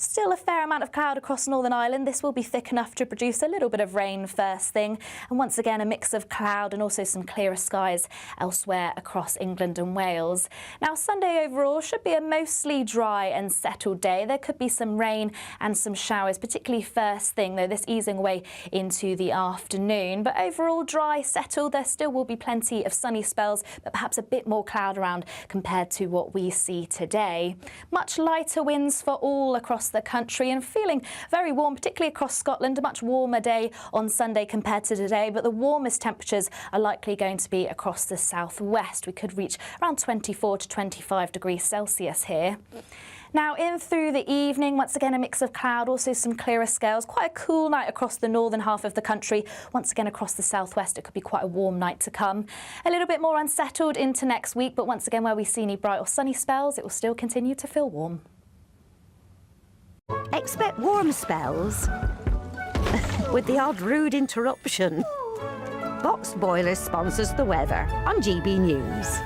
Still a fair amount of cloud across Northern Ireland. This will be thick enough to produce a little bit of rain first thing. And once again, a mix of cloud and also some clearer skies elsewhere across England and Wales. Now, Sunday overall should be a mostly dry and settled day. There could be some rain and some showers, particularly first thing, though this easing away into the afternoon. But overall dry, settled. There still will be plenty of sunny spells, but perhaps a bit more cloud around compared to what we see today. Much lighter winds for all across the country and feeling very warm, particularly across Scotland. A much warmer day on Sunday compared to today, but the warmest temperatures are likely going to be across the southwest. We could reach around 24 to 25 degrees Celsius here. Now, in through the evening, once again, a mix of cloud, also some clearer scales. Quite a cool night across the northern half of the country. Once again, across the southwest, it could be quite a warm night to come. A little bit more unsettled into next week, but once again, where we see any bright or sunny spells, it will still continue to feel warm. Expect warm spells with the odd rude interruption. Boxed Boilers sponsors the weather on GB News.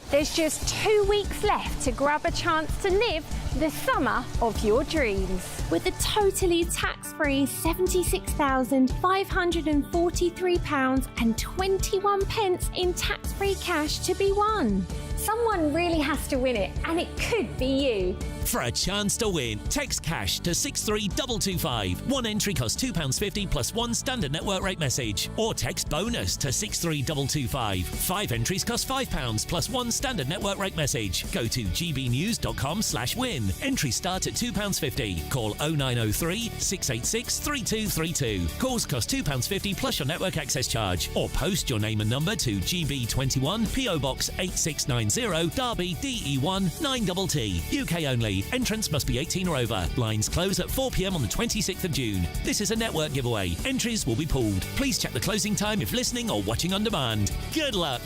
There's just 2 weeks left to grab a chance to live the summer of your dreams. With a totally tax-free £76,543.21 in tax-free cash to be won. Someone really has to win it, and it could be you. For a chance to win, text cash to 63225. One entry costs £2.50 plus one standard network rate message. Or text bonus to 63225. 5 entries cost £5 plus one standard network rate message. Go to gbnews.com/win. Entries start at £2.50. Call 0903 686 3232. Calls cost £2.50 plus your network access charge. Or post your name and number to GB21 PO Box 8690 Derby DE1 9TT. UK only. Entrance must be 18 or over. Lines close at 4 p.m. on the 26th of June. This is a network giveaway. Entries will be pulled. Please check the closing time if listening or watching on demand. Good luck.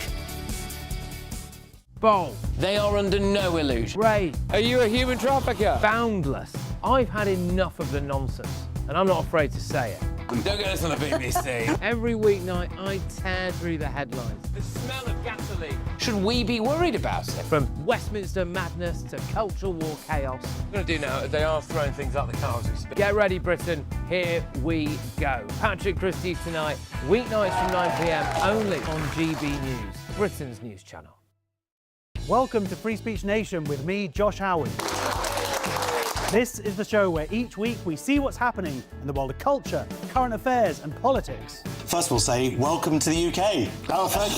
Bowl. They are under no illusion. Ray. Are you a human trafficker? Boundless. I've had enough of the nonsense, and I'm not afraid to say it. Don't get this on the BBC. Every weeknight, I tear through the headlines. The smell of gasoline. Should we be worried about it? From Westminster madness to cultural war chaos. What I'm going to do now is they are throwing things out the car as we speak. Get ready, Britain. Here we go. Patrick Christie's tonight, weeknights from 9 p.m. only on GB News, Britain's news channel. Welcome to Free Speech Nation with me, Josh Howard. This is the show where each week we see what's happening in the world of culture, current affairs and politics. First we'll say, welcome to the UK. Oh, thank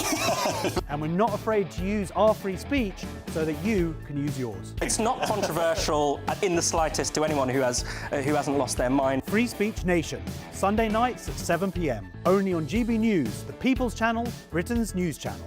you. And we're not afraid to use our free speech so that you can use yours. It's not controversial in the slightest to anyone who hasn't lost their mind. Free Speech Nation, Sunday nights at 7 p.m. Only on GB News, the People's Channel, Britain's news channel.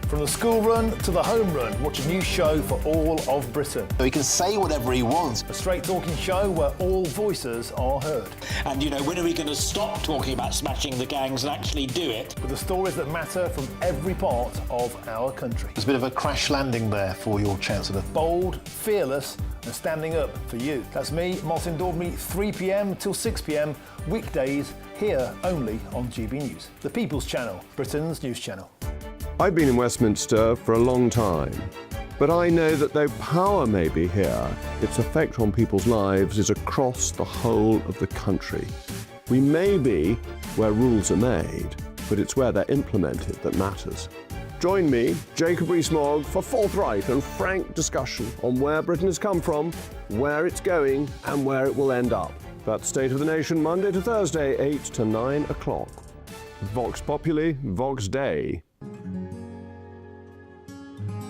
From the school run to the home run, watch a new show for all of Britain. He can say whatever he wants. A straight-talking show where all voices are heard. And, you know, when are we going to stop talking about smashing the gangs and actually do it? With the stories that matter from every part of our country. There's a bit of a crash landing there for your Chancellor. Bold, fearless and standing up for you. That's me, Martin Dordme, 3 p.m. till 6 p.m, weekdays, here only on GB News. The People's Channel, Britain's news channel. I've been in Westminster for a long time, but I know that though power may be here, its effect on people's lives is across the whole of the country. We may be where rules are made, but it's where they're implemented that matters. Join me, Jacob Rees-Mogg, for forthright and frank discussion on where Britain has come from, where it's going, and where it will end up. That's State of the Nation, Monday to Thursday, 8 to 9 o'clock. Vox Populi, Vox Dei.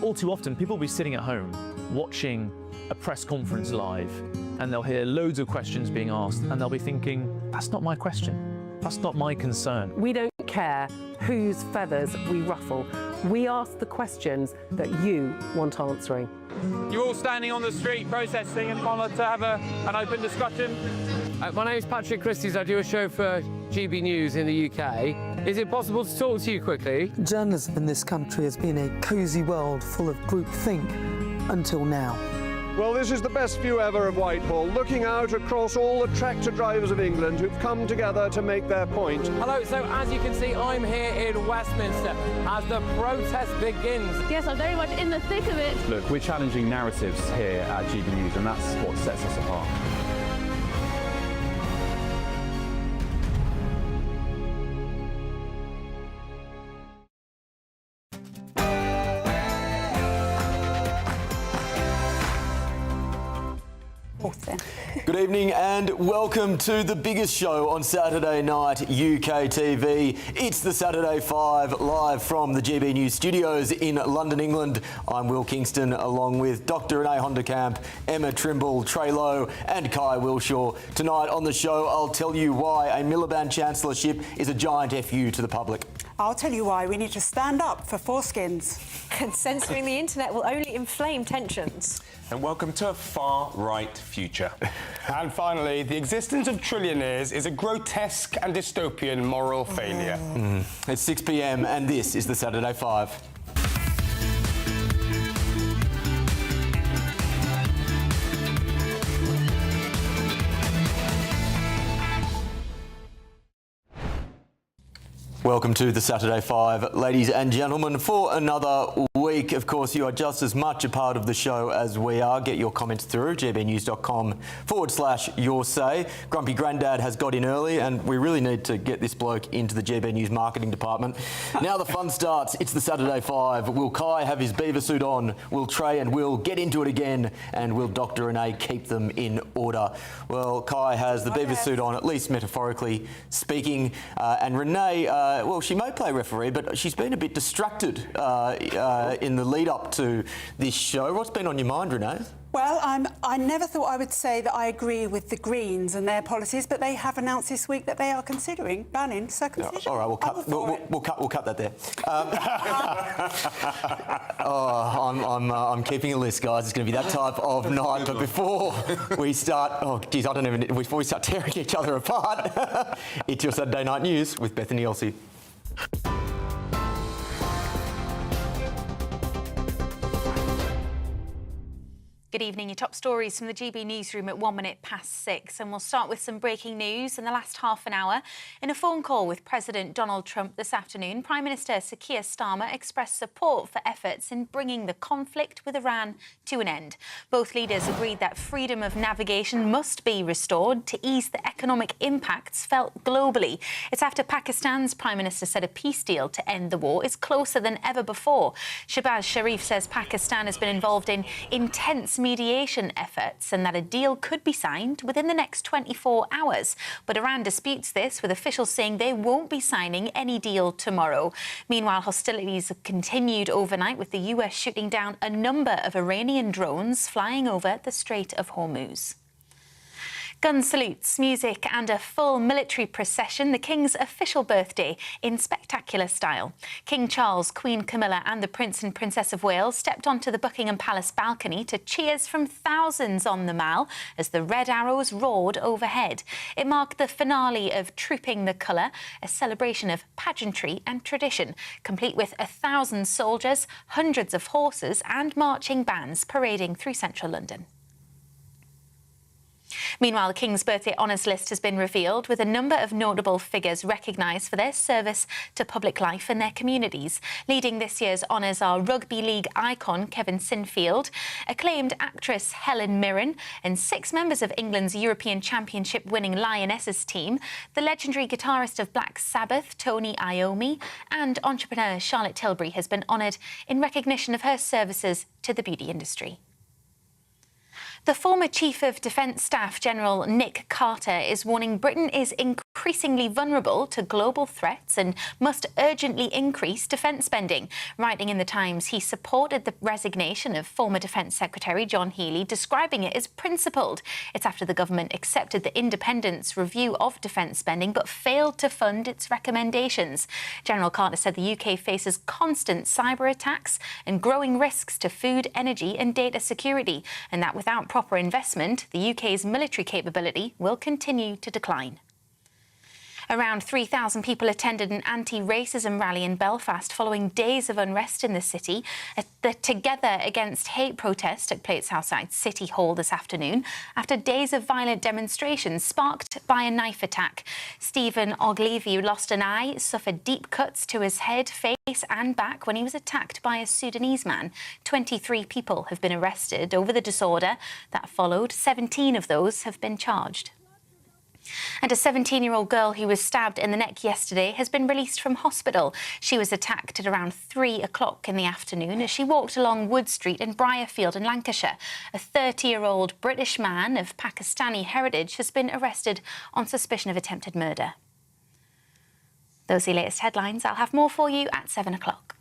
All too often, people will be sitting at home watching a press conference live, and they'll hear loads of questions being asked, and they'll be thinking, that's not my question. That's not my concern. We don't care whose feathers we ruffle. We ask the questions that you want answering. You're all standing on the street protesting and want to have an open discussion. My name is Patrick Christie's. I do a show for GB News in the UK. Is it possible to talk to you quickly? Journalism in this country has been a cosy world full of groupthink until now. Well, this is the best view ever of Whitehall, looking out across all the tractor drivers of England who've come together to make their point. Hello, so as you can see, I'm here in Westminster as the protest begins. Yes, I'm very much in the thick of it. Look, we're challenging narratives here at GB News, and that's what sets us apart. Good evening and welcome to the biggest show on Saturday night UK TV. It's the Saturday 5 live from the GB News studios in London, England. I'm Will Kingston along with Dr. Renee Honderkamp, Emma Trimble, Trey Lowe and Kai Wilshaw. Tonight on the show I'll tell you why a Miliband chancellorship is a giant FU to the public. I'll tell you why we need to stand up for foreskins. And censoring the internet will only inflame tensions. And welcome to a far-right future. And finally, the existence of trillionaires is a grotesque and dystopian moral failure. It's 6 p.m. and this is the Saturday 5. Welcome to the Saturday 5, ladies and gentlemen, for another week. Of course, you are just as much a part of the show as we are. Get your comments through, gbnews.com/your say. Grumpy Grandad has got in early and we really need to get this bloke into the GB News marketing department. Now the fun starts. It's the Saturday 5. Will Kai have his beaver suit on? Will Trey and Will get into it again? And will Dr. Renee keep them in order? Well, Kai has the beaver suit on, at least metaphorically speaking, and Renee, well, she may play referee, but she's been a bit distracted in the lead up to this show. What's been on your mind, Renee? Well, I never thought I would say that I agree with the Greens and their policies, but they have announced this week that they are considering banning circumcision. All right, we'll cut that there. I'm keeping a list, guys. It's going to be that type of night. But before we start, before we start tearing each other apart, it's your Saturday Night News with Bethany Elsey. Good evening. Your top stories from the GB newsroom at 1 minute past 6. And we'll start with some breaking news in the last half an hour. In a phone call with President Donald Trump this afternoon, Prime Minister Sir Keir Starmer expressed support for efforts in bringing the conflict with Iran to an end. Both leaders agreed that freedom of navigation must be restored to ease the economic impacts felt globally. It's after Pakistan's Prime Minister said a peace deal to end the war is closer than ever before. Shehbaz Sharif says Pakistan has been involved in intense mediation efforts and that a deal could be signed within the next 24 hours. But Iran disputes this, with officials saying they won't be signing any deal tomorrow. Meanwhile, hostilities have continued overnight, with the US shooting down a number of Iranian drones flying over the Strait of Hormuz. Gun salutes, music and a full military procession, the King's official birthday in spectacular style. King Charles, Queen Camilla and the Prince and Princess of Wales stepped onto the Buckingham Palace balcony to cheers from thousands on the Mall as the red arrows roared overhead. It marked the finale of Trooping the Colour, a celebration of pageantry and tradition, complete with 1,000 soldiers, hundreds of horses and marching bands parading through central London. Meanwhile, the King's birthday honours list has been revealed, with a number of notable figures recognised for their service to public life and their communities. Leading this year's honours are rugby league icon Kevin Sinfield, acclaimed actress Helen Mirren, and 6 members of England's European Championship winning Lionesses team, the legendary guitarist of Black Sabbath, Tony Iommi, and entrepreneur Charlotte Tilbury has been honoured in recognition of her services to the beauty industry. The former Chief of Defence Staff General Nick Carter is warning Britain is increasingly vulnerable to global threats and must urgently increase defence spending. Writing in The Times, he supported the resignation of former Defence Secretary John Healey, describing it as principled. It's after the government accepted the Independent's review of defence spending but failed to fund its recommendations. General Carter said the UK faces constant cyber attacks and growing risks to food, energy and data security, and that without proper investment, the UK's military capability will continue to decline. Around 3,000 people attended an anti-racism rally in Belfast following days of unrest in the city. The Together Against Hate protest took place outside City Hall this afternoon after days of violent demonstrations sparked by a knife attack. Stephen Oglivie lost an eye, suffered deep cuts to his head, face and back when he was attacked by a Sudanese man. 23 people have been arrested over the disorder that followed. 17 of those have been charged. And a 17-year-old girl who was stabbed in the neck yesterday has been released from hospital. She was attacked at around 3 o'clock in the afternoon as she walked along Wood Street in Briarfield in Lancashire. A 30-year-old British man of Pakistani heritage has been arrested on suspicion of attempted murder. Those are the latest headlines. I'll have more for you at 7 o'clock.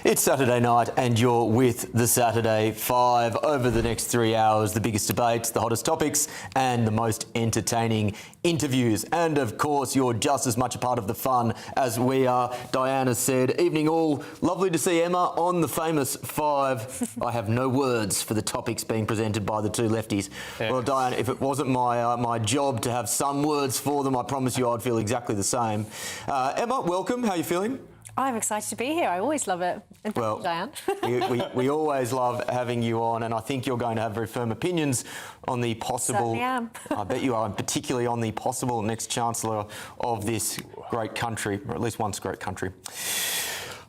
It's Saturday night and you're with the Saturday 5. Over the next 3 hours, the biggest debates, the hottest topics and the most entertaining interviews. And of course, you're just as much a part of the fun as we are. Diana said, evening all. Lovely to see Emma on the famous 5. I have no words for the topics being presented by the two lefties. Yes. Well, Diana, if it wasn't my job to have some words for them, I promise you I'd feel exactly the same. Emma, welcome. How are you feeling? I'm excited to be here. I always love it. And thank you, Diane. we always love having you on, and I think you're going to have very firm opinions on the possible... Certainly am. I bet you are, and particularly on the possible next Chancellor of this great country, or at least once great country.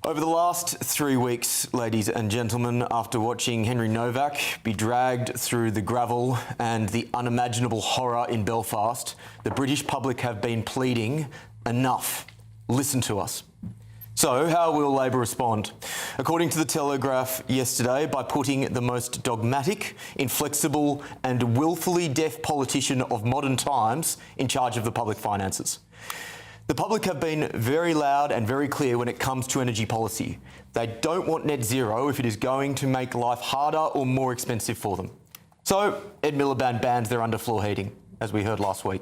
Over the last 3 weeks, ladies and gentlemen, after watching Henry Novak be dragged through the gravel and the unimaginable horror in Belfast, the British public have been pleading, enough, listen to us. So, how will Labor respond? According to The Telegraph yesterday, by putting the most dogmatic, inflexible and willfully deaf politician of modern times in charge of the public finances. The public have been very loud and very clear when it comes to energy policy. They don't want net zero if it is going to make life harder or more expensive for them. So, Ed Miliband banned their underfloor heating, as we heard last week.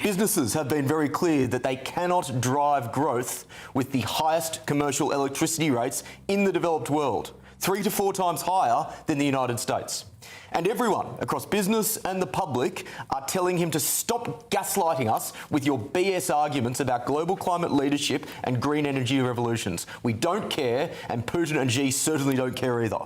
Businesses have been very clear that they cannot drive growth with the highest commercial electricity rates in the developed world, 3 to 4 times higher than the United States. And everyone across business and the public are telling him to stop gaslighting us with your BS arguments about global climate leadership and green energy revolutions. We don't care, and Putin and Xi certainly don't care either.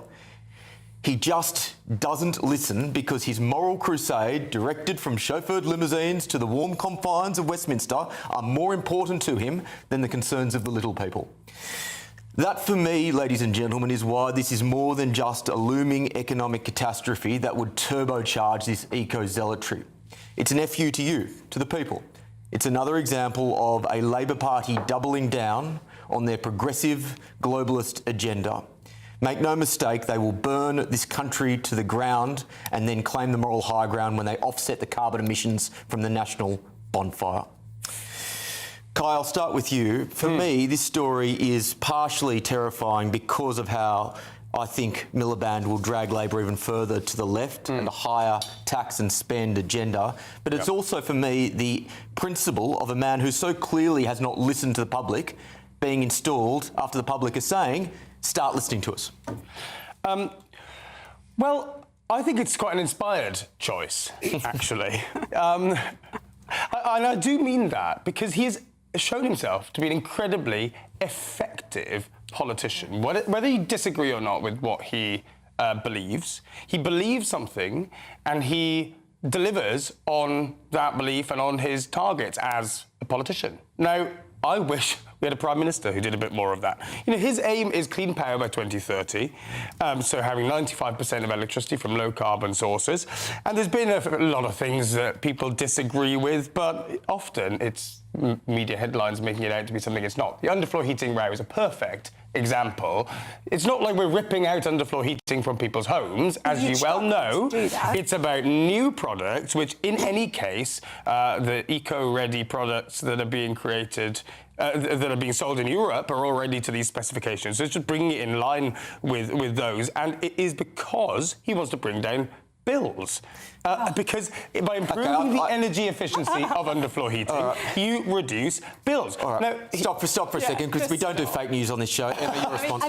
He just doesn't listen because his moral crusade, directed from chauffeured limousines to the warm confines of Westminster, are more important to him than the concerns of the little people. That, for me, ladies and gentlemen, is why this is more than just a looming economic catastrophe that would turbocharge this eco-zealotry. It's an FU to you, to the people. It's another example of a Labor Party doubling down on their progressive globalist agenda. Make no mistake, they will burn this country to the ground and then claim the moral high ground when they offset the carbon emissions from the national bonfire. Kai, I'll start with you. For me, this story is partially terrifying because of how I think Miliband will drag Labor even further to the left and a higher tax and spend agenda. But it's also, for me, the principle of a man who so clearly has not listened to the public being installed after the public is saying, start listening to us. Well, I think it's quite an inspired choice, actually. And I do mean that because he has shown himself to be an incredibly effective politician. Whether you disagree or not with what he believes something and he delivers on that belief and on his targets as a politician. Now, I wish we had a Prime Minister who did a bit more of that. You know, his aim is clean power by 2030, so having 95% of electricity from low-carbon sources. And there's been a lot of things that people disagree with, but often it's media headlines making it out to be something it's not. The underfloor heating row is a perfect example. It's not like we're ripping out underfloor heating from people's homes. As you well know, it's about new products, which in any case, the eco-ready products that are being created that are being sold in Europe are already to these specifications. So it's just bringing it in line with those. And it is because he wants to bring down bills. Because by improving the energy efficiency of underfloor heating, you reduce bills. Now, stop for a second, because we don't do fake news on this show. Emma, your response?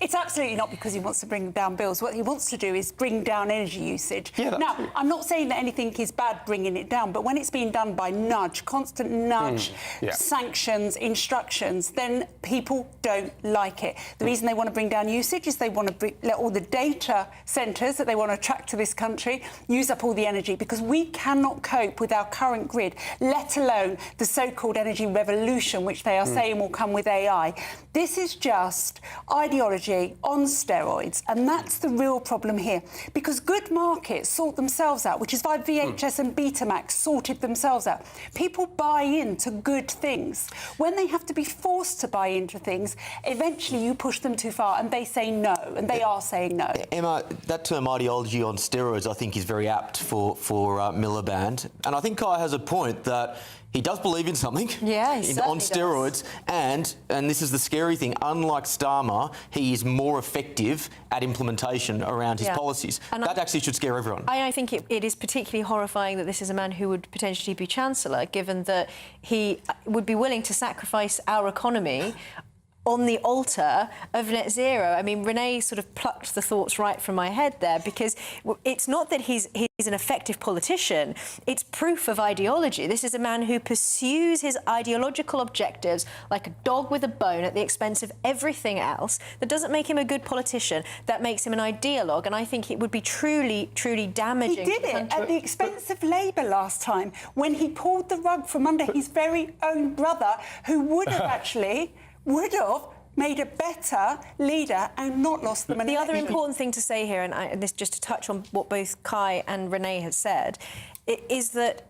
It's absolutely not because he wants to bring down bills. What he wants to do is bring down energy usage. Now, I'm not saying that anything is bad bringing it down, but when it's being done by constant nudge, sanctions, instructions, then people don't like it. The reason they want to bring down usage is they want to let all the data centres that they want to attract to this country use up all the energy, because we cannot cope with our current grid, let alone the so-called energy revolution, which they are saying will come with AI. This is just ideology on steroids, and that's the real problem here, because good markets sort themselves out, which is why VHS and Betamax sorted themselves out. People buy into good things. When they have to be forced to buy into things, eventually you push them too far and they say no, and they are saying no. Emma, that term ideology on steroids I think is very apt for Miliband, and I think Kai has a point that he does believe in something on steroids, and this is the scary thing, unlike Starmer, he is more effective at implementation around his policies. And that actually should scare everyone. I think it is particularly horrifying that this is a man who would potentially be Chancellor, given that he would be willing to sacrifice our economy on the altar of net zero. I mean, Renee sort of plucked the thoughts right from my head there, because it's not that he's an effective politician, it's proof of ideology. This is a man who pursues his ideological objectives like a dog with a bone at the expense of everything else. That doesn't make him a good politician, that makes him an ideologue, and I think it would be truly, truly damaging. He did it at the expense of Labour last time, when he pulled the rug from under his very own brother, who would have made a better leader and not lost them an election. The other important thing to say here, and this just to touch on what both Kai and Renee had said, is that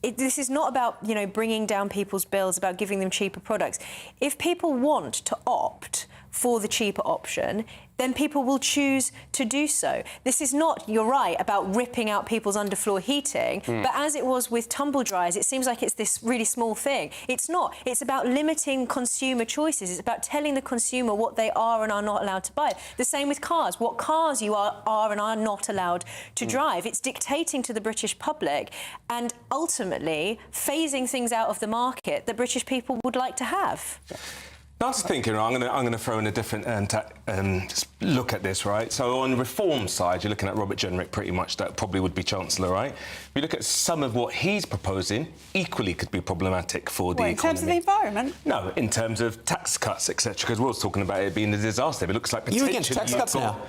this is not about, bringing down people's bills, about giving them cheaper products. If people want to opt for the cheaper option, then people will choose to do so. This is not, you're right, about ripping out people's underfloor heating, but as it was with tumble dryers, it seems like it's this really small thing. It's not. It's about limiting consumer choices. It's about telling the consumer what they are and are not allowed to buy. The same with cars, what cars you are and are not allowed to drive. It's dictating to the British public and ultimately phasing things out of the market that British people would like to have. I was thinking, I'm going to throw in a different look at this, right? So on the reform side, you're looking at Robert Jenrick pretty much, that probably would be Chancellor, right? If you look at some of what he's proposing, equally could be problematic for the economy. In terms of the environment? No, in terms of tax cuts, etc., because Will's talking about it being a disaster. But it looks like potentially... You're against tax cuts now?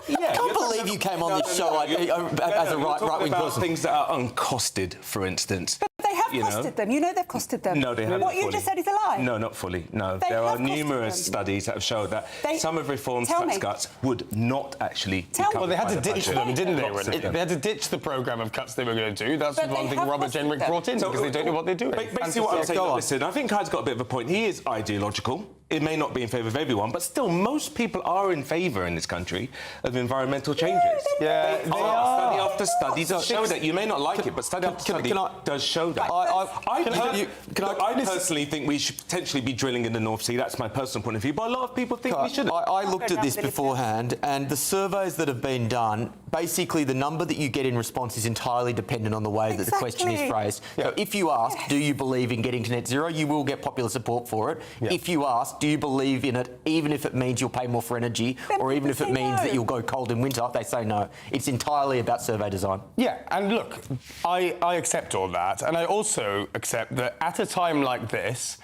I can't believe you came on this show as a right-wing person. Things that are uncosted, for instance. But they have costed them. They've costed them. No, they haven't. What you just said is a lie. No, not fully. No, there are numerous studies that have showed that some of reform's tax cuts would not actually be covered. Well, they had to ditch them, didn't they? They had to ditch the programme of cuts they were going to do. That's one thing Robert Jenrick brought in, because they don't know what they're doing. Basically what I'm saying, listen, I think Kai's got a bit of a point. He is ideological. It may not be in favour of everyone, but still, most people are in favour in this country of environmental changes. Yeah, they are. Study after study does show that. You may not like it, but study after study does show that. I personally think we should potentially be drilling in the North Sea. That's my personal point of view, but a lot of people think we shouldn't. I looked at this beforehand, and the surveys that have been done, basically the number that you get in response is entirely dependent on the way that the question is phrased. So if you ask, do you believe in getting to net zero, you will get popular support for it. If you ask, do you believe in it, even if it means you'll pay more for energy, or even if it means that you'll go cold in winter, they say no. It's entirely about survey design. Yeah, and look, I accept all that, and I also accept that at a time like this,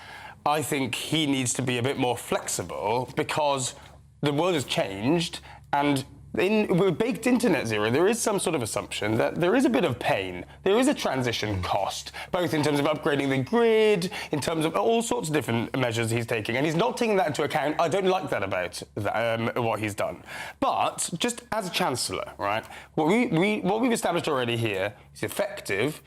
I think he needs to be a bit more flexible, because the world has changed, and we're baked into net zero. There is some sort of assumption that there is a bit of pain. There is a transition cost, both in terms of upgrading the grid, in terms of all sorts of different measures he's taking, and he's not taking that into account. I don't like that about what he's done. But just as a Chancellor, right, what we've established already here is effective.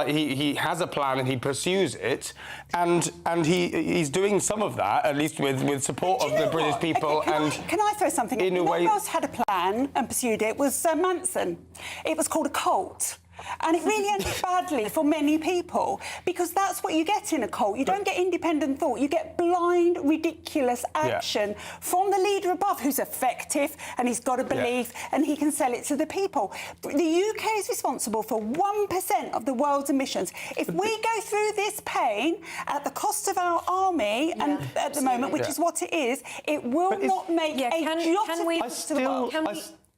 He has a plan and he pursues it, and he's doing some of that, at least with support of the British people. Can I throw something in? Who else had a plan and pursued it was Manson. It was called a cult. And it really ended badly for many people, because that's what you get in a cult. You don't get independent thought. You get blind, ridiculous action from the leader above, who's effective and he's got a belief and he can sell it to the people. The UK is responsible for 1% of the world's emissions. If we go through this pain at the cost of our army, and at the moment, which is what it is, it will not make a jot of difference to the world.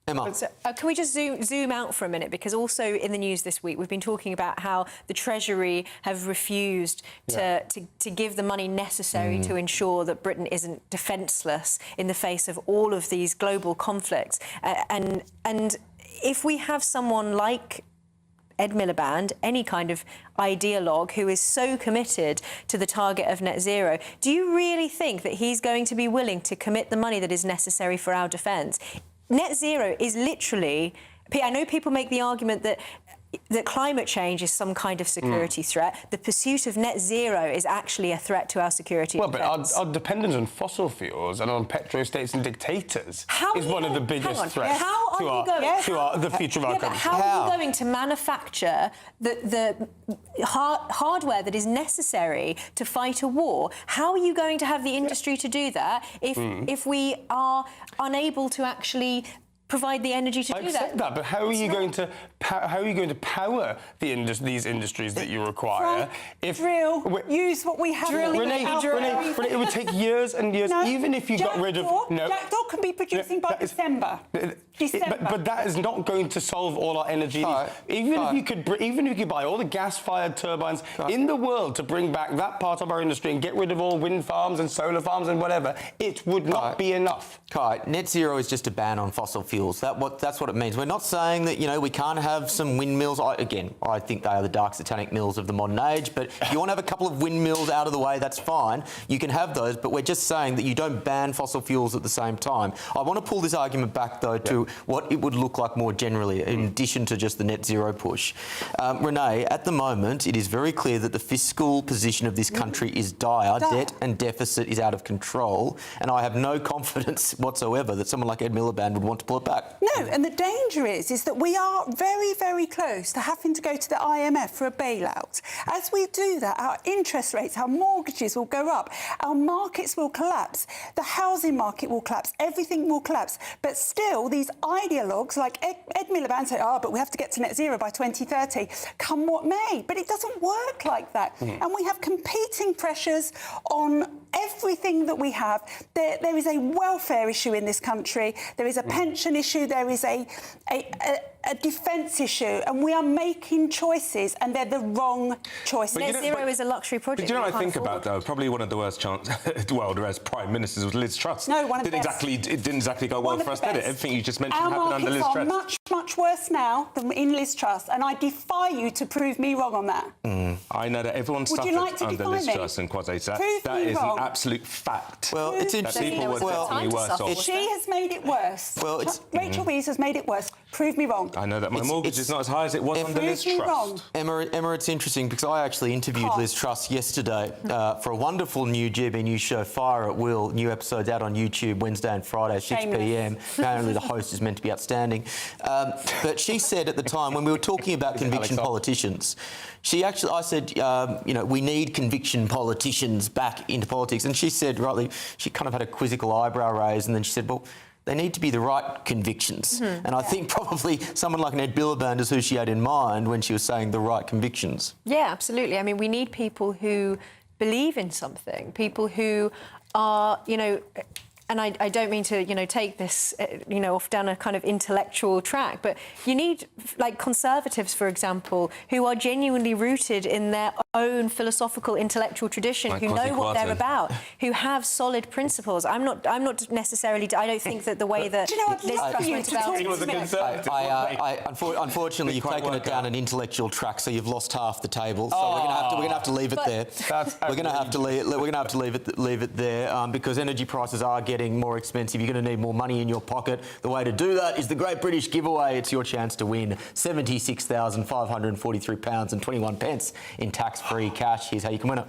Emma. Can we just zoom out for a minute? Because also in the news this week, we've been talking about how the Treasury have refused to give the money necessary to ensure that Britain isn't defenceless in the face of all of these global conflicts. And if we have someone like Ed Miliband, any kind of ideologue who is so committed to the target of net zero, do you really think that he's going to be willing to commit the money that is necessary for our defence? Net zero is literally... I know people make the argument that climate change is some kind of security threat. The pursuit of net zero is actually a threat to our security. Well, but our dependence on fossil fuels and on petrostates and dictators is one of the biggest threats to the future of our country. How are you going to manufacture the hardware that is necessary to fight a war? How are you going to have the industry to do that if we are unable to actually provide the energy to do that? I accept that, but how are you going to power these industries that you require? Use what we have. Renee, it would take years and years, even if you got rid of... Jackdaw can be producing by December. But that is not going to solve all our energy needs. Even if you could buy all the gas-fired turbines in the world to bring back that part of our industry and get rid of all wind farms and solar farms and whatever, it would not be enough. Kai, net zero is just a ban on fossil fuels. That's what it means. We're not saying that, we can't have some windmills. I think they are the dark satanic mills of the modern age, but if you want to have a couple of windmills out of the way, that's fine. You can have those, but we're just saying that you don't ban fossil fuels at the same time. I want to pull this argument back, though, to what it would look like more generally, in addition to just the net zero push. Renee, at the moment, it is very clear that the fiscal position of this country is dire. Debt and deficit is out of control, and I have no confidence whatsoever that someone like Ed Miliband would want to pull it back. No, and the danger is that we are very, very close to having to go to the IMF for a bailout. As we do that, our interest rates, our mortgages will go up, our markets will collapse, the housing market will collapse, everything will collapse. But still, these ideologues like Ed Miliband say, but we have to get to net zero by 2030, come what may. But it doesn't work like that. And we have competing pressures on everything that we have. There is a welfare issue in this country, there is a pension issue, there is a defence issue, and we are making choices, and they're the wrong choices. Net zero is a luxury project. But do you know what I think about, though? Probably one of the worst as Prime Ministers was Liz Truss. No, one of the best. It didn't exactly go well for us, did it? Everything you just mentioned happened under Liz Truss. Our markets are much worse now than in Liz Truss, and I defy you to prove me wrong on that. I know that everyone suffered under Liz Truss and Kwasi. That is an absolute fact. Well, it's interesting. People were definitely worse off. She has made it worse. Rachel Reeves has made it worse. Prove me wrong. I know that my mortgage is not as high as it was under Liz Truss. Emma, it's interesting because I actually interviewed Liz Truss yesterday for a wonderful new GBNews show, Fire at Will. New episodes out on YouTube Wednesday and Friday, 6 p.m. Apparently the host is meant to be outstanding. But she said at the time, when we were talking about conviction politicians, I said, we need conviction politicians back into politics. And she said, rightly, she kind of had a quizzical eyebrow raise, and then she said, well, they need to be the right convictions. And I think probably someone like Ed Miliband is who she had in mind when she was saying the right convictions. Yeah, absolutely. I mean, we need people who believe in something, people who are, and I don't mean to, take this, off down a kind of intellectual track, but you need, like, Conservatives, for example, who are genuinely rooted in their own philosophical, intellectual tradition, who know what they're about, who have solid principles. I'm not necessarily... I don't think that the way that Liz Truss went about... Unfortunately, you've taken it down an intellectual track, so you've lost half the table. So we're going to have to leave it there. We're going to have to leave it there because energy prices are getting more expensive. You're going to need more money in your pocket. The way to do that is the Great British Giveaway. It's your chance to win £76,543.21 in tax-free cash. Here's how you can win it.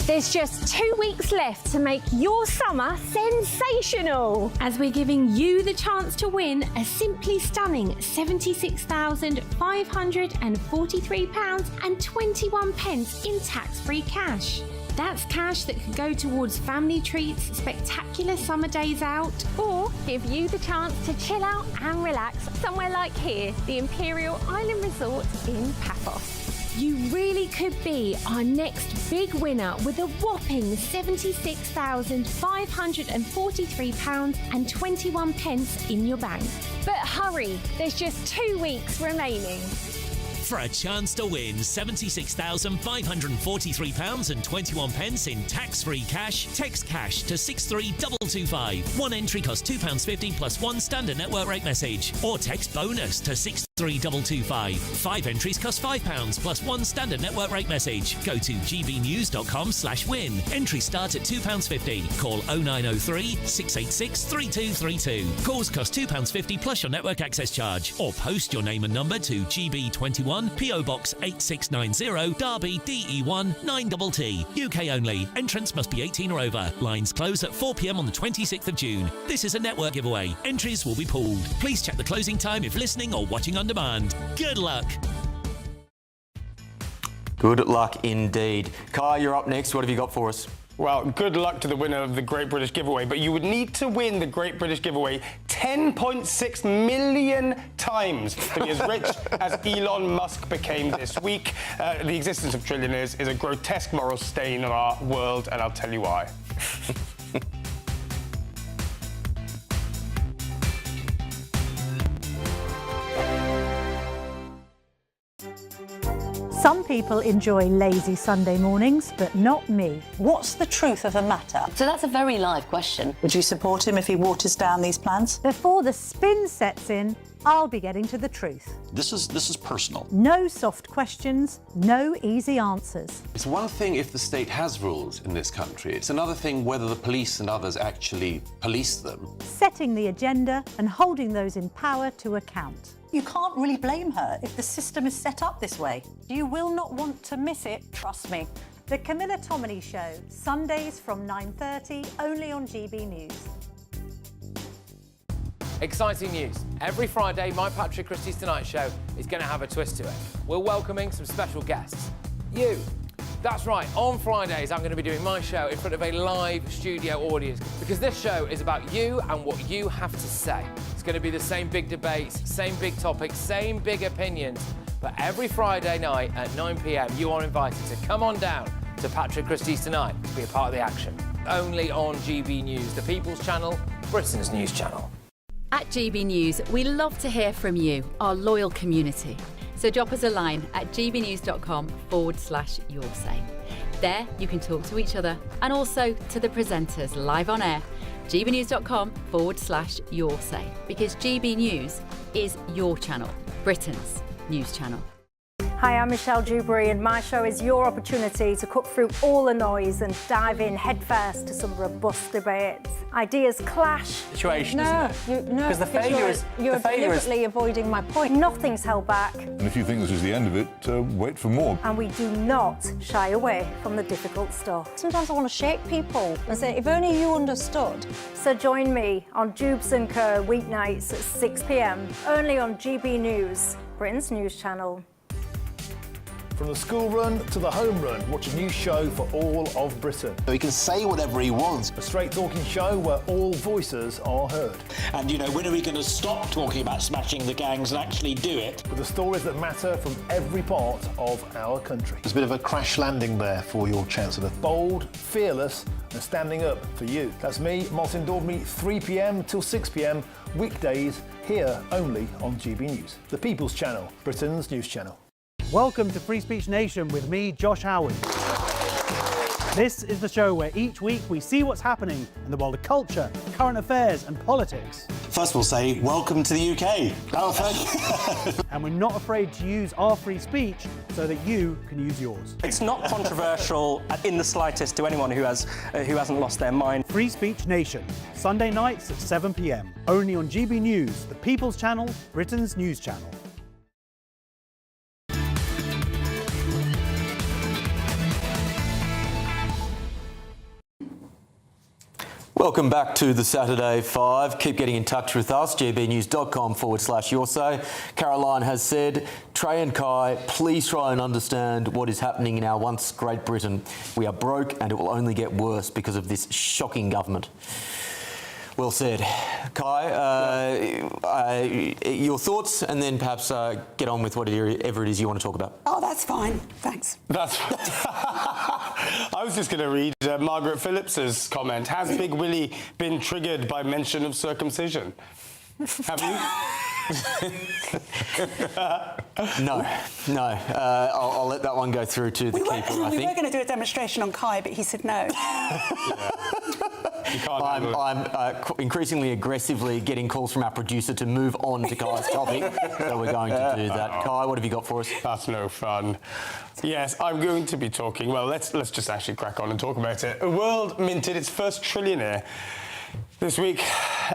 There's just 2 weeks left to make your summer sensational, as we're giving you the chance to win a simply stunning £76,543.21 in tax-free cash. That's cash that could go towards family treats, spectacular summer days out, or give you the chance to chill out and relax somewhere like here, the Imperial Island Resort in Paphos. You really could be our next big winner with a whopping £76,543.21 in your bank. But hurry, there's just 2 weeks remaining. For a chance to win £76,543.21 in tax-free cash, text cash to 63225. One entry costs £2.50 plus one standard network rate message. Or text bonus to 63225. 5 entries cost £5 plus one standard network rate message. Go to gbnews.com/win. Entries start at £2.50. Call 0903 686 3232. Calls cost £2.50 plus your network access charge. Or post your name and number to GB21 PO Box 8690 Derby DE1 9TT. UK only. Entrance must be 18 or over. Lines close at 4 p.m. on the 26th of June. This is a network giveaway. Entries will be pooled. Please check the closing time if listening or watching on demand. Good luck. Good luck indeed. Kai, you're up next. What have you got for us? Well, good luck to the winner of the Great British Giveaway, but you would need to win the Great British Giveaway 10.6 million times to be as rich as Elon Musk became this week. The existence of trillionaires is a grotesque moral stain on our world, and I'll tell you why. Some people enjoy lazy Sunday mornings, but not me. What's the truth of the matter? So that's a very live question. Would you support him if he waters down these plans? Before the spin sets in, I'll be getting to the truth. This is personal. No soft questions, no easy answers. It's one thing if the state has rules in this country. It's another thing whether the police and others actually police them. Setting the agenda and holding those in power to account. You can't really blame her if the system is set up this way. You will not want to miss it, trust me. The Camilla Tominey Show, Sundays from 9:30, only on GB News. Exciting news. Every Friday, my Patrick Christie's Tonight Show is going to have a twist to it. We're welcoming some special guests. You. That's right, on Fridays I'm going to be doing my show in front of a live studio audience because this show is about you and what you have to say. It's going to be the same big debates, same big topics, same big opinions. But every Friday night at 9 p.m, you are invited to come on down to Patrick Christie's Tonight to be a part of the action. Only on GB News, the People's Channel, Britain's news channel. At GB News, we love to hear from you, our loyal community. So drop us a line at gbnews.com/yoursay. There you can talk to each other and also to the presenters live on air. gbnews.com/yoursay, because GB News is your channel, Britain's news channel. Hi, I'm Michelle Dewberry, and my show is your opportunity to cut through all the noise and dive in headfirst to some robust debates. Ideas clash. Situation, no, isn't it? No, because the failure is you're deliberately avoiding my point. Nothing's held back, And if you think this is the end of it, wait for more. and we do not shy away from the difficult stuff. Sometimes I want to shake people and say, if only you understood. So join me on Jubes & Co. weeknights at 6 p.m, only on GB News, Britain's news channel. From the school run to the home run, watch a new show for all of Britain. So he can say whatever he wants. A straight-talking show where all voices are heard. And, you know, when are we going to stop talking about smashing the gangs and actually do it? With the stories that matter from every part of our country. There's a bit of a crash landing there for your Chancellor. Bold, fearless and standing up for you. That's me, Martin Dordme, 3 p.m. till 6 p.m, weekdays, here only on GB News. The People's Channel, Britain's news channel. Welcome to Free Speech Nation with me, Josh Howard. This is the show where each week we see what's happening in the world of culture, current affairs and politics. First we'll say, welcome to the UK. And we're not afraid to use our free speech so that you can use yours. It's not controversial in the slightest to anyone who hasn't lost their mind. Free Speech Nation, Sunday nights at 7 p.m, only on GB News, the People's Channel, Britain's news channel. Welcome back to the Saturday 5. Keep getting in touch with us, gbnews.com/your say. Caroline has said, Trey and Kai, please try and understand what is happening in our once Great Britain. We are broke and it will only get worse because of this shocking government. Well said. Kai, your thoughts and then perhaps get on with whatever it is you want to talk about. Oh, that's fine. Thanks. I was just going to read Margaret Phillips's comment. Has Big Willie been triggered by mention of circumcision? Have you? No. I'll let that one go through to the keeper, I think. We were going to do a demonstration on Kai, but he said no. I'm increasingly aggressively getting calls from our producer to move on to Kai's topic, so we're going to do that. Kai, what have you got for us? That's no fun. Yes, I'm going to be talking. Well, let's just actually crack on and talk about it. The world minted its first trillionaire this week.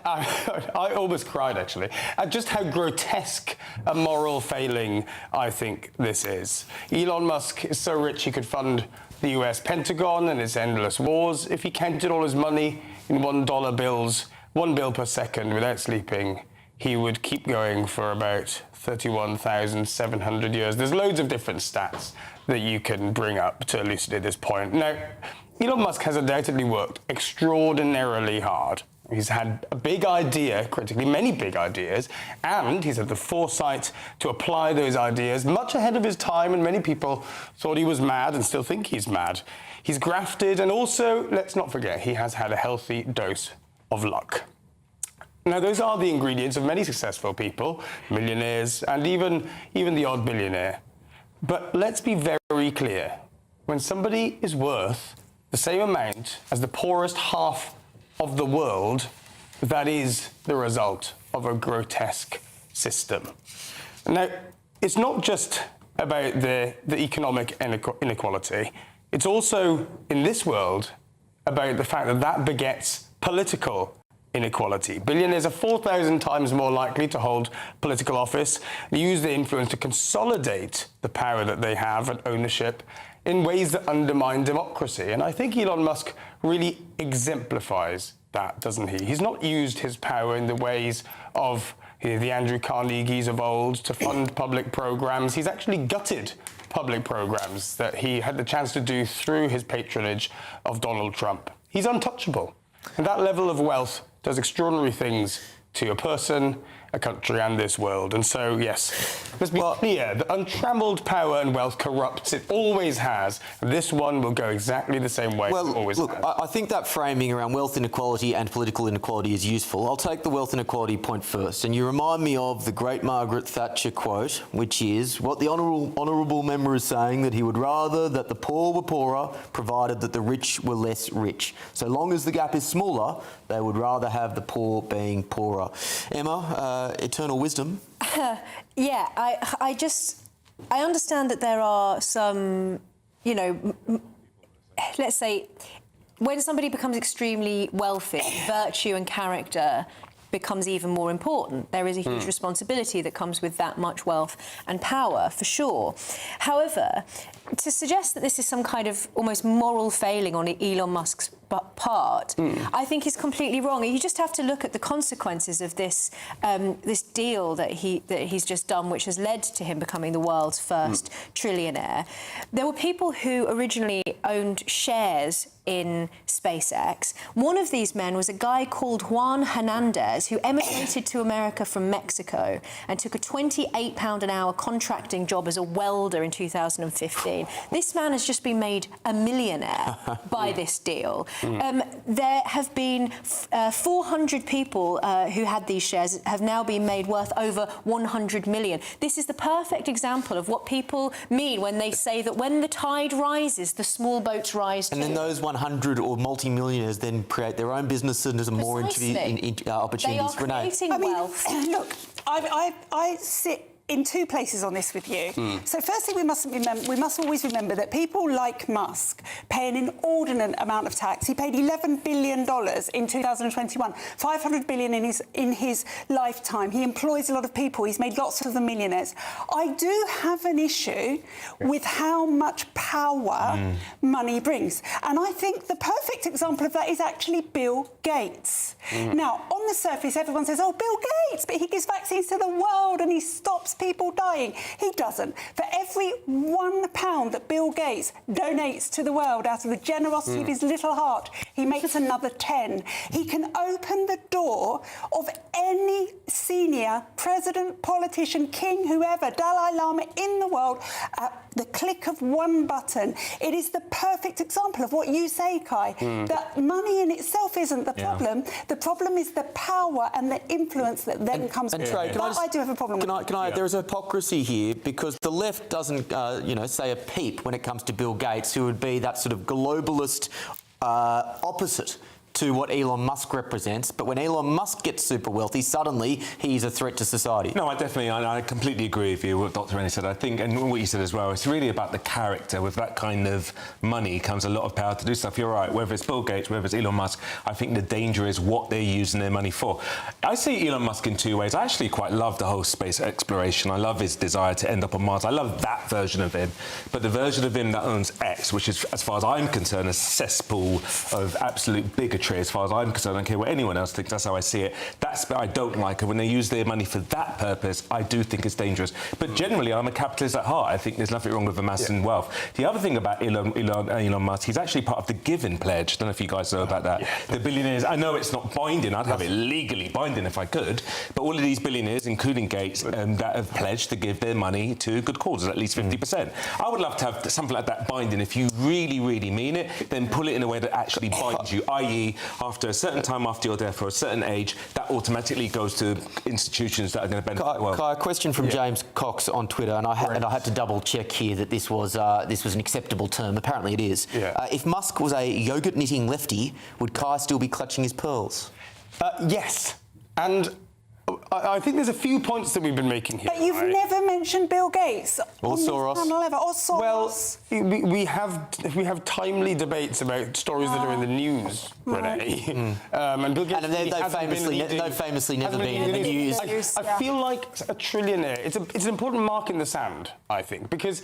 I almost cried, actually, at just how grotesque a moral failing I think this is. Elon Musk is so rich he could fund the US Pentagon and its endless wars if he counted all his money in $1 bills, 1 bill per second without sleeping. He would keep going for about 31,700 years. There's loads of different stats that you can bring up to elucidate this point. Now, Elon Musk has undoubtedly worked extraordinarily hard. He's had a big idea, critically, many big ideas, and he's had the foresight to apply those ideas much ahead of his time, and many people thought he was mad and still think he's mad. He's grafted, and also, let's not forget, he has had a healthy dose of luck. Now, those are the ingredients of many successful people, millionaires, and even the odd billionaire. But let's be very clear. When somebody is worth the same amount as the poorest half of the world, that is the result of a grotesque system. Now, it's not just about the economic inequality. It's also, in this world, about the fact that that begets political inequality. Billionaires are 4,000 times more likely to hold political office, use their influence to consolidate the power that they have and ownership in ways that undermine democracy. And I think Elon Musk really exemplifies that, doesn't he? He's not used his power in the ways of the Andrew Carnegies of old to fund public programs. He's actually gutted public programs that he had the chance to do through his patronage of Donald Trump. He's untouchable. And that level of wealth does extraordinary things to a person, a country, and this world. And so, yes, let's be clear, the untrammeled power and wealth corrupts. It always has. And this one will go exactly the same way it always has. I think that framing around wealth inequality and political inequality is useful. I'll take the wealth inequality point first. And you remind me of the great Margaret Thatcher quote, which is what the honourable member is saying, that he would rather that the poor were poorer, provided that the rich were less rich. So long as the gap is smaller, they would rather have the poor being poorer. Emma, eternal wisdom. Yeah, I understand that there are some, let's say, when somebody becomes extremely wealthy, virtue and character becomes even more important. There is a huge responsibility that comes with that much wealth and power, for sure. However, to suggest that this is some kind of almost moral failing on Elon Musk's part, I think is completely wrong. You just have to look at the consequences of this this deal that he's just done, which has led to him becoming the world's first trillionaire. There were people who originally owned shares in SpaceX. One of these men was a guy called Juan Hernandez, who emigrated to America from Mexico and took a £28 an hour contracting job as a welder in 2015. This man has just been made a millionaire by this deal. There have been 400 people who had these shares have now been made worth over 100 million. This is the perfect example of what people mean when they say that when the tide rises, the small boats rise too. And then those 100 or multi-millionaires then create their own businesses and more opportunities. They are creating wealth. Look, I sit in two places on this with you. So firstly, we must always remember that people like Musk pay an inordinate amount of tax. He paid $11 billion in 2021, $500 billion in his lifetime. He employs a lot of people. He's made lots of them millionaires. I do have an issue with how much power money brings. And I think the perfect example of that is actually Bill Gates. Now, on the surface, everyone says, oh, Bill Gates, but he gives vaccines to the world and he stops people dying. He doesn't. For every £1 that Bill Gates donates to the world out of the generosity of his little heart, he makes another 10. He can open the door of any senior president, politician, king, whoever, Dalai Lama in the world at the click of one button. It is the perfect example of what you say, Kai, that money in itself isn't the problem. The problem is the power and the influence that then comes with it. I do have a problem with it. There is hypocrisy here because the left doesn't, say a peep when it comes to Bill Gates, who would be that sort of globalist opposite to what Elon Musk represents, but when Elon Musk gets super wealthy, suddenly he's a threat to society. No, I completely agree with you, what Dr. Rennie said. I think, and what you said as well, it's really about the character. With that kind of money comes a lot of power to do stuff. You're right, whether it's Bill Gates, whether it's Elon Musk, I think the danger is what they're using their money for. I see Elon Musk in two ways. I actually quite love the whole space exploration. I love his desire to end up on Mars. I love that version of him. But the version of him that owns X, which is, as far as I'm concerned, a cesspool of absolute bigotry, as far as I'm concerned. I don't care what anyone else thinks. That's how I see it. That's what I don't like. And when they use their money for that purpose, I do think it's dangerous. But generally, I'm a capitalist at heart. I think there's nothing wrong with amassing wealth. The other thing about Elon Musk, he's actually part of the Giving Pledge. I don't know if you guys know about that. The billionaires, I know it's not binding. I'd have it legally binding if I could. But all of these billionaires, including Gates, that have pledged to give their money to good causes, at least 50%. I would love to have something like that binding. If you really, really mean it, then pull it in a way that actually binds you, i.e., after a certain time after you're there for a certain age, that automatically goes to institutions that are going to benefit the world. Kai, a question from James Cox on Twitter, and I had to double check here that this was an acceptable term. Apparently it is. If Musk was a yogurt knitting lefty, would Kai still be clutching his pearls? Yes, and I think there's a few points that we've been making here. But you've never mentioned Bill Gates or Soros. Or Soros. Well, we have timely debates about stories that are in the news, Renee. And Bill Gates they've famously never been in the news. I feel like a trillionaire. It's an important mark in the sand, I think, because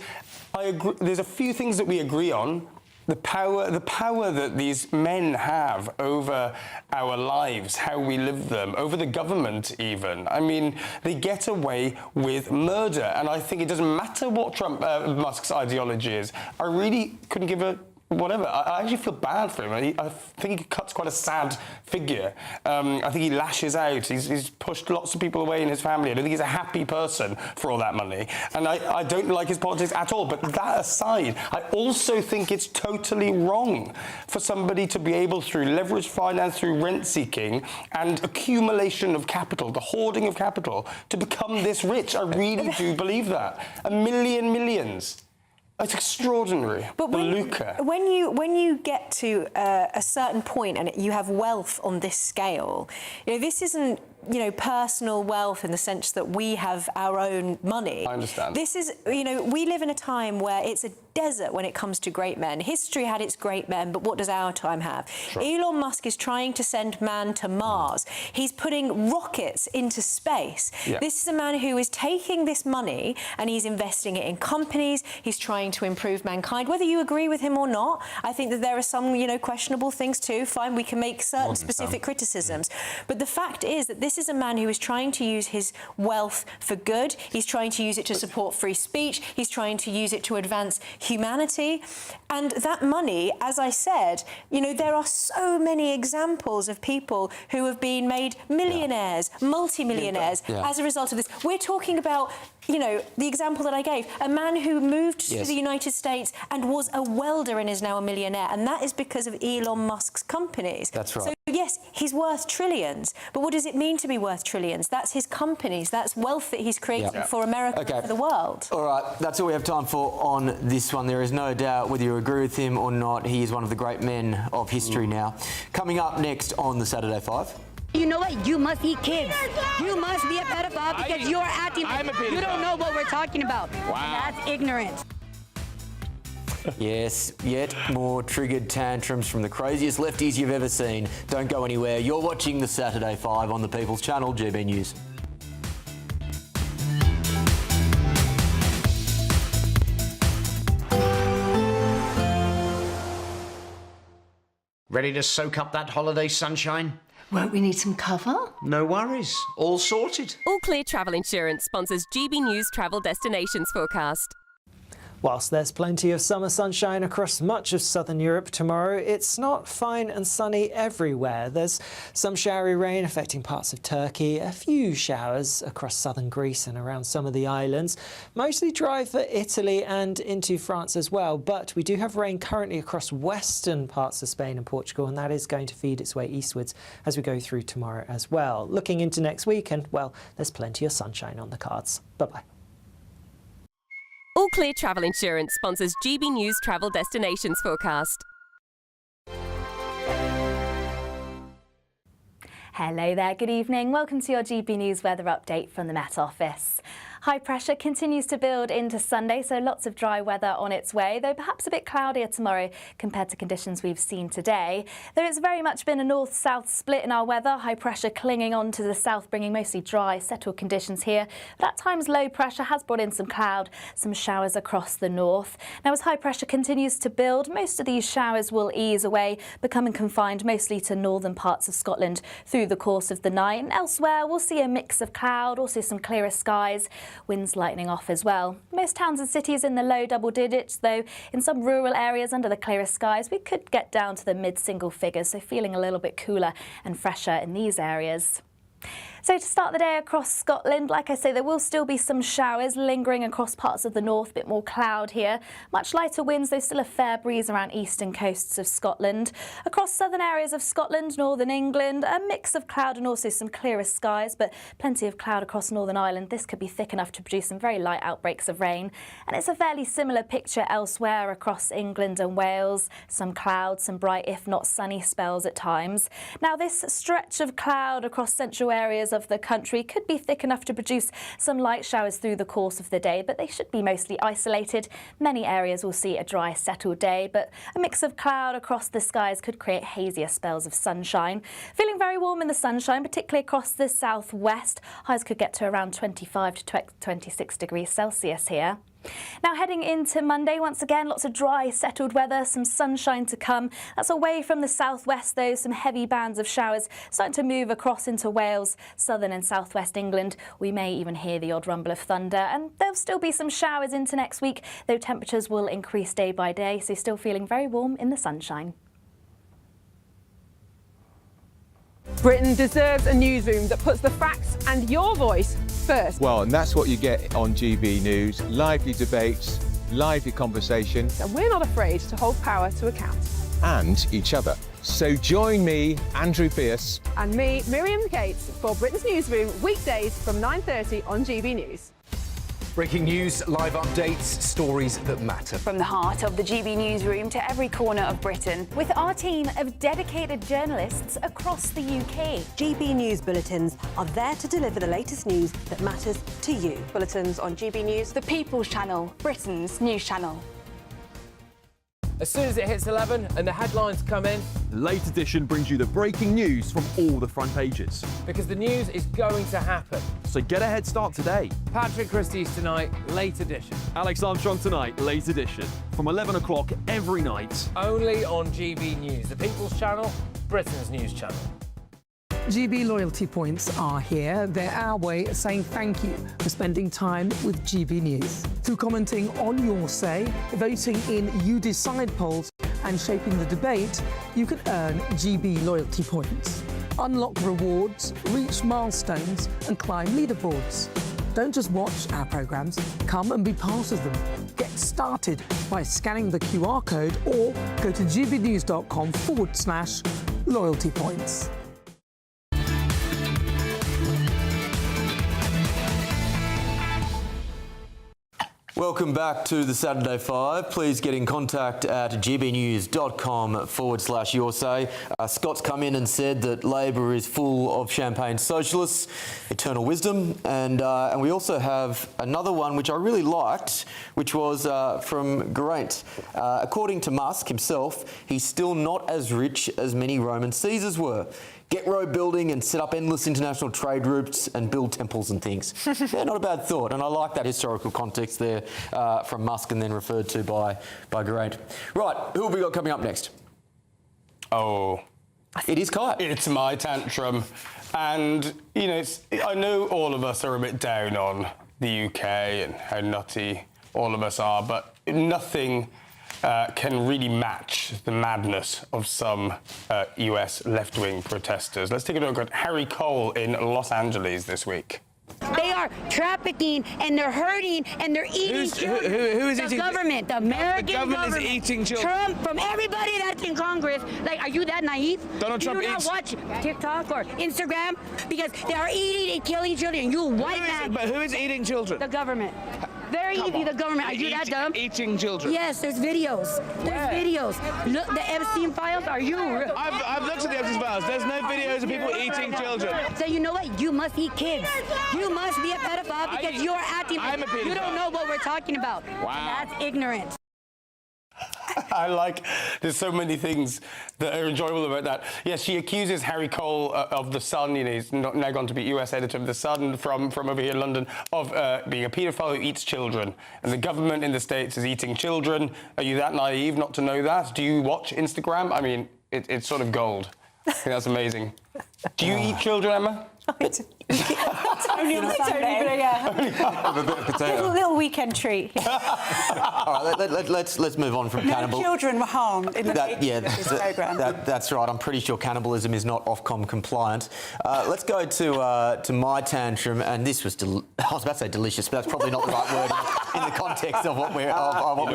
I agree. There's a few things that we agree on. The power that these men have over our lives, how we live them, over the government even. I mean, they get away with murder. And I think it doesn't matter what Musk's ideology is. I really couldn't give a whatever. I actually feel bad for him. I think he cuts quite a sad figure. I think he lashes out. He's pushed lots of people away in his family. I don't think he's a happy person for all that money. And I don't like his politics at all. But that aside, I also think it's totally wrong for somebody to be able, through leveraged finance, through rent-seeking and accumulation of capital, the hoarding of capital, to become this rich. I really do believe that. Millions. It's extraordinary. But when you get to a certain point and you have wealth on this scale, this isn't personal wealth in the sense that we have our own money. I understand. This is, we live in a time where it's a desert when it comes to great men. History had its great men, but what does our time have? Sure. Elon Musk is trying to send man to Mars. He's putting rockets into space. Yeah. This is a man who is taking this money and he's investing it in companies. He's trying to improve mankind. Whether you agree with him or not, I think that there are some, questionable things too. Fine, we can make certain specific criticisms. But the fact is that this is a man who is trying to use his wealth for good. He's trying to use it to support free speech. He's trying to use it to advance humanity. And that money, as I said, there are so many examples of people who have been made millionaires, multi-millionaires as a result of this. We're talking about, the example that I gave, a man who moved to the United States and was a welder and is now a millionaire. And that is because of Elon Musk's companies. That's right. So, yes, he's worth trillions. But what does it mean to be worth trillions? That's his companies. That's wealth that he's creating for America and for the world. All right, that's all we have time for on this one. There is no doubt whether you agree with him or not, he is one of the great men of history now. Coming up next on the Saturday Five. You know what? You must eat kids. You must be a pedophile because you're acting like you don't know what we're talking about. Wow. And that's ignorant. Yes, yet more triggered tantrums from the craziest lefties you've ever seen. Don't go anywhere. You're watching the Saturday 5 on the People's Channel, GB News. Ready to soak up that holiday sunshine? Won't we need some cover? No worries. All sorted. All Clear Travel Insurance sponsors GB News Travel Destinations Forecast. Whilst there's plenty of summer sunshine across much of southern Europe tomorrow, it's not fine and sunny everywhere. There's some showery rain affecting parts of Turkey, a few showers across southern Greece and around some of the islands. Mostly dry for Italy and into France as well, but we do have rain currently across western parts of Spain and Portugal, and that is going to feed its way eastwards as we go through tomorrow as well. Looking into next week, and well, there's plenty of sunshine on the cards. Bye-bye. All Clear Travel Insurance sponsors GB News Travel Destinations Forecast. Hello there, good evening. Welcome to your GB News weather update from the Met Office. High pressure continues to build into Sunday, so lots of dry weather on its way, though perhaps a bit cloudier tomorrow compared to conditions we've seen today. Though it's very much been a north-south split in our weather, high pressure clinging on to the south, bringing mostly dry, settled conditions here. But at times low pressure has brought in some cloud, some showers across the north. Now as high pressure continues to build, most of these showers will ease away, becoming confined mostly to northern parts of Scotland through the course of the night. And elsewhere we'll see a mix of cloud, also some clearer skies. Winds lightening off as well. Most towns and cities in the low double digits, though in some rural areas under the clearer skies we could get down to the mid-single figures, so feeling a little bit cooler and fresher in these areas. So to start the day across Scotland, like I say, there will still be some showers lingering across parts of the north, a bit more cloud here. Much lighter winds, though still a fair breeze around eastern coasts of Scotland. Across southern areas of Scotland, northern England, a mix of cloud and also some clearer skies, but plenty of cloud across Northern Ireland. This could be thick enough to produce some very light outbreaks of rain. And it's a fairly similar picture elsewhere across England and Wales. Some clouds, some bright if not sunny spells at times. Now this stretch of cloud across central areas of the country could be thick enough to produce some light showers through the course of the day, but they should be mostly isolated. Many areas will see a dry, settled day, but a mix of cloud across the skies could create hazier spells of sunshine. Feeling very warm in the sunshine, particularly across the southwest. Highs could get to around 25 to 26 degrees Celsius here. Now heading into Monday, once again lots of dry, settled weather, some sunshine to come. That's away from the southwest though, some heavy bands of showers starting to move across into Wales, southern and southwest England. We may even hear the odd rumble of thunder, and there'll still be some showers into next week, though temperatures will increase day by day, so still feeling very warm in the sunshine. Britain deserves a newsroom that puts the facts and your voice first. Well, and that's what you get on GB News. Lively debates, lively conversation. And we're not afraid to hold power to account. And each other. So join me, Andrew Pierce. And me, Miriam Gates, for Britain's Newsroom, weekdays from 9:30 on GB News. Breaking news, live updates, stories that matter. From the heart of the GB Newsroom to every corner of Britain, with our team of dedicated journalists across the UK. GB News bulletins are there to deliver the latest news that matters to you. Bulletins on GB News, the People's Channel, Britain's news channel. As soon as it hits 11 and the headlines come in, Late Edition brings you the breaking news from all the front pages. because the news is going to happen. So get a head start today. Patrick Christie's tonight, Late Edition. Alex Armstrong tonight, Late Edition. From 11 o'clock every night. Only on GB News, the People's Channel, Britain's news channel. GB loyalty points are here. They're our way of saying thank you for spending time with GB News. Through commenting on your say, voting in You Decide polls and shaping the debate, you can earn GB loyalty points. Unlock rewards, reach milestones and climb leaderboards. Don't just watch our programmes, come and be part of them. Get started by scanning the QR code or go to gbnews.com/loyalty points. Welcome back to the Saturday 5. Please get in contact at gbnews.com/yoursay. Scott's come in and said that Labor is full of champagne socialists, eternal wisdom, and we also have another one which I really liked, which was from Geraint. According to Musk himself, he's still not as rich as many Roman Caesars were. Get road building and set up endless international trade routes and build temples and things. Yeah, not a bad thought. And I like that historical context there from Musk and then referred to by Geraint. Right, who have we got coming up next? Oh. It is Kai. It's my tantrum. And, you know, I know all of us are a bit down on the UK and how nutty all of us are, but nothing can really match the madness of some US left-wing protesters. Let's take a look at Harry Cole in Los Angeles this week. They are trafficking and they're hurting and they're eating children. Who is the eating? government, the American government is eating children. Trump, from everybody that's in Congress. Like, are you that naive? Donald Trump Do you not watch TikTok or Instagram? Because they are eating and killing children. You white man. But who is eating children? The government. Very easy, the government. Are you that dumb? Eating children. Yes, there's videos. There's videos. Look, the Epstein files. Are you? I've looked at the Epstein files. There's no videos of people eating children. So you know what? You must eat kids. You must be a pedophile because you're acting. I'm a pedophile. You don't know what we're talking about. Wow. That's ignorant. There's so many things that are enjoyable about that. Yes, she accuses Harry Cole of The Sun, you know, he's now gone to be US editor of The Sun from over here in London, of being a paedophile who eats children. And the government in the States is eating children. Are you that naive not to know that? Do you watch Instagram? I mean, it's sort of gold. I think that's amazing. Do you eat children, Emma? Only on Sunday. Yeah. Little weekend treat. All right, let's move on from cannibal. No children were harmed in the making of this programme. That's right. I'm pretty sure cannibalism is not Ofcom compliant. Let's go to my tantrum, and this was I was about to say delicious, but that's probably not the right word in the context of what we're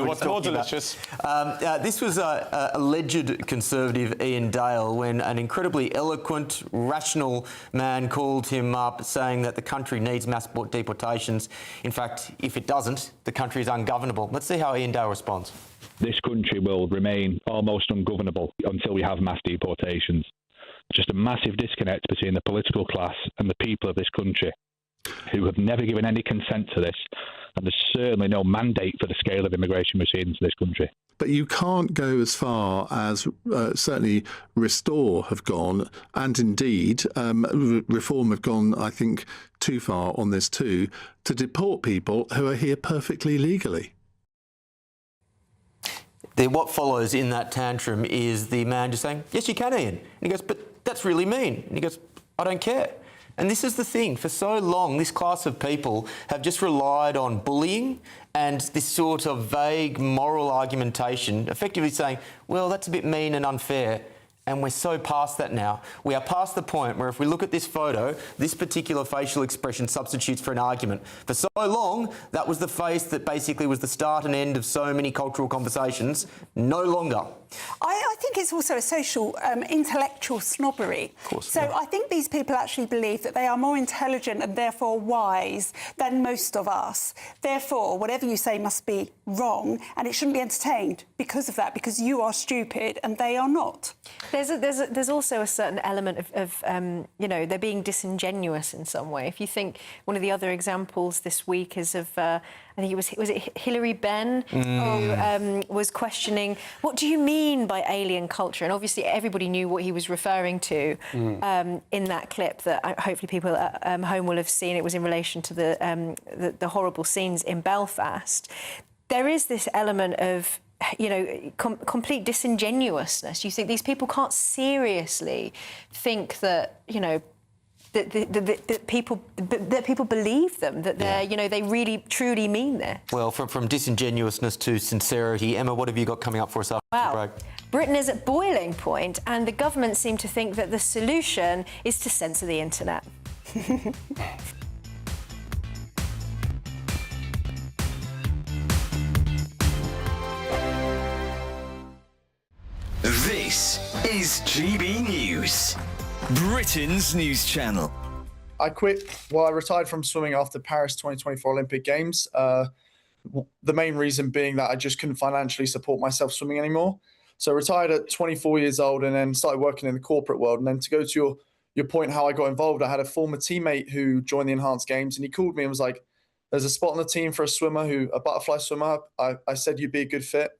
what's more delicious. This was alleged Conservative Ian Dale when an incredibly eloquent, rational man called him up saying that the country needs mass deportations. In fact, if it doesn't, the country is ungovernable. Let's see how Ian Dale responds. This country will remain almost ungovernable until we have mass deportations. Just a massive disconnect between the political class and the people of this country, who have never given any consent to this, and there's certainly no mandate for the scale of immigration we're seeing into this country. But you can't go as far as certainly Restore have gone, and indeed Reform have gone, I think, too far on this too, to deport people who are here perfectly legally. What follows in that tantrum is the man just saying, yes, you can, Ian. And he goes, but that's really mean. And he goes, I don't care. And this is the thing. For so long, this class of people have just relied on bullying and this sort of vague moral argumentation, effectively saying, well, that's a bit mean and unfair. And we're so past that now. We are past the point where if we look at this photo, this particular facial expression substitutes for an argument. For so long, that was the face that basically was the start and end of so many cultural conversations. No longer. I think it's also a social, intellectual snobbery. Of course, so yeah. I think these people actually believe that they are more intelligent and therefore wise than most of us. Therefore, whatever you say must be wrong and it shouldn't be entertained because of that, because you are stupid and they are not. There's also a certain element of you know, they're being disingenuous in some way. If you think one of the other examples this week is of I think was it Hilary Benn who was questioning, what do you mean by alien culture? And obviously everybody knew what he was referring to in that clip that hopefully people at home will have seen. It was in relation to the horrible scenes in Belfast. There is this element of, you know, complete disingenuousness. You think these people can't seriously think that, you know, that people believe them, that they're, you know, they really truly mean this. Well, from disingenuousness to sincerity, Emma, what have you got coming up for us after the break? Britain is at boiling point, and the government seem to think that the solution is to censor the internet. This is GB News, Britain's news channel. I quit, I retired from swimming after Paris 2024 Olympic Games. The main reason being that I just couldn't financially support myself swimming anymore. So I retired at 24 years old and then started working in the corporate world. And then to go to your point, how I got involved, I had a former teammate who joined the enhanced games, and he called me and was like, there's a spot on the team for a butterfly swimmer. I said you'd be a good fit.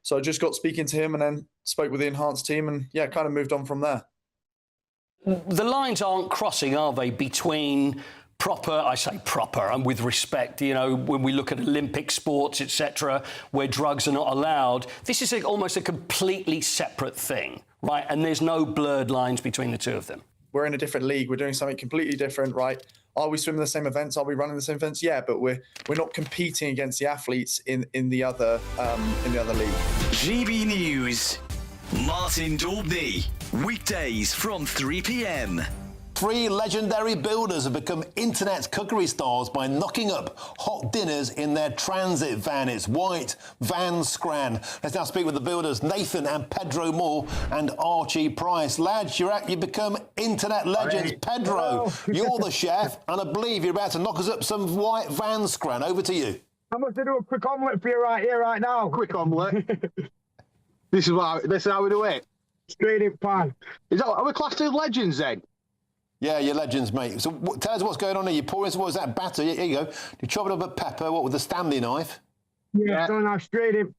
So I just got speaking to him and then spoke with the enhanced team and kind of moved on from there. The lines aren't crossing, are they, between proper, I say proper, and with respect, when we look at Olympic sports, etc., where drugs are not allowed, this is almost a completely separate thing, right? And there's no blurred lines between the two of them. We're in a different league. We're doing something completely different, right? Are we swimming the same events? Are we running the same events? Yeah, but we're not competing against the athletes in the other league. GB News. Martin Daubney. Weekdays from 3 p.m. 3 legendary builders have become internet cookery stars by knocking up hot dinners in their transit van. It's White Van Scran. Let's now speak with the builders Nathan and Pedro Moore and Archie Price. Lads, you've become internet legends. Hey. Pedro, you're the chef, and I believe you're about to knock us up some White Van Scran. Over to you. I'm going to do a quick omelette for you right here, right now. Quick omelette. This is how we do it. Straight in pan. Are we classed as legends then? Yeah, you're legends, mate. So tell us what's going on here. You're pouring, what was that batter? Here you go. You chop it up at pepper, what, with a Stanley knife? Yeah, so now straight in.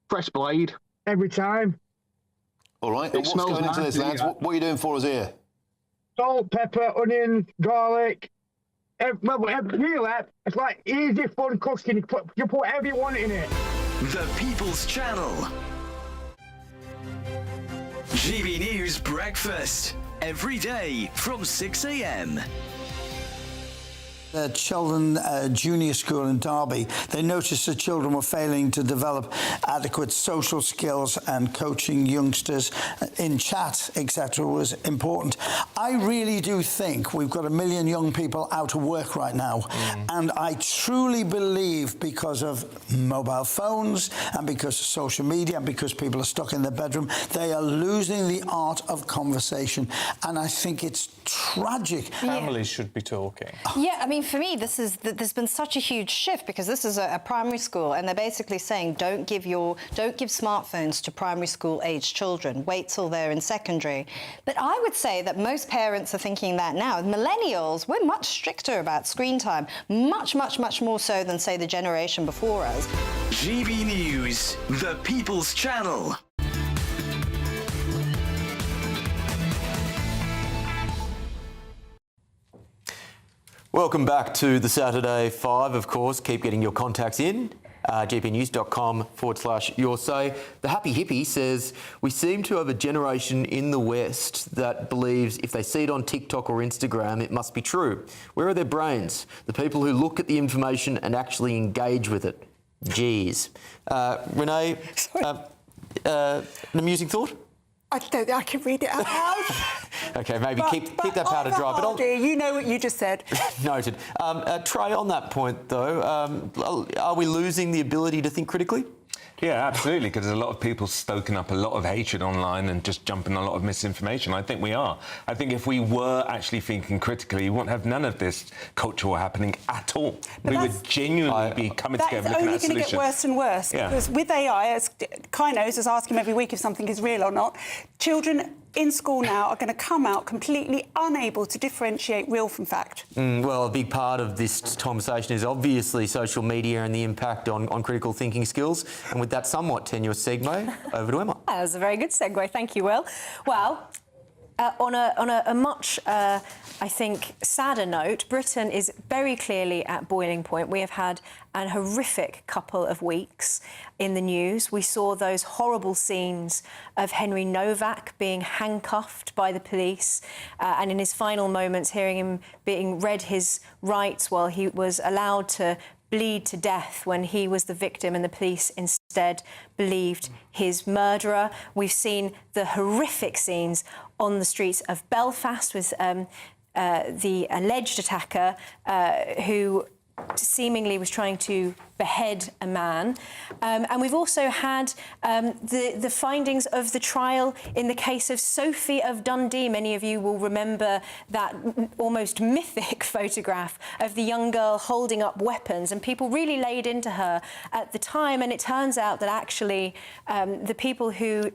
Fresh blade. Every time. All right, and what's going into this, lads? What are you doing for us here? Salt, pepper, onion, garlic. Really, it's like easy, fun cooking. You put whatever you want in it. The People's Channel. GB News Breakfast. Every day from 6 a.m. Sheldon Junior School in Derby, they noticed the children were failing to develop adequate social skills, and coaching youngsters in chat, etc., was important. I really do think we've got 1 million young people out of work right now, and I truly believe because of mobile phones and because of social media and because people are stuck in their bedroom, they are losing the art of conversation, and I think it's tragic. Families should be talking. Yeah, I mean, for me, there's been such a huge shift because this is a primary school, and they're basically saying don't give smartphones to primary school aged children. Wait till they're in secondary. But I would say that most parents are thinking that now. Millennials, we're much stricter about screen time, much more so than, say, the generation before us. GB News, the People's Channel. Welcome back to the Saturday 5, of course. Keep getting your contacts in. gbnews.com/your say. The Happy Hippie says, we seem to have a generation in the West that believes if they see it on TikTok or Instagram, it must be true. Where are their brains? The people who look at the information and actually engage with it. Jeez. Renee, an amusing thought? I don't think I can read it out loud. OK, maybe keep that powder dry. But dear, you know what you just said. Noted. Trey, on that point, though, are we losing the ability to think critically? Yeah, absolutely, because there's a lot of people stoking up a lot of hatred online and just jumping a lot of misinformation. I think we are. I think if we were actually thinking critically, we wouldn't have none of this culture war happening at all. We would genuinely be coming together looking at a solution. That's only going to get worse and worse. Yeah. Because with AI, as Kai knows, as ask him every week if something is real or not, children in school now are going to come out completely unable to differentiate real from fact. Well, a big part of this conversation is obviously social media and the impact on critical thinking skills. And with that somewhat tenuous segue, over to Emma. That was a very good segue. Thank you, Will. Well, on a much, I think, sadder note, Britain is very clearly at boiling point. We have had a horrific couple of weeks in the news. We saw those horrible scenes of Henry Novak being handcuffed by the police and in his final moments hearing him being read his rights while he was allowed to bleed to death when he was the victim and the police instead believed his murderer. We've seen the horrific scenes on the streets of Belfast with the alleged attacker who seemingly was trying to behead a man. And we've also had the findings of the trial in the case of Sophie of Dundee. Many of you will remember that almost mythic photograph of the young girl holding up weapons, and people really laid into her at the time. And it turns out that actually the people who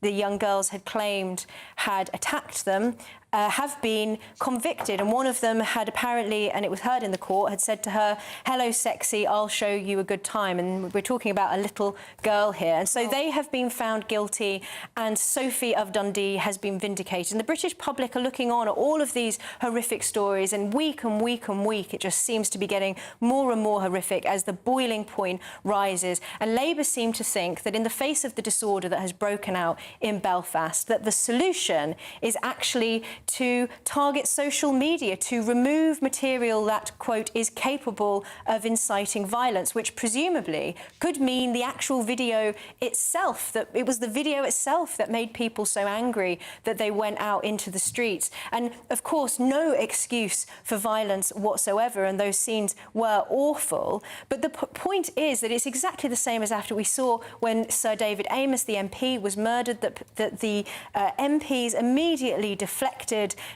the young girls had claimed had attacked them have been convicted, and one of them had apparently, and it was heard in the court, had said to her, "Hello, sexy, I'll show you a good time." And we're talking about a little girl here. And so they have been found guilty, and Sophie of Dundee has been vindicated. And the British public are looking on at all of these horrific stories, and week and week and week, it just seems to be getting more and more horrific as the boiling point rises. And Labour seem to think that in the face of the disorder that has broken out in Belfast, that the solution is actually to target social media, to remove material that, quote, is capable of inciting violence, which presumably could mean the actual video itself, that it was the video itself that made people so angry that they went out into the streets. And, of course, no excuse for violence whatsoever, and those scenes were awful. But the point is that it's exactly the same as after we saw when Sir David Amess, the MP, was murdered, that the MPs immediately deflected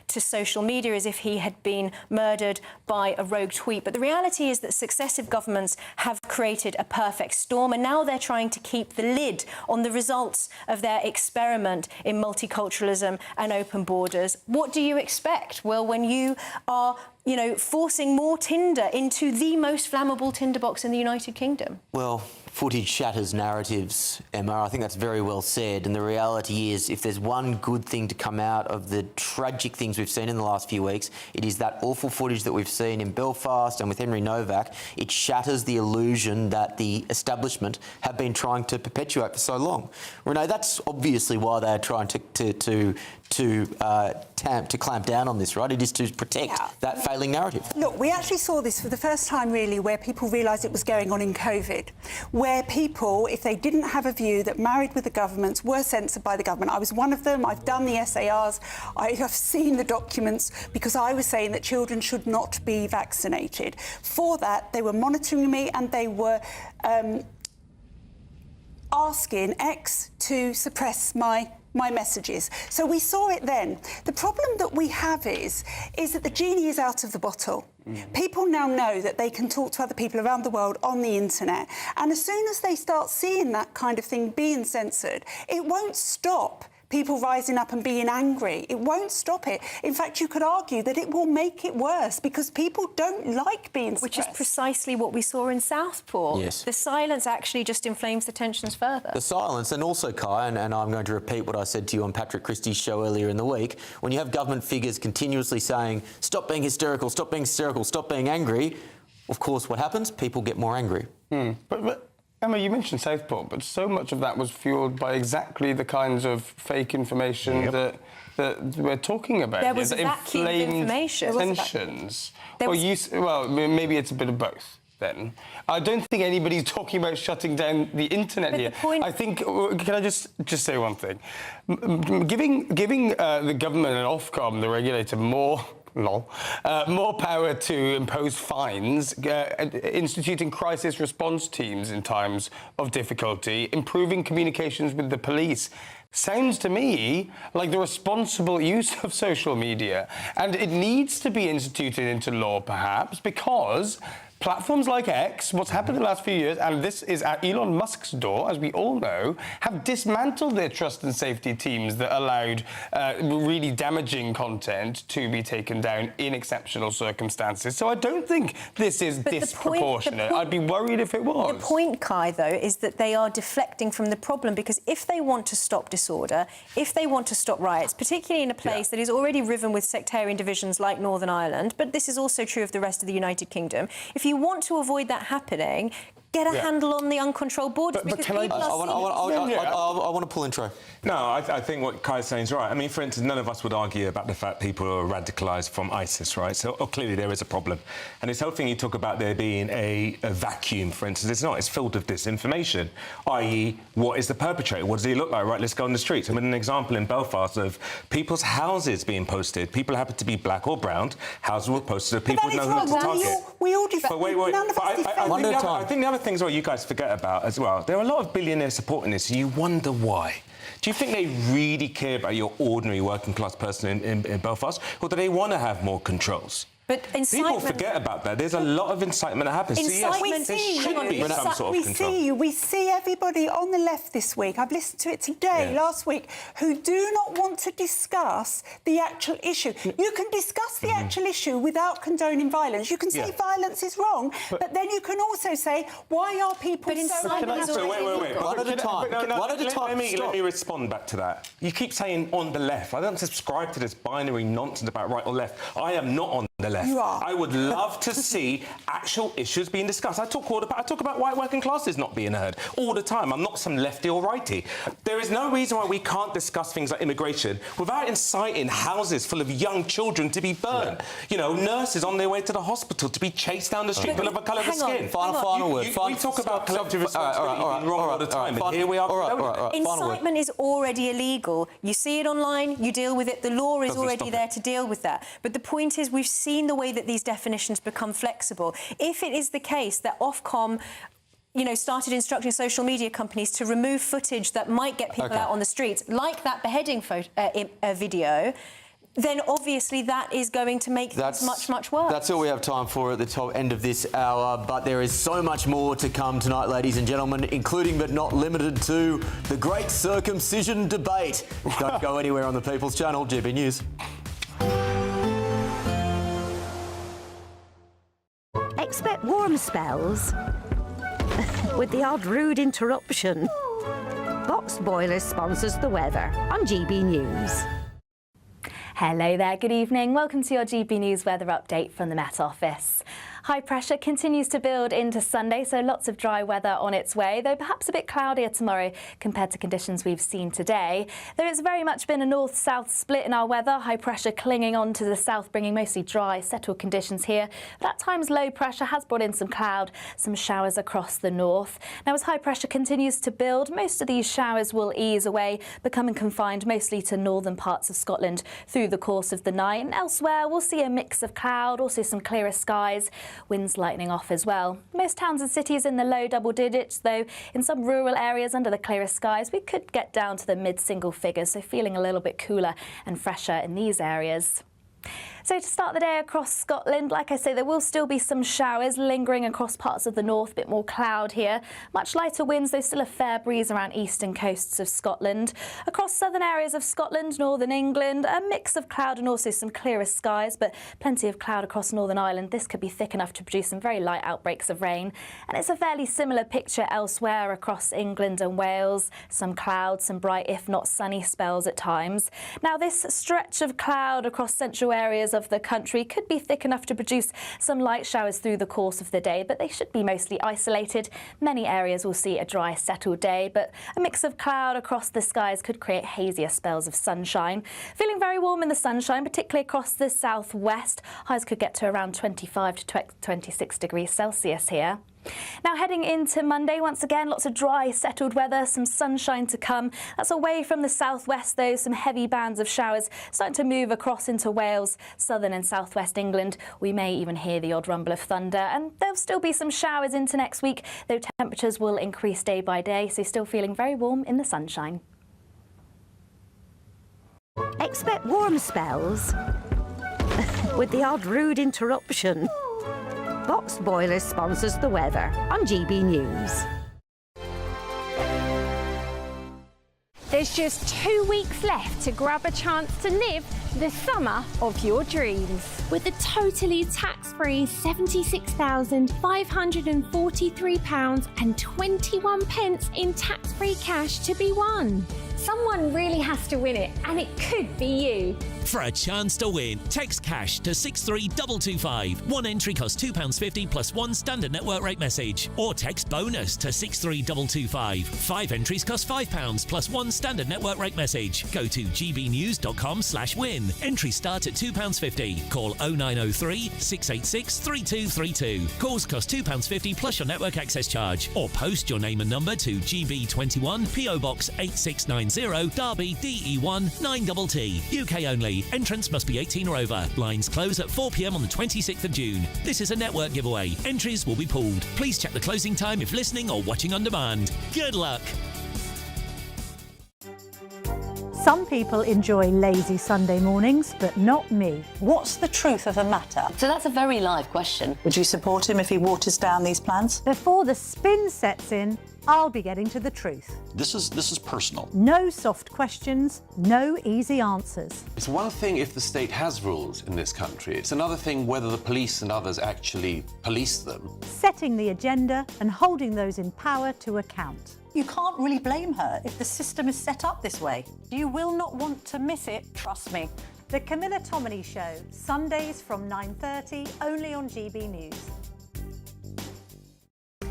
to social media as if he had been murdered by a rogue tweet. But the reality is that successive governments have created a perfect storm, and now they're trying to keep the lid on the results of their experiment in multiculturalism and open borders. What do you expect? Well, when you are, you know, forcing more tinder into the most flammable tinderbox in the United Kingdom? Well, footage shatters narratives, Emma. I think that's very well said. And the reality is, if there's one good thing to come out of the tragic things we've seen in the last few weeks, it is that awful footage that we've seen in Belfast and with Henry Novak. It shatters the illusion that the establishment have been trying to perpetuate for so long. Renee, that's obviously why they're trying to clamp down on this, right? It is to protect that failing narrative. Look, we actually saw this for the first time, really, where people realised it was going on in COVID, where people, if they didn't have a view that married with the governments, were censored by the government. I was one of them. I've done the SARs. I have seen the documents because I was saying that children should not be vaccinated. For that, they were monitoring me, and they were asking X to suppress my messages. So we saw it then. The problem that we have is that the genie is out of the bottle. People now know that they can talk to other people around the world on the internet. And as soon as they start seeing that kind of thing being censored, it won't stop people rising up and being angry. It won't stop it. In fact, you could argue that it will make it worse because people don't like being suppressed. Which is precisely what we saw in Southport. Yes. The silence actually just inflames the tensions further. The silence, and also, Kai, and I'm going to repeat what I said to you on Patrick Christie's show earlier in the week, when you have government figures continuously saying, stop being hysterical, stop being hysterical, stop being angry, of course, what happens? People get more angry. But Emma, you mentioned Southport, but so much of that was fuelled by exactly the kinds of fake information that we're talking about. There was a vacuum of information. Tensions. Well, maybe it's a bit of both. Then I don't think anybody's talking about shutting down the internet here. I think. Can I just say one thing? Giving the government and Ofcom, the regulator, more power to impose fines, instituting crisis response teams in times of difficulty, improving communications with the police. Sounds to me like the responsible use of social media. And it needs to be instituted into law, perhaps, because platforms like X, what's happened in the last few years, and this is at Elon Musk's door, as we all know, have dismantled their trust and safety teams that allowed really damaging content to be taken down in exceptional circumstances. So I don't think this is disproportionate. I'd be worried if it was. The point, Kai, though, is that they are deflecting from the problem, because if they want to stop disorder, if they want to stop riots, particularly in a place that is already riven with sectarian divisions like Northern Ireland, but this is also true of the rest of the United Kingdom, if you want to avoid that happening, get a handle on the uncontrolled borders. But can I want to pull in Troy. No, I think what Kai's saying is right. I mean, for instance, none of us would argue about the fact people are radicalised from ISIS, right? So clearly there is a problem. And this whole thing you talk about there being a vacuum, for instance, it's not. It's filled with disinformation, i.e. what is the perpetrator? What does he look like? Right, let's go on the streets. I mean, an example in Belfast of people's houses being posted. People happen to be black or brown. Houses were posted. People know who to target. We all do that. But wait. I think the other things what you guys forget about as well, there are a lot of billionaires supporting this, and you wonder why. Do you think they really care about your ordinary working class person in Belfast, or do they want to have more controls? But incitement... People forget about that. There's a lot of incitement that happens. Incitement, so yes, there should be some sort of control. We see everybody on the left this week, I've listened to it today, last week, who do not want to discuss the actual issue. You can discuss the actual issue without condoning violence. You can say violence is wrong, but then you can also say, why are people so... Wait. One at a time. Let me respond back to that. You keep saying on the left. I don't subscribe to this binary nonsense about right or left. I am not on the left. You are. I would love to see actual issues being discussed. I talk about white working classes not being heard all the time. I'm not some lefty or righty. There is no reason why we can't discuss things like immigration without inciting houses full of young children to be burned. You know, nurses on their way to the hospital to be chased down the street because of a colour of skin. Final word. We talk about collective responsibility being wrong all the time, and here we are. Incitement is already illegal. You see it online, you deal with it. The law is already there to deal with that. But the point is, we've seen the way that these definitions become flexible. If it is the case that Ofcom started instructing social media companies to remove footage that might get people out on the streets, like that beheading video, then obviously that is going to make things much, much worse. That's all we have time for at the top end of this hour, but there is so much more to come tonight, ladies and gentlemen, including but not limited to the Great Circumcision Debate. Don't go anywhere on the People's Channel, GB News. Expect warm spells with the odd rude interruption. Boxed Boilers sponsors the weather on GB News. Hello there, good evening. Welcome to your GB News weather update from the Met Office. High pressure continues to build into Sunday, so lots of dry weather on its way, though perhaps a bit cloudier tomorrow compared to conditions we've seen today. Though it's very much been a north-south split in our weather, high pressure clinging on to the south, bringing mostly dry, settled conditions here. But at times low pressure has brought in some cloud, some showers across the north. Now as high pressure continues to build, most of these showers will ease away, becoming confined mostly to northern parts of Scotland through the course of the night. And elsewhere we'll see a mix of cloud, also some clearer skies. Winds lightening off as well. Most towns and cities in the low double digits, though in some rural areas under the clearer skies we could get down to the mid-single figures, so feeling a little bit cooler and fresher in these areas. So to start the day across Scotland, like I say, there will still be some showers lingering across parts of the north, a bit more cloud here. Much lighter winds, though still a fair breeze around eastern coasts of Scotland. Across southern areas of Scotland, northern England, a mix of cloud and also some clearer skies, but plenty of cloud across Northern Ireland. This could be thick enough to produce some very light outbreaks of rain. And it's a fairly similar picture elsewhere across England and Wales. Some cloud, some bright, if not sunny spells at times. Now this stretch of cloud across central areas of the country could be thick enough to produce some light showers through the course of the day, but they should be mostly isolated. Many areas will see a dry, settled day, but a mix of cloud across the skies could create hazier spells of sunshine. Feeling very warm in the sunshine, particularly across the southwest. Highs could get to around 25 to 26 degrees Celsius here. Now heading into Monday, once again lots of dry, settled weather, some sunshine to come. That's away from the southwest though, some heavy bands of showers starting to move across into Wales, southern and southwest England. We may even hear the odd rumble of thunder, and there'll still be some showers into next week, though temperatures will increase day by day, so still feeling very warm in the sunshine. Expect warm spells with the odd rude interruption. Boxed Boilers sponsors the weather on GB News. There's just 2 weeks left to grab a chance to live the summer of your dreams. With a totally tax-free £76,543.21 in tax-free cash to be won. Someone really has to win it, and it could be you. for a chance to win. Text cash to 63225. One entry costs £2.50 plus one standard network rate message. Or text bonus to 63225. 5 entries cost £5 plus one standard network rate message. Go to gbnews.com/win. Entries start at £2.50. Call 0903 686 3232. Calls cost £2.50 plus your network access charge. Or post your name and number to GB21 PO Box 8690 Derby DE1 9TT. UK only. Entrance must be 18 or over. Lines close at 4 p.m. on the 26th of June. This is a network giveaway. Entries will be pulled. Please check the closing time if listening or watching on demand. Good luck. Some people enjoy lazy Sunday mornings, but not me. What's the truth of the matter? So that's a very live question. Would you support him if he waters down these plans? Before the spin sets in, I'll be getting to the truth. This is personal. No soft questions, no easy answers. It's one thing if the state has rules in this country. It's another thing whether the police and others actually police them. Setting the agenda and holding those in power to account. You can't really blame her if the system is set up this way. You will not want to miss it, trust me. The Camilla Tominey Show, Sundays from 9:30, only on GB News.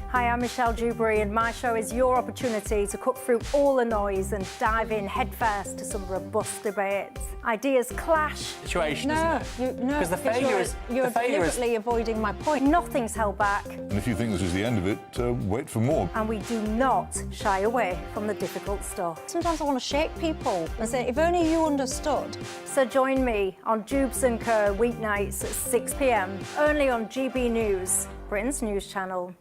Hi, I'm Michelle Dewberry, and my show is your opportunity to cut through all the noise and dive in headfirst to some robust debates. Ideas clash. Situation, no, isn't it? Because the failure is... You're deliberately avoiding my point. Nothing's held back. And if you think this is the end of it, wait for more. And we do not shy away from the difficult stuff. Sometimes I want to shake people and say, if only you understood. So join me on Jubes & Co. weeknights at 6 p.m, only on GB News, Britain's news channel.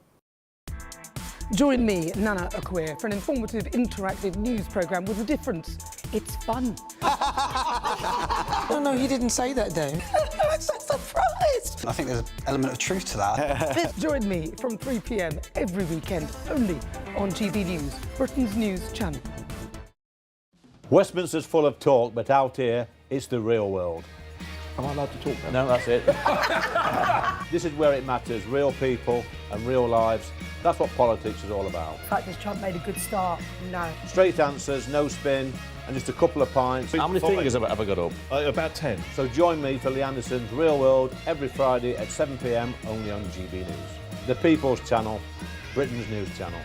Join me, Nana Akwe, for an informative, interactive news programme with a difference. It's fun. No, he didn't say that, Dave. I'm so surprised. I think there's an element of truth to that. Join me from 3 p.m. every weekend, only on GB News, Britain's news channel. Westminster's full of talk, but out here, it's the real world. Am I allowed to talk No, now? that's it. This is where it matters, real people and real lives. That's what politics is all about. In fact, has Trump made a good start? No. Straight answers, no spin, and just a couple of pints. How many fingers have I got up? About 10. So join me for Lee Anderson's Real World every Friday at 7 p.m, only on GB News. The People's Channel, Britain's news channel.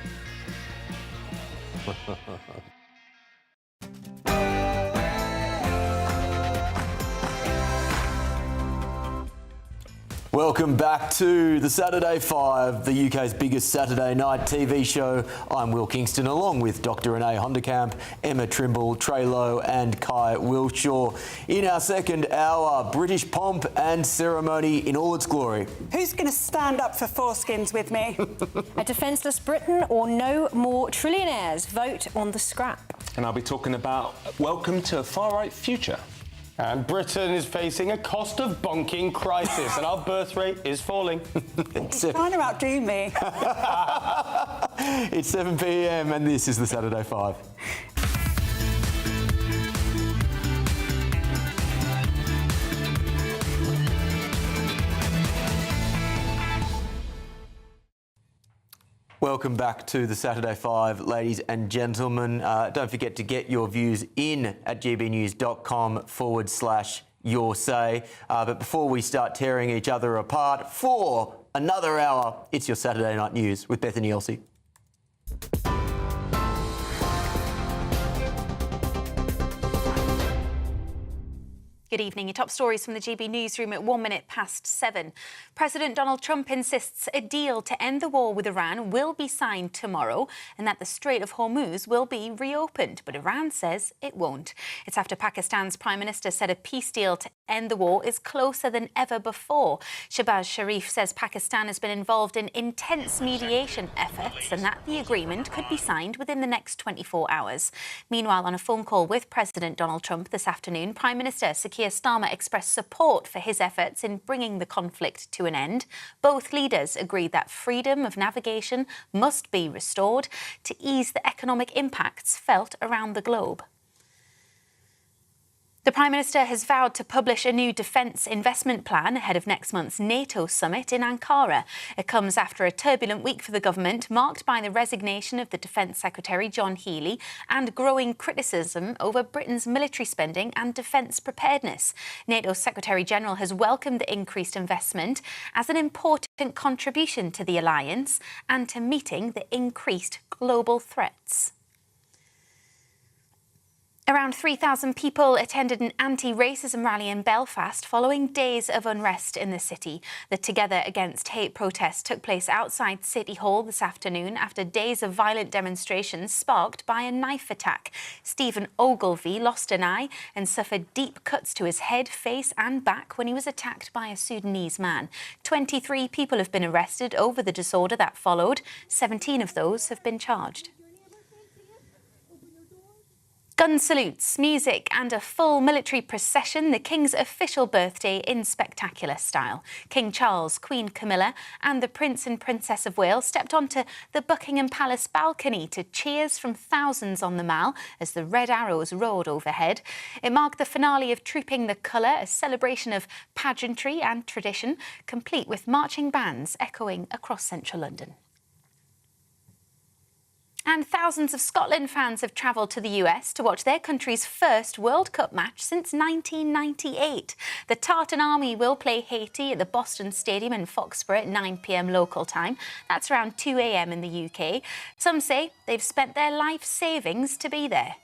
Welcome back to the Saturday 5, the UK's biggest Saturday night TV show. I'm Will Kingston, along with Dr. Renee Honderkamp, Emma Trimble, Trey Lowe and Kai Wilshaw. In our second hour, British pomp and ceremony in all its glory. Who's going to stand up for foreskins with me? A defenceless Britain or no more trillionaires? Vote on the scrap. And I'll be talking about welcome to a far-right future. And Britain is facing a cost of bonking crisis, and our birth rate is falling. He's trying to outdo me. It's 7 p.m. and this is the Saturday 5. Welcome back to the Saturday 5, ladies and gentlemen. Don't forget to get your views in at gbnews.com/your say. But before we start tearing each other apart for another hour, it's your Saturday Night News with Bethany Elsey. Good evening. Your top stories from the GB newsroom at 7:01. President Donald Trump insists a deal to end the war with Iran will be signed tomorrow and that the Strait of Hormuz will be reopened. But Iran says it won't. It's after Pakistan's Prime Minister said a peace deal to end the war is closer than ever before. Shehbaz Sharif says Pakistan has been involved in intense mediation efforts and that the agreement could be signed within the next 24 hours. Meanwhile, on a phone call with President Donald Trump this afternoon, Prime Minister Keir Starmer expressed support for his efforts in bringing the conflict to an end. Both leaders agreed that freedom of navigation must be restored to ease the economic impacts felt around the globe. The Prime Minister has vowed to publish a new defence investment plan ahead of next month's NATO summit in Ankara. It comes after a turbulent week for the government, marked by the resignation of the Defence Secretary John Healey and growing criticism over Britain's military spending and defence preparedness. NATO's Secretary-General has welcomed the increased investment as an important contribution to the alliance and to meeting the increased global threats. Around 3,000 people attended an anti-racism rally in Belfast following days of unrest in the city. The Together Against Hate protest took place outside City Hall this afternoon after days of violent demonstrations sparked by a knife attack. Stephen Ogilvie lost an eye and suffered deep cuts to his head, face and back when he was attacked by a Sudanese man. 23 people have been arrested over the disorder that followed. 17 of those have been charged. Gun salutes, music and a full military procession, the King's official birthday in spectacular style. King Charles, Queen Camilla and the Prince and Princess of Wales stepped onto the Buckingham Palace balcony to cheers from thousands on the Mall as the red arrows roared overhead. It marked the finale of Trooping the Colour, a celebration of pageantry and tradition, complete with marching bands echoing across central London. And thousands of Scotland fans have travelled to the US to watch their country's first World Cup match since 1998. The Tartan Army will play Haiti at the Boston Stadium in Foxborough at 9 p.m. local time. That's around 2 a.m. in the UK. Some say they've spent their life savings to be there.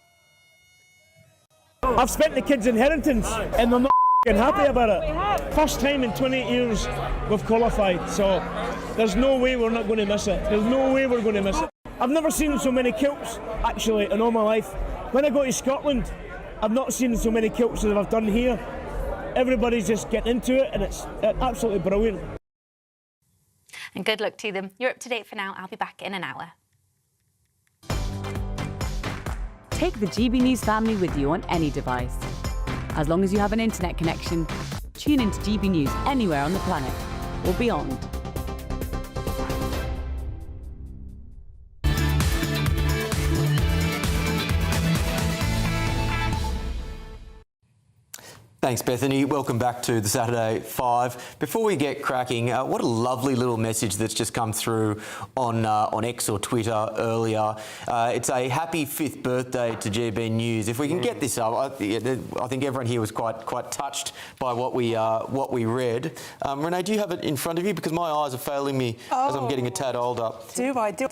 I've spent the kids' inheritance and they're not happy about it. First time in 28 years we've qualified, so there's no way we're not going to miss it. There's no way we're going to miss it. I've never seen so many kilts, actually, in all my life. When I go to Scotland, I've not seen so many kilts as I've done here. Everybody's just getting into it, and it's absolutely brilliant. And good luck to them. You're up to date for now. I'll be back in an hour. Take the GB News family with you on any device. As long as you have an internet connection, tune into GB News anywhere on the planet or beyond. Thanks, Bethany. Welcome back to the Saturday 5. Before we get cracking, what a lovely little message that's just come through on X or Twitter earlier. It's a happy 5th birthday to GBNews. If we can get this up, I think everyone here was quite touched by what we read. Renee, do you have it in front of you? Because my eyes are failing me as I'm getting a tad older. Do I do?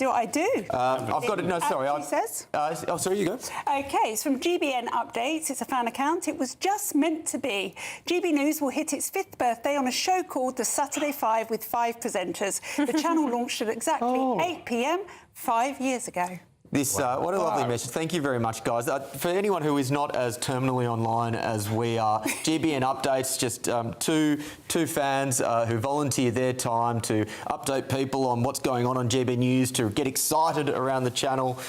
I've got it. No, sorry. Says. Oh, sorry. You go. Okay, it's from GBN Updates. It's a fan account. It was just meant to be. GB News will hit its 5th birthday on a show called The Saturday 5 with 5 presenters. The channel launched at exactly 8 p.m. 5 years ago. What a lovely message. Thank you very much, guys. For anyone who is not as terminally online as we are, GBN Updates, just two fans who volunteer their time to update people on what's going on GB News, to get excited around the channel.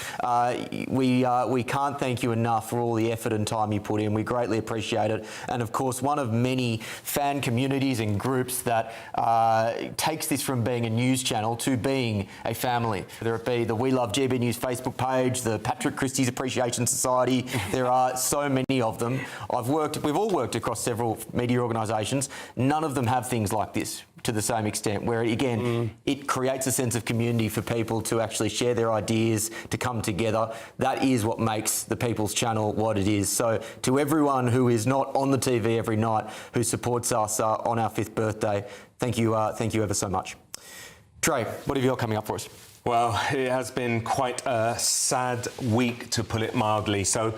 We can't thank you enough for all the effort and time you put in. We greatly appreciate it. And of course, one of many fan communities and groups that takes this from being a news channel to being a family. Whether it be the We Love GB News Facebook page, the Patrick Christie's Appreciation Society. There are so many of them. We've all worked across several media organisations. None of them have things like this to the same extent, where again, it creates a sense of community for people to actually share their ideas, to come together. That is what makes the People's Channel what it is. So to everyone who is not on the TV every night, who supports us on our 5th birthday, thank you ever so much. Trey, what have you got coming up for us? Well, it has been quite a sad week, to put it mildly. So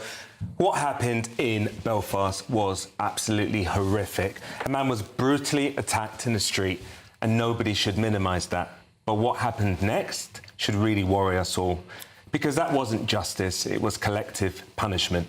what happened in Belfast was absolutely horrific. A man was brutally attacked in the street, and nobody should minimise that. But what happened next should really worry us all, because that wasn't justice, it was collective punishment.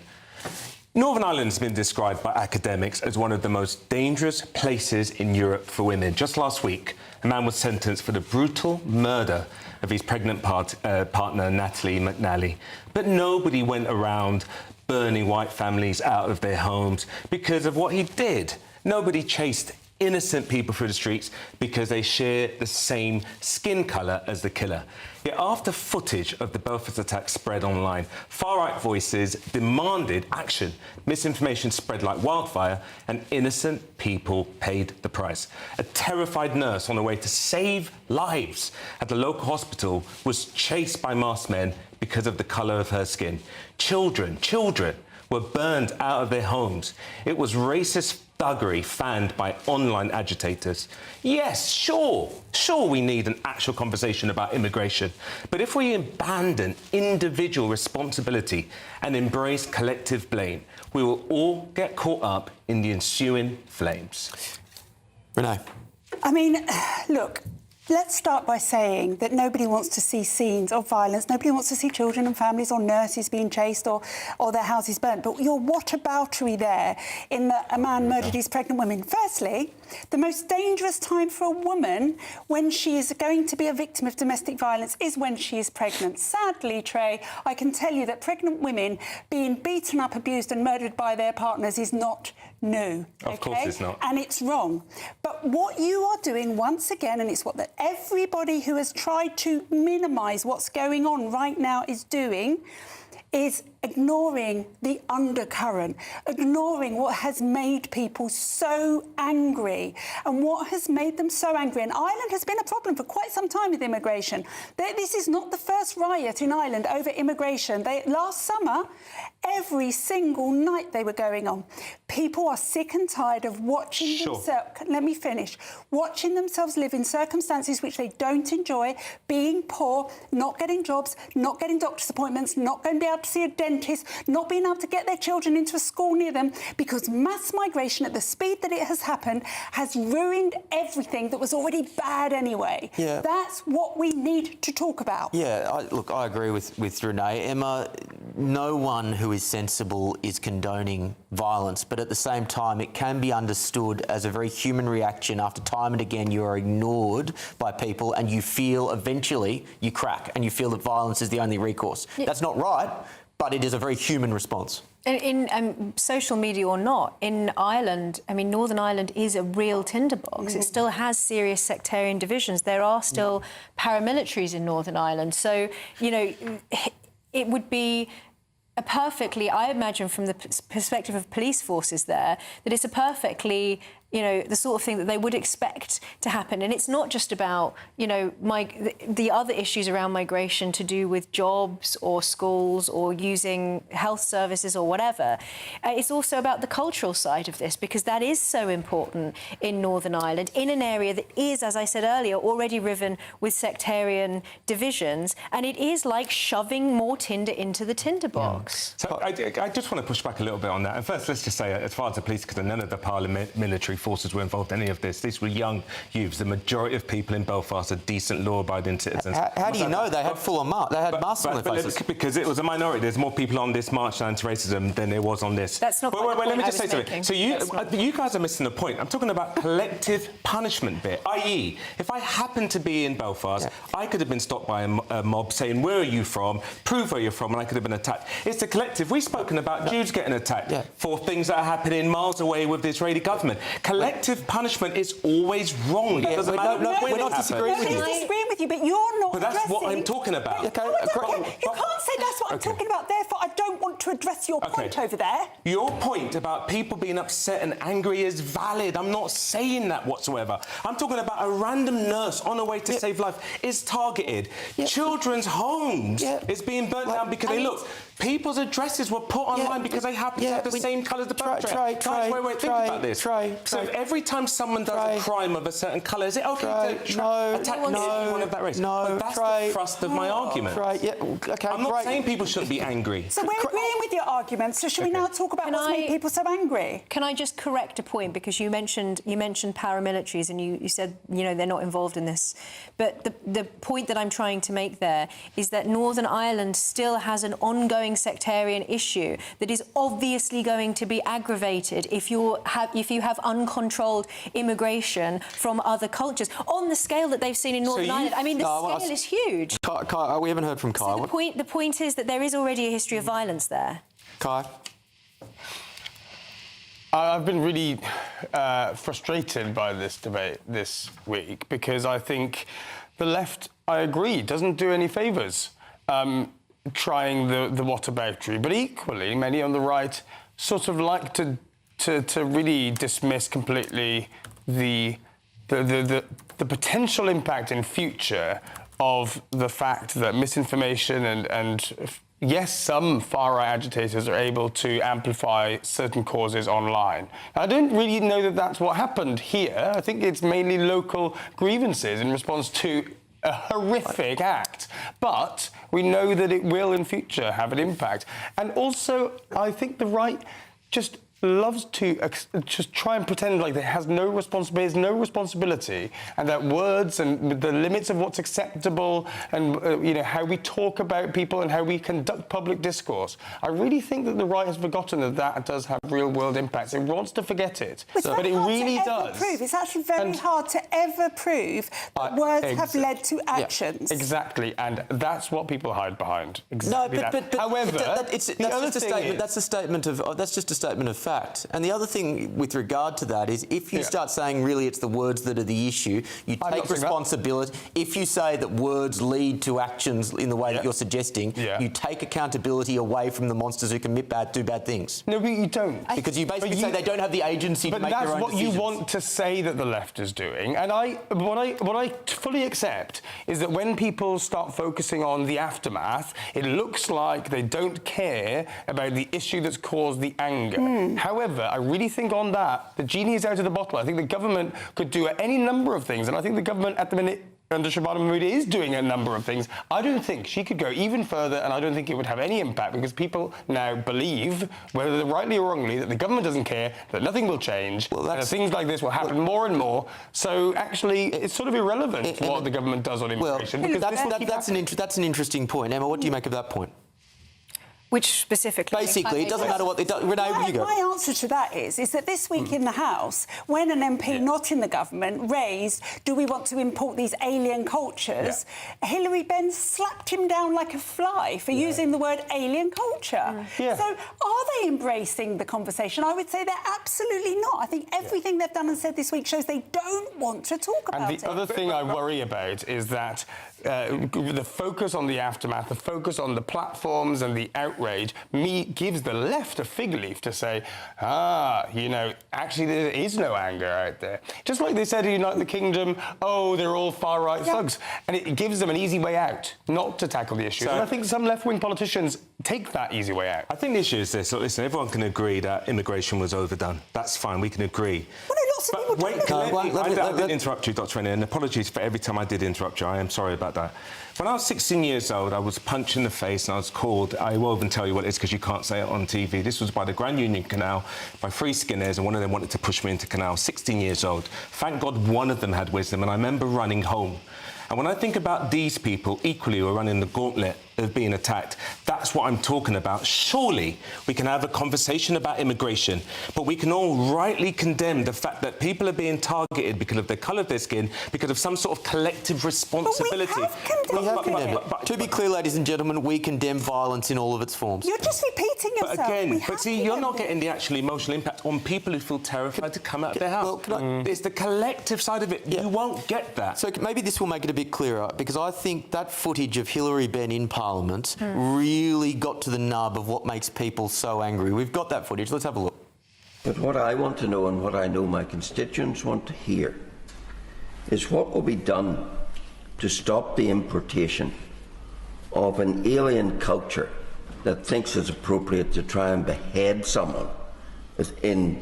Northern Ireland has been described by academics as one of the most dangerous places in Europe for women. Just last week, a man was sentenced for the brutal murder of his pregnant partner, Natalie McNally. But nobody went around burning white families out of their homes because of what he did. Nobody chased innocent people through the streets because they share the same skin colour as the killer. Yet after footage of the Belfast attack spread online, far-right voices demanded action. Misinformation spread like wildfire, and innocent people paid the price. A terrified nurse on her way to save lives at the local hospital was chased by masked men because of the colour of her skin. Children were burned out of their homes. It was racist thuggery fanned by online agitators. Yes, sure we need an actual conversation about immigration, but if we abandon individual responsibility and embrace collective blame, we will all get caught up in the ensuing flames. Renee. I mean, look, let's start by saying that nobody wants to see scenes of violence. Nobody wants to see children and families or nurses being chased or their houses burnt. But your whataboutery there in that a man murdered his pregnant women. Firstly, the most dangerous time for a woman when she is going to be a victim of domestic violence is when she is pregnant. Sadly, Trey, I can tell you that pregnant women being beaten up, abused and murdered by their partners is not new. Of course it's not. And it's wrong. But what you are doing once again, and it's what everybody who has tried to minimise what's going on right now is doing, is ignoring the undercurrent, ignoring what has made people so angry and what has made them so angry. And Ireland has been a problem for quite some time with immigration. This is not the first riot in Ireland over immigration. Last summer, every single night they were going on. People are sick and tired of watching themselves, let me finish, watching themselves live in circumstances which they don't enjoy, being poor, not getting jobs, not getting doctor's appointments, not going to be able to see a dentist, not being able to get their children into a school near them, because mass migration at the speed that it has happened has ruined everything that was already bad anyway. Yeah. That's what we need to talk about. Yeah, look, I agree with Renee. Emma, no one who is sensible is condoning violence, but at the same time, it can be understood as a very human reaction after time and again you are ignored by people and you feel eventually you crack and you feel that violence is the only recourse. Yeah. That's not right, but it is a very human response. In social media or not, in Ireland, I mean, Northern Ireland is a real tinderbox. It still has serious sectarian divisions. There are still paramilitaries in Northern Ireland. So, you know, it would be a perfectly, I imagine from the perspective of police forces there, that it's a perfectly, you know, the sort of thing that they would expect to happen. And it's not just about, you know, the other issues around migration to do with jobs or schools or using health services or whatever. It's also about the cultural side of this, because that is so important in Northern Ireland, in an area that is, as I said earlier, already riven with sectarian divisions. And it is like shoving more tinder into the tinderbox. So I just want to push back a little bit on that. And first, let's just say, as far as the police, because none of the paramilitary forces were involved in any of this. These were young youths. The majority of people in Belfast are decent, law-abiding citizens. How do you know? They had full-on masks. They had masks on their faces. Because it was a minority. There's more people on this march anti-racism than there was on this. That's not wait, let me just say something. So you guys are missing the point. I'm talking about collective punishment bit, i.e., if I happened to be in Belfast, I could have been stopped by a mob saying, where are you from? Prove where you're from, and I could have been attacked. It's the collective. We've spoken about Jews getting attacked for things that are happening miles away with the Israeli government. Collective punishment is always wrong. It doesn't matter we're not disagreeing with you. We're disagreeing with you, but you're not But that's what I'm talking about. You can't say that's what I'm talking about. Therefore, I don't want to address your point over there. Your point about people being upset and angry is valid. I'm not saying that whatsoever. I'm talking about a random nurse on her way to save life is targeted. Children's homes is being burnt down because they look. People's addresses were put online because they happen to have the same colour as the perpetrator. Guys, wait, think about this. So every time someone does a crime of a certain colour, is it okay to attack anyone of that race? No, that's the thrust of my argument. I'm not saying people shouldn't be angry. So we're agreeing with your argument. So should we now talk about what's made people so angry? Can I just correct a point, because you mentioned paramilitaries and you said, you know, they're not involved in this. But the point that I'm trying to make there is that Northern Ireland still has an ongoing sectarian issue that is obviously going to be aggravated if you have uncontrolled immigration from other cultures on the scale that they've seen in Northern Ireland. I mean, the scale is huge. Kai, we haven't heard from Kai. So the point is that there is already a history of violence there. Kai? I've been really frustrated by this debate this week because I think the left, I agree, doesn't do any favours trying the whataboutery, but equally many on the right sort of like to really dismiss completely the potential impact in future of the fact that misinformation and yes, some far-right agitators are able to amplify certain causes online. I don't really know that that's what happened here. I think it's mainly local grievances in response to a horrific act. But we know that it will in future have an impact. And also, I think the right just loves to just try and pretend like it has no responsibility, and that words and the limits of what's acceptable and how we talk about people and how we conduct public discourse. I really think that the right has forgotten that does have real-world impacts. It wants to forget it, but it really does. It's actually very hard to ever prove that words have led to actions. Yeah, exactly, and that's what people hide behind. Exactly that. However, that's just a statement of fact. And the other thing with regard to that is if you start saying really it's the words that are the issue, you take responsibility. If you say that words lead to actions in the way that you're suggesting, you take accountability away from the monsters who do bad things. No, but you don't. Because you basically say they don't have the agency to make their own decisions. But that's what you want to say that the left is doing. And what I fully accept is that when people start focusing on the aftermath, it looks like they don't care about the issue that's caused the anger. However, I really think on that, the genie is out of the bottle. I think the government could do any number of things, and I think the government at the minute under Shabana Mahmood is doing a number of things. I don't think she could go even further, and I don't think it would have any impact because people now believe, whether rightly or wrongly, that the government doesn't care, that nothing will change, and that things like this will happen more and more. So actually, it's sort of irrelevant what the government does on immigration. Well, that's an interesting point. Emma, what do you make of that point? Which specifically? Basically, it doesn't matter what they do. Renee, you go. My answer to that is that this week in the House, when an MP not in the government raised, do we want to import these alien cultures, Hilary Benn slapped him down like a fly for using the word alien culture. So are they embracing the conversation? I would say they're absolutely not. I think everything they've done and said this week shows they don't want to talk about it. And the other thing I worry about is that the focus on the aftermath, the focus on the platforms and the outrage, gives the left a fig leaf to say, actually there is no anger out there. Just like they said in United Kingdom, they're all far-right thugs. And it gives them an easy way out, not to tackle the issue. And I think some left-wing politicians take that easy way out. I think the issue is this. Look, listen, everyone can agree that immigration was overdone. That's fine, we can agree. But wait, I didn't interrupt you, Dr. Rennie, and apologies for every time I did interrupt you. I am sorry about that. When I was 16 years old, I was punched in the face and I was called, I won't even tell you what it is because you can't say it on TV. This was by the Grand Union Canal, by three skinheads, and one of them wanted to push me into canal. 16 years old. Thank God one of them had wisdom, and I remember running home. And when I think about these people equally who are running the gauntlet of being attacked, that's what I'm talking about. Surely we can have a conversation about immigration, but we can all rightly condemn the fact that people are being targeted because of the colour of their skin, because of some sort of collective responsibility. We have condemned it. To be clear, ladies and gentlemen, we condemn violence in all of its forms. You're just repeating yourself. But again, you're not getting the actual emotional impact on people who feel terrified to come out of their house. It's the collective side of it. You won't get that. So maybe this will make it a bit clearer, because I think that footage of Hilary Benn in Parliament really got to the nub of what makes people so angry. We've got that footage. Let's have a look. But what I want to know, and what I know my constituents want to hear, is what will be done to stop the importation of an alien culture that thinks it's appropriate to try and behead someone within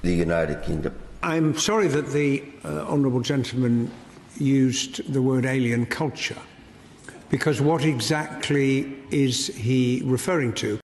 the United Kingdom. I'm sorry that the honourable gentleman used the word alien culture, because what exactly is he referring to?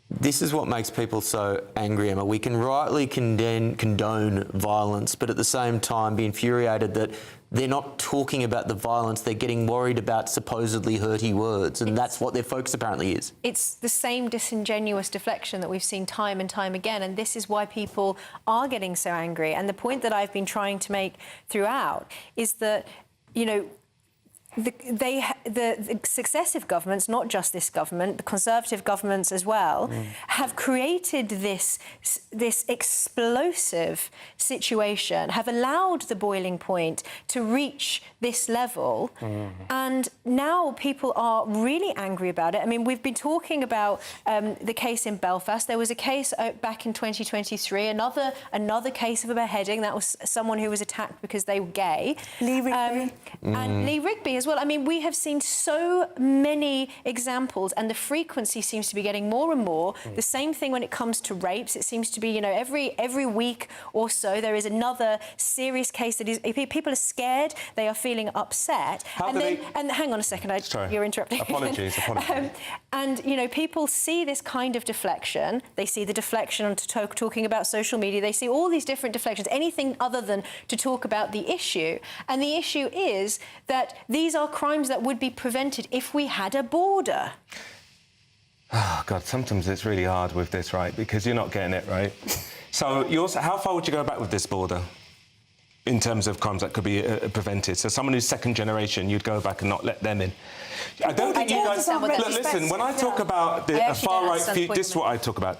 This is what makes people so angry, Emma. We can rightly condone violence, but at the same time be infuriated that they're not talking about the violence, they're getting worried about supposedly hurty words, and that's what their focus apparently is. It's the same disingenuous deflection that we've seen time and time again, and this is why people are getting so angry. And the point that I've been trying to make throughout is that, you know, the successive governments, not just this government, the Conservative governments as well, have created this explosive situation, have allowed the boiling point to reach this level, and now people are really angry about it. I mean, we've been talking about the case in Belfast. There was a case back in 2023, another case of a beheading. That was someone who was attacked because they were gay. Lee Rigby. And Lee Rigby as well. I mean, we have seen so many examples, and the frequency seems to be getting more and more. The same thing when it comes to rapes. It seems to be, you know, every week or so there is another serious case that is. People are scared. They are feeling upset. And hang on a second. You're interrupting. Apologies. And you know, people see this kind of deflection. They see the deflection onto talking about social media. They see all these different deflections, anything other than to talk about the issue. And the issue is that these are crimes that would be prevented if we had a border. Oh, God, sometimes it's really hard with this, right? Because you're not getting it, right? So how far would you go back with this border in terms of crimes that could be prevented? So someone who's second generation, you'd go back and not let them in. I don't think you guys... Look, listen, when I talk about a far-right future... This is what I talk about.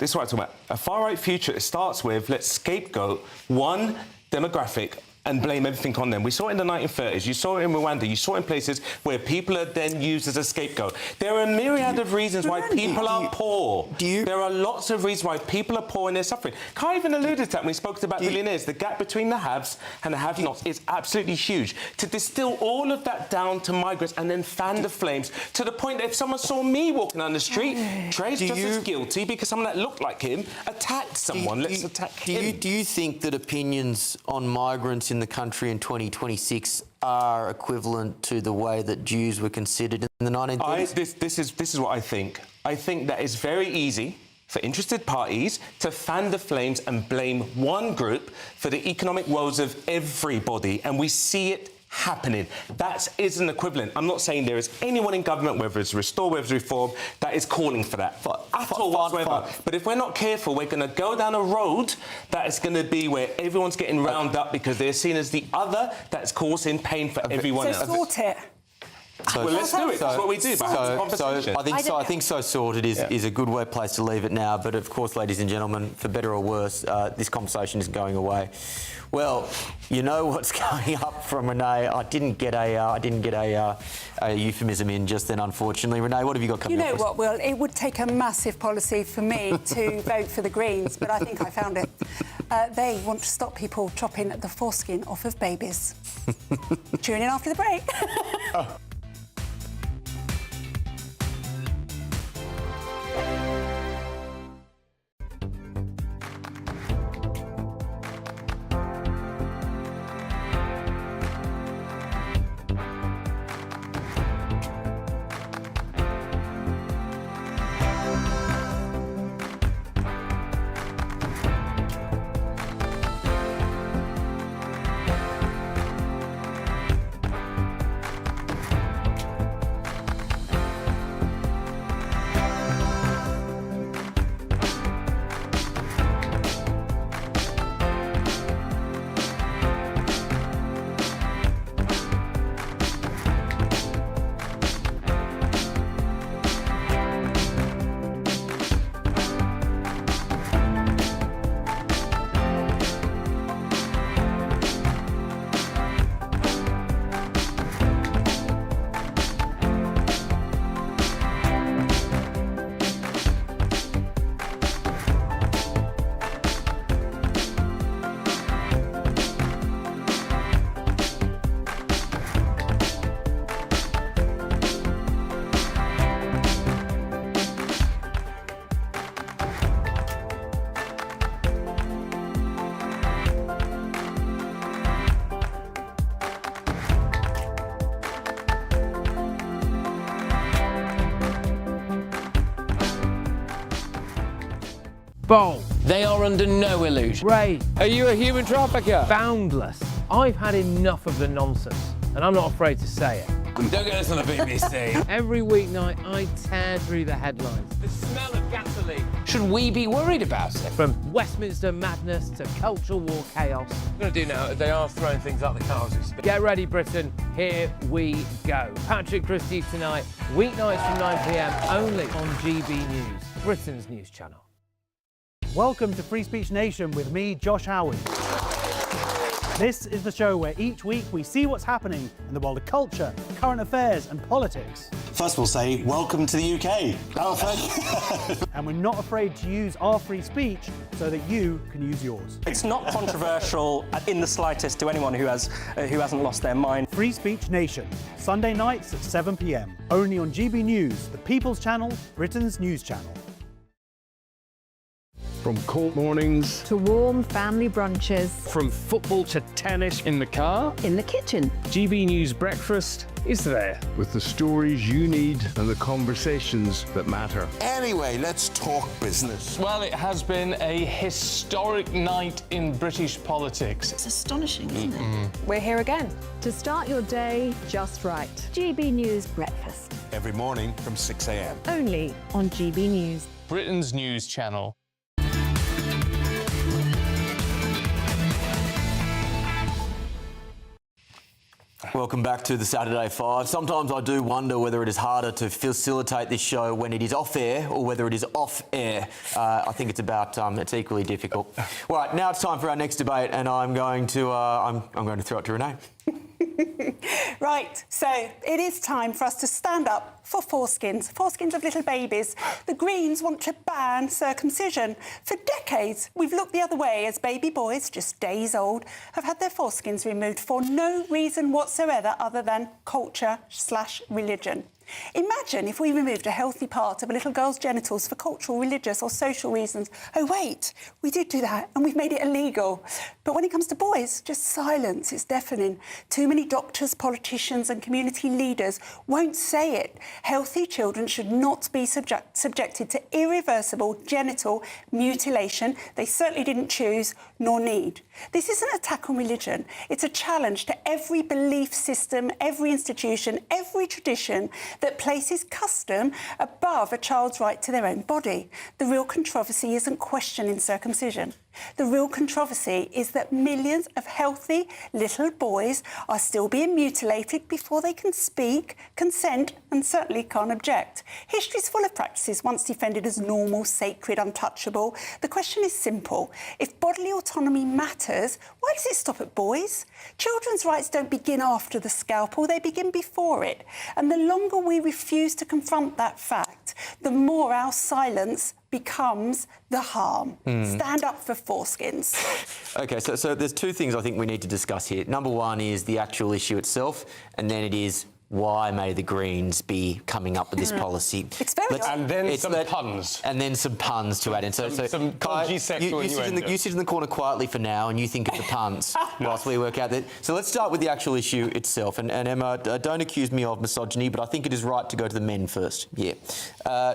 A far-right future, it starts with, let's scapegoat one demographic and blame everything on them. We saw it in the 1930s, you saw it in Rwanda, you saw it in places where people are then used as a scapegoat. There are a myriad of reasons why people are poor. There are lots of reasons why people are poor and they're suffering. Kai even alluded to that when we spoke about billionaires. The gap between the haves and the have-nots is absolutely huge. To distill all of that down to migrants and then fan the flames to the point that if someone saw me walking down the street, Trey's just as guilty because someone that looked like him attacked someone. Let's attack him. Do you think that opinions on migrants in the country in 2026 are equivalent to the way that Jews were considered in the 1930s? This is what I think. I think that it's very easy for interested parties to fan the flames and blame one group for the economic woes of everybody, and we see it happening. That is an equivalent. I'm not saying there is anyone in government, whether it's Restore, whether it's Reform, that is calling for that at all whatsoever. But if we're not careful, we're going to go down a road that is going to be where everyone's getting round up because they're seen as the other that's causing pain for everyone else. So sort it. Well, let's do it. That's what we do. I think so sorted is a good place to leave it now. But of course, ladies and gentlemen, for better or worse, this conversation isn't going away. Well, you know what's coming up from Renee. I didn't get a euphemism in just then, unfortunately. Renee, what have you got coming up? You know what, Will? It would take a massive policy for me to vote for the Greens, but I think I found it. They want to stop people chopping the foreskin off of babies. Tune in after the break. Bold. They are under no illusion. Ray. Are you a human trafficker? Boundless. I've had enough of the nonsense, and I'm not afraid to say it. Don't get this on the BBC. Every weeknight, I tear through the headlines. The smell of gasoline. Should we be worried about it? From Westminster madness to cultural war chaos. I'm going to do now, they are throwing things out the car as we speak. Get ready, Britain. Here we go. Patrick Christie tonight, weeknights from 9 p.m, only on GB News, Britain's news channel. Welcome to Free Speech Nation with me, Josh Howard. This is the show where each week we see what's happening in the world of culture, current affairs and politics. First we'll say, welcome to the UK. And we're not afraid to use our free speech so that you can use yours. It's not controversial in the slightest to anyone who hasn't lost their mind. Free Speech Nation, Sunday nights at 7 p.m, only on GB News, the People's Channel, Britain's news channel. From cold mornings to warm family brunches. From football to tennis in the car. In the kitchen. GB News Breakfast is there. With the stories you need and the conversations that matter. Anyway, let's talk business. Well, it has been a historic night in British politics. It's astonishing, isn't it? We're here again. To start your day just right. GB News Breakfast. Every morning from 6 a.m. Only on GB News. Britain's news channel. Welcome back to the Saturday 5. Sometimes I do wonder whether it is harder to facilitate this show when it is off air or whether it is off air. I think it's about it's equally difficult. All right, now it's time for our next debate, and I'm going to I'm going to throw it to Renee. Right, so it is time for us to stand up for foreskins of little babies. The Greens want to ban circumcision. For decades, we've looked the other way as baby boys, just days old, have had their foreskins removed for no reason whatsoever other than culture/religion. Imagine if we removed a healthy part of a little girl's genitals for cultural, religious or social reasons. Oh, wait, we did do that and we've made it illegal. But when it comes to boys, just silence, it's deafening. Too many doctors, politicians and community leaders won't say it. Healthy children should not be subjected to irreversible genital mutilation they certainly didn't choose nor need. This isn't an attack on religion. It's a challenge to every belief system, every institution, every tradition that places custom above a child's right to their own body. The real controversy isn't questioning circumcision. The real controversy is that millions of healthy little boys are still being mutilated before they can speak, consent, and certainly can't object. History's full of practices once defended as normal, sacred, untouchable. The question is simple. If bodily autonomy matters, why does it stop at boys? Children's rights don't begin after the scalpel, they begin before it. And the longer we refuse to confront that fact, the more our silence becomes the harm. Stand up for foreskins. OK, so there's two things I think we need to discuss here. Number one is the actual issue itself, and then it is why may the Greens be coming up with this policy? It's very And then some puns. And then some puns to add in. Some dodgy sexual innuendo. You sit in the corner quietly for now and you think of the puns whilst we work out that. So let's start with the actual issue itself. And Emma, don't accuse me of misogyny, but I think it is right to go to the men first. Yeah.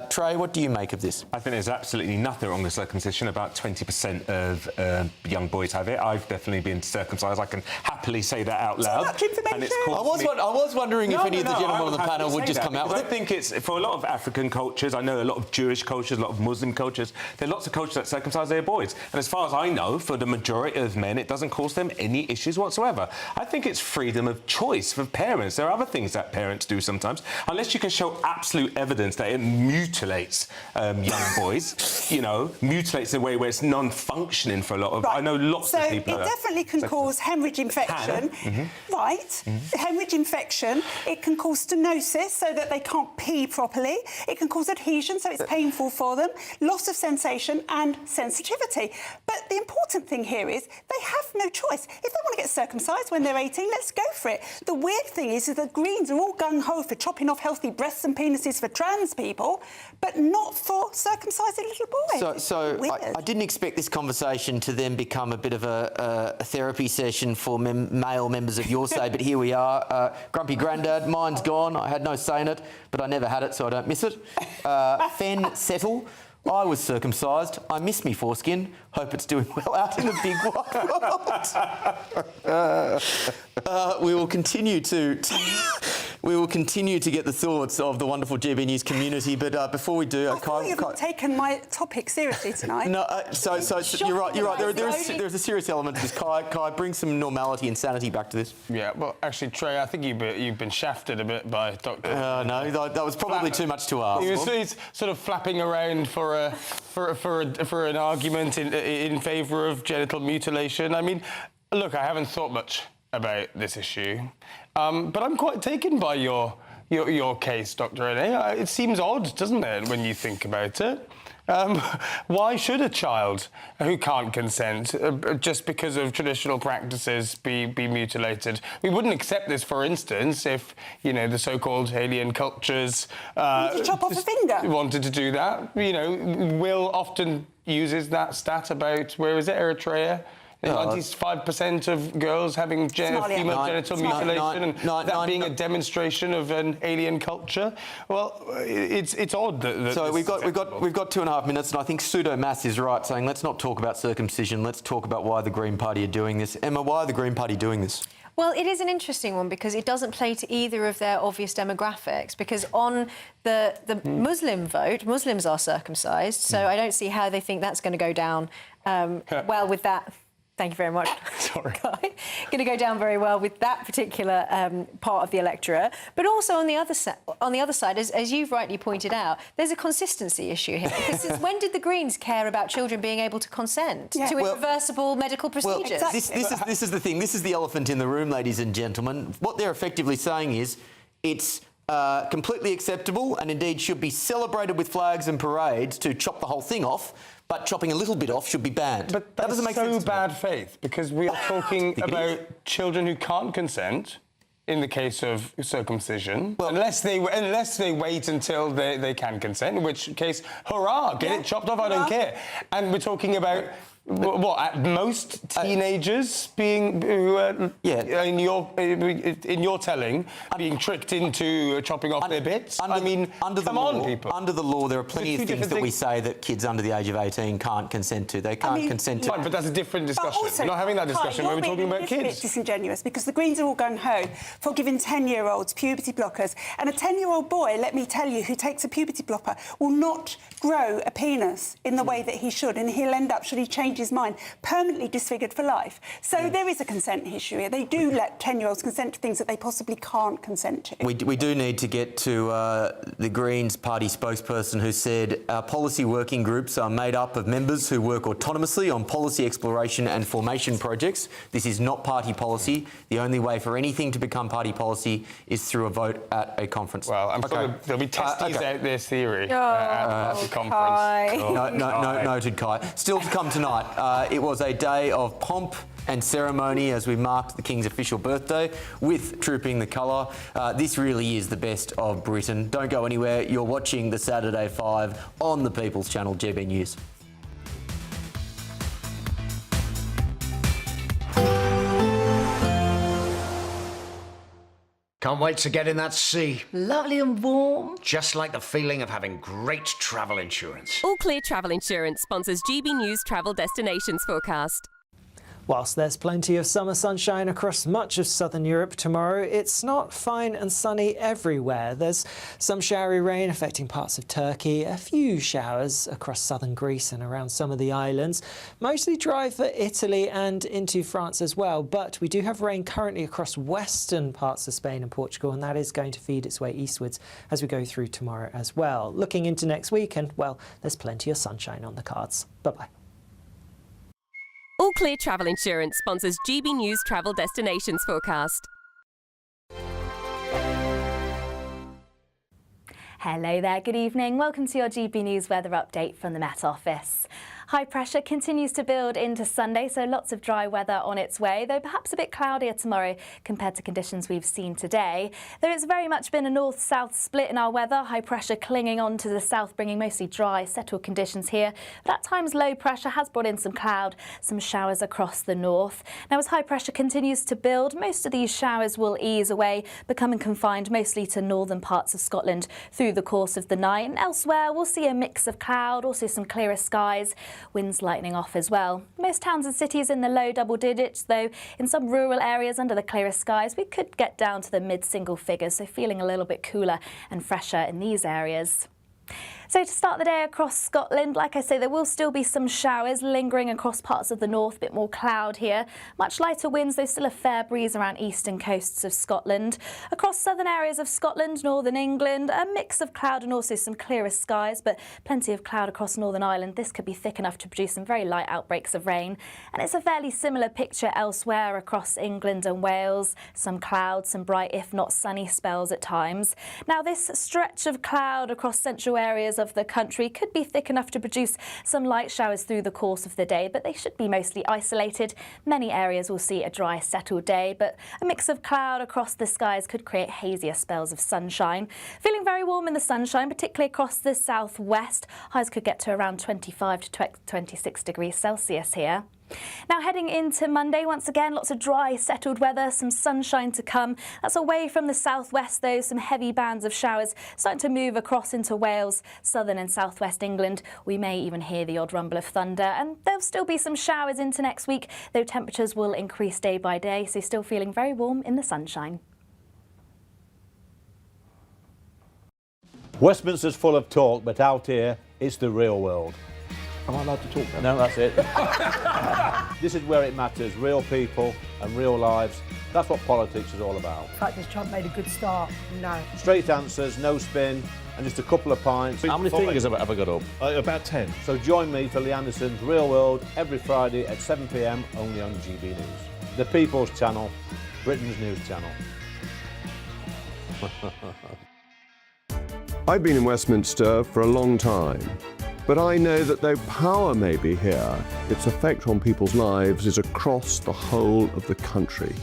Trey, what do you make of this? I think there's absolutely nothing wrong with circumcision. About 20% of young boys have it. I've definitely been circumcised. I can happily say that out loud. So much information. And it's I was wondering if any of the gentlemen on the panel would just come out with it. I think it's, for a lot of African cultures, I know a lot of Jewish cultures, a lot of Muslim cultures, there are lots of cultures that circumcise their boys. And as far as I know, for the majority of men, it doesn't cause them any issues whatsoever. I think it's freedom of choice for parents. There are other things that parents do sometimes. Unless you can show absolute evidence that it mutilates young boys, you know, mutilates in a way where it's non-functioning for a lot of... Right. I know lots of people... So it definitely can cause hemorrhage infection. Right. Hemorrhage infection. It can cause stenosis so that they can't pee properly. It can cause adhesion so it's painful for them, loss of sensation and sensitivity. But the important thing here is they have no choice. If they want to get circumcised when they're 18, let's go for it. The weird thing is that the Greens are all gung-ho for chopping off healthy breasts and penises for trans people, but not for circumcising little boys. So I didn't expect this conversation to then become a bit of a therapy session for male members of your say, but here we are. Grumpy Grandad, mine's gone. I had no say in it, but I never had it, so I don't miss it. Fen Settle. I was circumcised. I miss me foreskin. Hope it's doing well out in the big wide world. We will continue to We will continue to get the thoughts of the wonderful GB News community, but before we do... I thought you've not taken my topic seriously tonight. No, so you're right. There's a serious element to this. Kai, bring some normality and sanity back to this. Yeah, well, actually, Trey, I think you've been shafted a bit by Dr. No, that was probably too much to ask. He's sort of flapping around for an argument in favour of genital mutilation. I mean, look, I haven't thought much about this issue, but I'm quite taken by your case, Dr. Renee. It seems odd, doesn't it, when you think about it? Why should a child who can't consent, just because of traditional practices, be mutilated? We wouldn't accept this, for instance, if, you know, the so-called alien cultures chop off a finger. Wanted to do that. You know, Will often uses that stat about, where is it, Eritrea? 95% of girls having female genital mutilation, and that being a demonstration of an alien culture. Well, it's odd that so we've got 2.5 minutes, and I think Pseudo Mass is right, saying let's not talk about circumcision. Let's talk about why the Green Party are doing this. Emma, why are the Green Party doing this? Well, it is an interesting one because it doesn't play to either of their obvious demographics, because on the Muslim vote, Muslims are circumcised, so I don't see how they think that's going to go down well with that. Thank you very much. Sorry. Going to go down very well with that particular part of the electorate. But also on the other side, as you've rightly pointed out, there's a consistency issue here. Because since when did the Greens care about children being able to consent to irreversible medical procedures? Well, this is the thing. This is the elephant in the room, ladies and gentlemen. What they're effectively saying is it's completely acceptable and indeed should be celebrated with flags and parades to chop the whole thing off, but chopping a little bit off should be banned. But that doesn't make sense. So bad faith, because we are talking about children who can't consent in the case of circumcision, unless they wait until they can consent, in which case, hurrah, get it chopped off, I don't care. And we're talking about... What, at most teenagers who are in your telling being tricked into chopping off their bits? Under the law, there are plenty of things that we say that kids under the age of 18 can't consent to. They can't consent to. Fine, but that's a different discussion. Also, we're not having that discussion when we're talking about kids. It's disingenuous because the Greens are all gung-ho for giving 10-year-olds puberty blockers, and a 10-year-old boy, let me tell you, who takes a puberty blocker will not grow a penis in the way that he should, and he'll end up, should he change his mind, permanently disfigured for life. So there is a consent issue here. They do let 10-year-olds consent to things that they possibly can't consent to. We do need to get to the Greens party spokesperson who said our policy working groups are made up of members who work autonomously on policy exploration and formation projects. This is not party policy. The only way for anything to become party policy is through a vote at a conference. Well, I'm sure there'll be testes out their theory at the conference. Noted, Kai. Still to come tonight. It was a day of pomp and ceremony as we marked the King's official birthday with Trooping the Colour. This really is the best of Britain. Don't go anywhere. You're watching the Saturday 5 on the People's Channel, GB News. Can't wait to get in that sea. Lovely and warm. Just like the feeling of having great travel insurance. All Clear Travel Insurance sponsors GB News travel destinations forecast. Whilst there's plenty of summer sunshine across much of southern Europe tomorrow, it's not fine and sunny everywhere. There's some showery rain affecting parts of Turkey, a few showers across southern Greece and around some of the islands. Mostly dry for Italy and into France as well, but we do have rain currently across western parts of Spain and Portugal, and that is going to feed its way eastwards as we go through tomorrow as well. Looking into next week, and well, there's plenty of sunshine on the cards. Bye-bye. All Clear Travel Insurance sponsors GB News travel destinations forecast. Hello there, good evening. Welcome to your GB News weather update from the Met Office. High pressure continues to build into Sunday, so lots of dry weather on its way, though perhaps a bit cloudier tomorrow compared to conditions we've seen today. There has very much been a north-south split in our weather, high pressure clinging on to the south, bringing mostly dry, settled conditions here. But at times low pressure has brought in some cloud, some showers across the north. Now as high pressure continues to build, most of these showers will ease away, becoming confined mostly to northern parts of Scotland through the course of the night. And elsewhere we'll see a mix of cloud, also some clearer skies. winds lightening off as well. Most towns and cities in the low double digits, though in some rural areas under the clearest skies we could get down to the mid-single figures, so feeling a little bit cooler and fresher in these areas. So to start the day across Scotland, like I say, there will still be some showers lingering across parts of the north, a bit more cloud here. Much lighter winds, though still a fair breeze around eastern coasts of Scotland. Across southern areas of Scotland, northern England, a mix of cloud and also some clearer skies, but plenty of cloud across Northern Ireland. This could be thick enough to produce some very light outbreaks of rain. And it's a fairly similar picture elsewhere across England and Wales. Some clouds, some bright if not sunny spells at times. Now this stretch of cloud across central areas of the country could be thick enough to produce some light showers through the course of the day, but they should be mostly isolated. Many areas will see a dry, settled day, but a mix of cloud across the skies could create hazier spells of sunshine. Feeling very warm in the sunshine, particularly across the southwest. Highs could get to around 25 to 26 degrees Celsius here. Now heading into Monday, once again, lots of dry, settled weather, some sunshine to come. That's away from the southwest though, some heavy bands of showers starting to move across into Wales, southern and southwest England. We may even hear the odd rumble of thunder, and there'll still be some showers into next week, though temperatures will increase day by day, so still feeling very warm in the sunshine. Westminster's full of talk, but out here, it's the real world. Am I allowed to talk then? No, that's it. This is where it matters, real people and real lives. That's what politics is all about. In fact, has Trump made a good start? No. Straight answers, no spin, and just a couple of pints. How many fingers have I got up? About 10. So join me for Lee Anderson's Real World every Friday at 7 p.m, only on GB News. The People's Channel, Britain's news channel. I've been in Westminster for a long time, but I know that though power may be here, its effect on people's lives is across the whole of the country.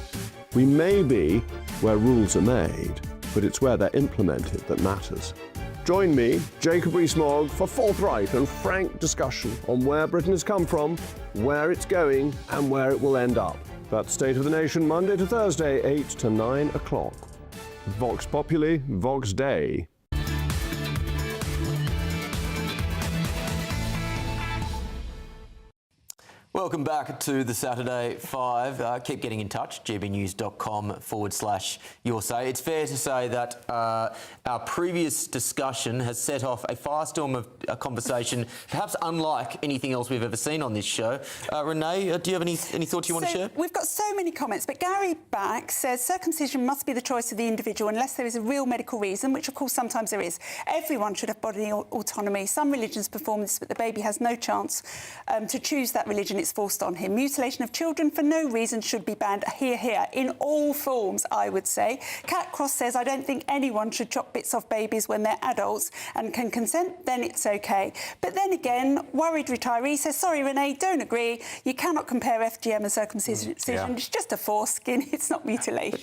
We may be where rules are made, but it's where they're implemented that matters. Join me, Jacob Rees-Mogg, for forthright and frank discussion on where Britain has come from, where it's going, and where it will end up. That's State of the Nation, Monday to Thursday, 8 to 9 o'clock. Vox Populi, Vox Dei. Welcome back to the Saturday 5. Keep getting in touch, gbnews.com/your say. It's fair to say that our previous discussion has set off a firestorm of a conversation, perhaps unlike anything else we've ever seen on this show. Renee, do you have any thoughts you want to share? We've got so many comments, but Gary Back says circumcision must be the choice of the individual unless there is a real medical reason, which of course sometimes there is. Everyone should have bodily autonomy. Some religions perform this, but the baby has no chance to choose that religion. It's forced on him. Mutilation of children for no reason should be banned. Here, here, in all forms, I would say. Cat Cross says, I don't think anyone should chop bits off babies when they're adults and can consent, then it's OK. But then again, Worried Retiree says, sorry, Renee, don't agree. You cannot compare FGM and circumcision. Yeah. It's just a foreskin. It's not mutilation.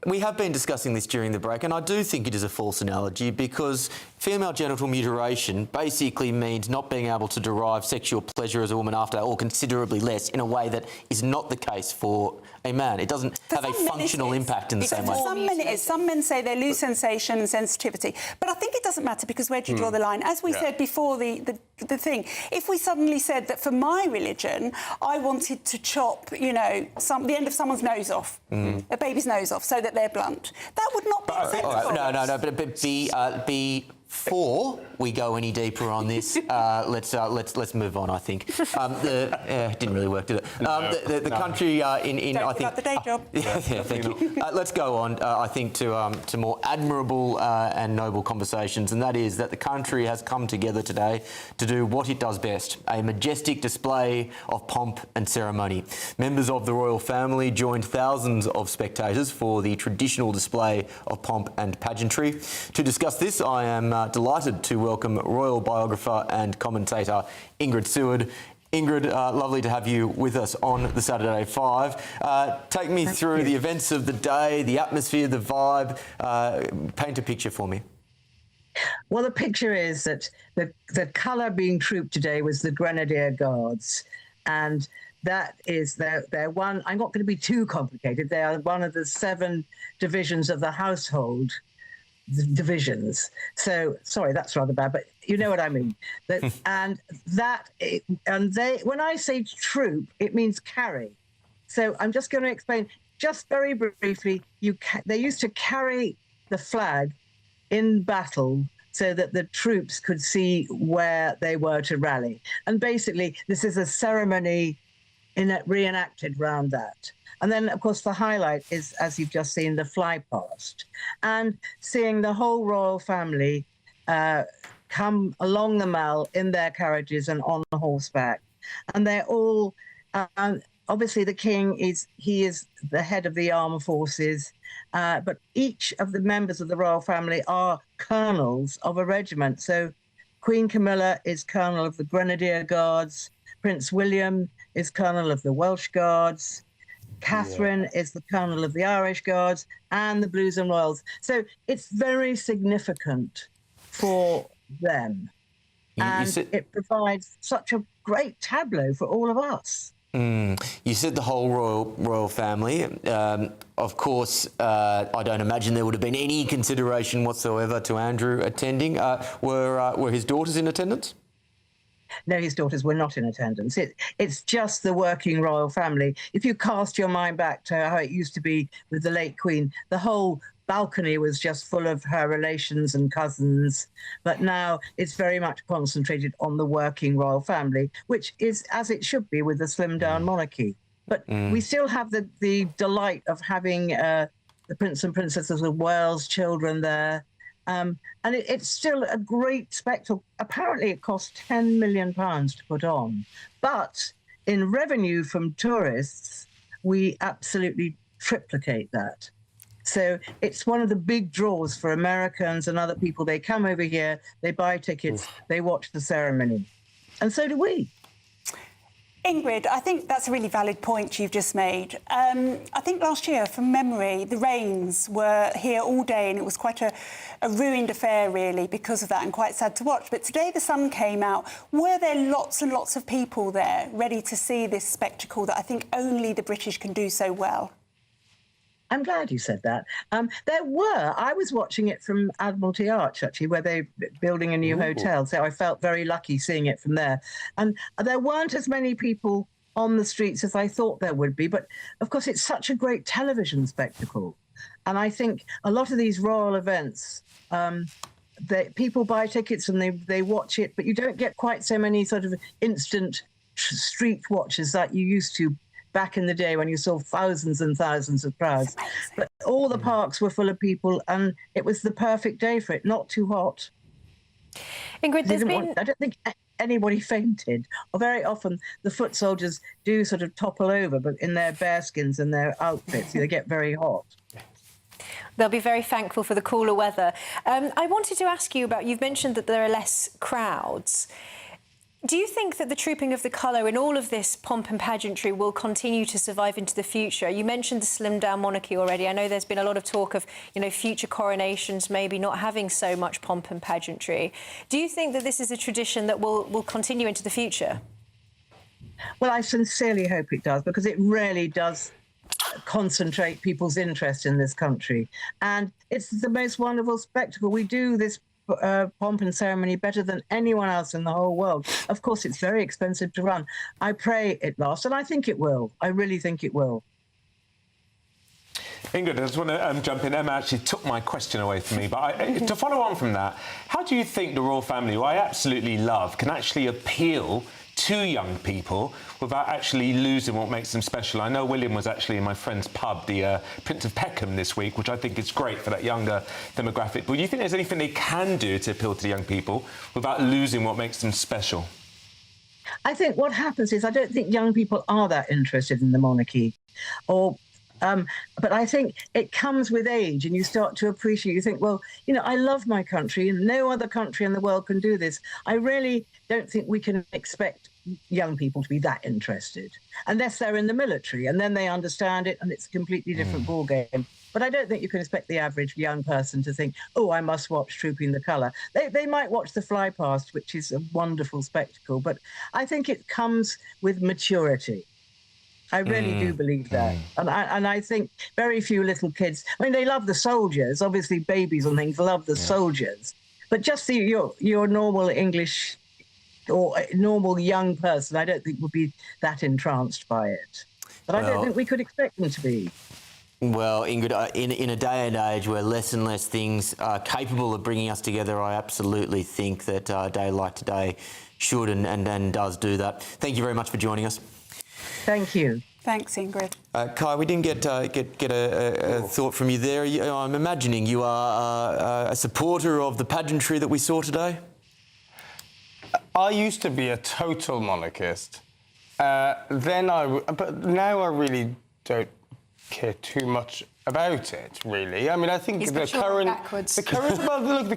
We have been discussing this during the break, and I do think it is a false analogy because female genital mutilation basically means not being able to derive sexual pleasure as a woman after, or considerably less, in a way that is not the case for a man. It doesn't have a functional impact in the same way. For some men it is. Some men say they lose sensation and sensitivity. But I think it doesn't matter because where do you draw the line? As we said before the thing, if we suddenly said that for my religion, I wanted to chop, you know, the end of someone's nose off, a baby's nose off, so that they're blunt, that would not be acceptable. No, but before we go any deeper on this, let's move on. I think didn't really work, did it? The country I think the day job. Thank you. Let's go on. I think to more admirable and noble conversations, and that is that the country has come together today to do what it does best: a majestic display of pomp and ceremony. Members of the royal family joined thousands of spectators for the traditional display of pomp and pageantry. To discuss this, I am delighted to welcome royal biographer and commentator Ingrid Seward. Ingrid, lovely to have you with us on the Saturday 5. Take me through the events of the day, the atmosphere, the vibe. Paint a picture for me. Well, the picture is that the colour being trooped today was the Grenadier Guards, and that is they're one. I'm not going to be too complicated. They are one of the 7 divisions of the household divisions. So sorry, that's rather bad, but you know what I mean. When I say troop, it means carry. So I'm just going to explain just very briefly. They used to carry the flag in battle so that the troops could see where they were to rally. And basically, this is a ceremony reenacted around that. And then, of course, the highlight is, as you've just seen, the fly past. And seeing the whole royal family come along the Mall in their carriages and on horseback. And they're all, obviously the king is the head of the armed forces, but each of the members of the royal family are colonels of a regiment. So Queen Camilla is colonel of the Grenadier Guards, Prince William is colonel of the Welsh Guards, Catherine is the colonel of the Irish Guards, and the Blues and Royals. So it's very significant for them. It provides such a great tableau for all of us. You said the whole royal family. Of course, I don't imagine there would have been any consideration whatsoever to Andrew attending. Were his daughters in attendance? No, his daughters were not in attendance. It's just the working royal family. If you cast your mind back to how it used to be with the late Queen, the whole balcony was just full of her relations and cousins. But now it's very much concentrated on the working royal family, which is as it should be with a slimmed-down monarchy. But we still have the delight of having the Prince and Princesses of Wales children there. And it's still a great spectacle. Apparently, it costs £10 million to put on. But in revenue from tourists, we absolutely triplicate that. So it's one of the big draws for Americans and other people. They come over here, they buy tickets, they watch the ceremony. And so do we. Ingrid, I think that's a really valid point you've just made. I think last year, from memory, the rains were here all day and it was quite a ruined affair, really, because of that, and quite sad to watch. But today the sun came out. Were there lots and lots of people there ready to see this spectacle that I think only the British can do so well? I'm glad you said that. There were. I was watching it from Admiralty Arch, actually, where they're building a new hotel. So I felt very lucky seeing it from there. And there weren't as many people on the streets as I thought there would be. But, of course, it's such a great television spectacle. And I think a lot of these royal events, people buy tickets and they watch it, but you don't get quite so many sort of instant street watchers that you used to back in the day when you saw thousands and thousands of crowds. But all the parks were full of people and it was the perfect day for it, not too hot. Ingrid, I don't think anybody fainted. Or very often the foot soldiers do sort of topple over, but in their bearskins and their outfits, they get very hot. They'll be very thankful for the cooler weather. I wanted to ask you about, you've mentioned that there are less crowds. Do you think that the trooping of the colour in all of this pomp and pageantry will continue to survive into the future? You mentioned the slimmed-down monarchy already. I know there's been a lot of talk of, future coronations maybe not having so much pomp and pageantry. Do you think that this is a tradition that will continue into the future? Well, I sincerely hope it does, because it really does concentrate people's interest in this country. And it's the most wonderful spectacle. We do this pomp and ceremony better than anyone else in the whole world. Of course, it's very expensive to run. I pray it lasts, and I think it will. I really think it will. Ingrid, I just want to jump in. Emma actually took my question away from me, but to follow on from that, how do you think the royal family, who I absolutely love, can actually appeal to young people without actually losing what makes them special? I know William was actually in my friend's pub, the Prince of Peckham, this week, which I think is great for that younger demographic. But do you think there's anything they can do to appeal to the young people without losing what makes them special? I think what happens is I don't think young people are that interested in the monarchy, but I think it comes with age and you start to appreciate, you think, well, I love my country and no other country in the world can do this. I really don't think we can expect young people to be that interested unless they're in the military, and then they understand it and it's a completely different ballgame. But I don't think you can expect the average young person to think, oh, I must watch Trooping the Colour. They might watch the Fly Past, which is a wonderful spectacle, but I think it comes with maturity. I really do believe that. And I think very few little kids, I mean, they love the soldiers. Obviously, babies and things love the soldiers. But just your normal English or normal young person, I don't think would be that entranced by it. But I don't think we could expect them to be. Well, Ingrid, in a day and age where less and less things are capable of bringing us together, I absolutely think that a day like today should and does do that. Thank you very much for joining us. Thank you. Thanks, Ingrid. Kai, we didn't get a thought from you there. I'm imagining you are a supporter of the pageantry that we saw today? I used to be a total monarchist. But now I really don't care too much about it, really. I mean, I think the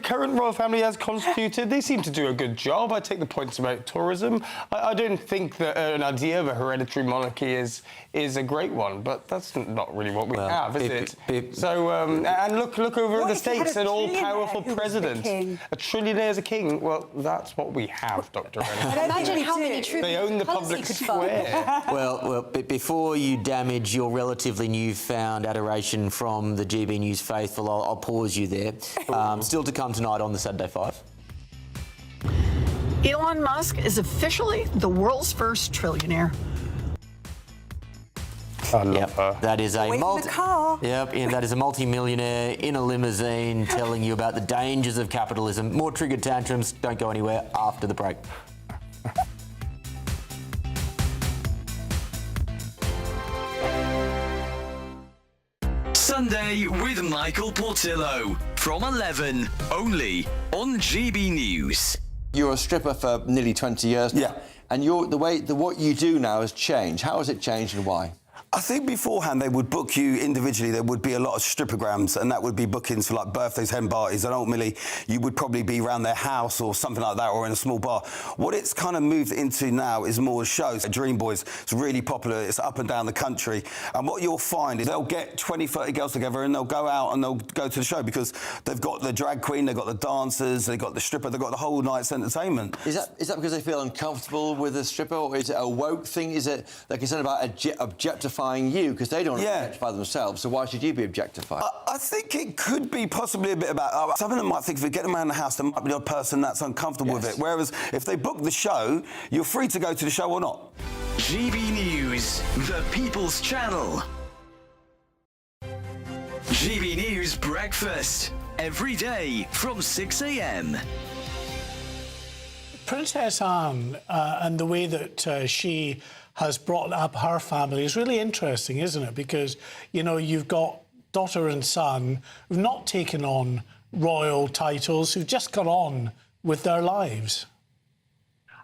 current royal family as constituted, they seem to do a good job. I take the points about tourism. I don't think that an idea of a hereditary monarchy is a great one, but that's not really what we have, is it? So, and look over at the States, an all-powerful president. A trillionaire as a king. Well, that's what we have, Dr. Rennie. Imagine how many troops they own the public square. But before you damage your relatively newfound adoration from the GB News faithful, I'll pause you there. Still to come tonight on the Saturday 5. Elon Musk is officially the world's first trillionaire. I love her. That is a that is a multi-millionaire in a limousine telling you about the dangers of capitalism. More triggered tantrums. Don't go anywhere after the break. Sunday with Michael Portillo from 11, only on GB News. You're a stripper for nearly 20 years now, and what you do now has changed. How has it changed and why? I think beforehand they would book you individually. There would be a lot of stripograms, and that would be bookings for like birthdays, hen parties, and ultimately you would probably be around their house or something like that, or in a small bar. What it's kind of moved into now is more shows. Dream Boys, it's really popular. It's up and down the country, and what you'll find is they'll get 20, 30 girls together and they'll go out and they'll go to the show because they've got the drag queen, they've got the dancers, they've got the stripper, they've got the whole night's entertainment. Is that because they feel uncomfortable with a stripper, or is it a woke thing? Is it they're concerned about objectifying you because they don't objectify themselves, so why should you be objectified? I think it could be possibly a bit about... some of them might think if we get them around the house, there might be a person that's uncomfortable with it. Whereas if they book the show, you're free to go to the show or not. GB News, the People's Channel. GB News Breakfast, every day from 6 a.m. Princess Anne and the way that she has brought up her family is really interesting, isn't it? Because, you know, you've got daughter and son who've not taken on royal titles, who've just got on with their lives.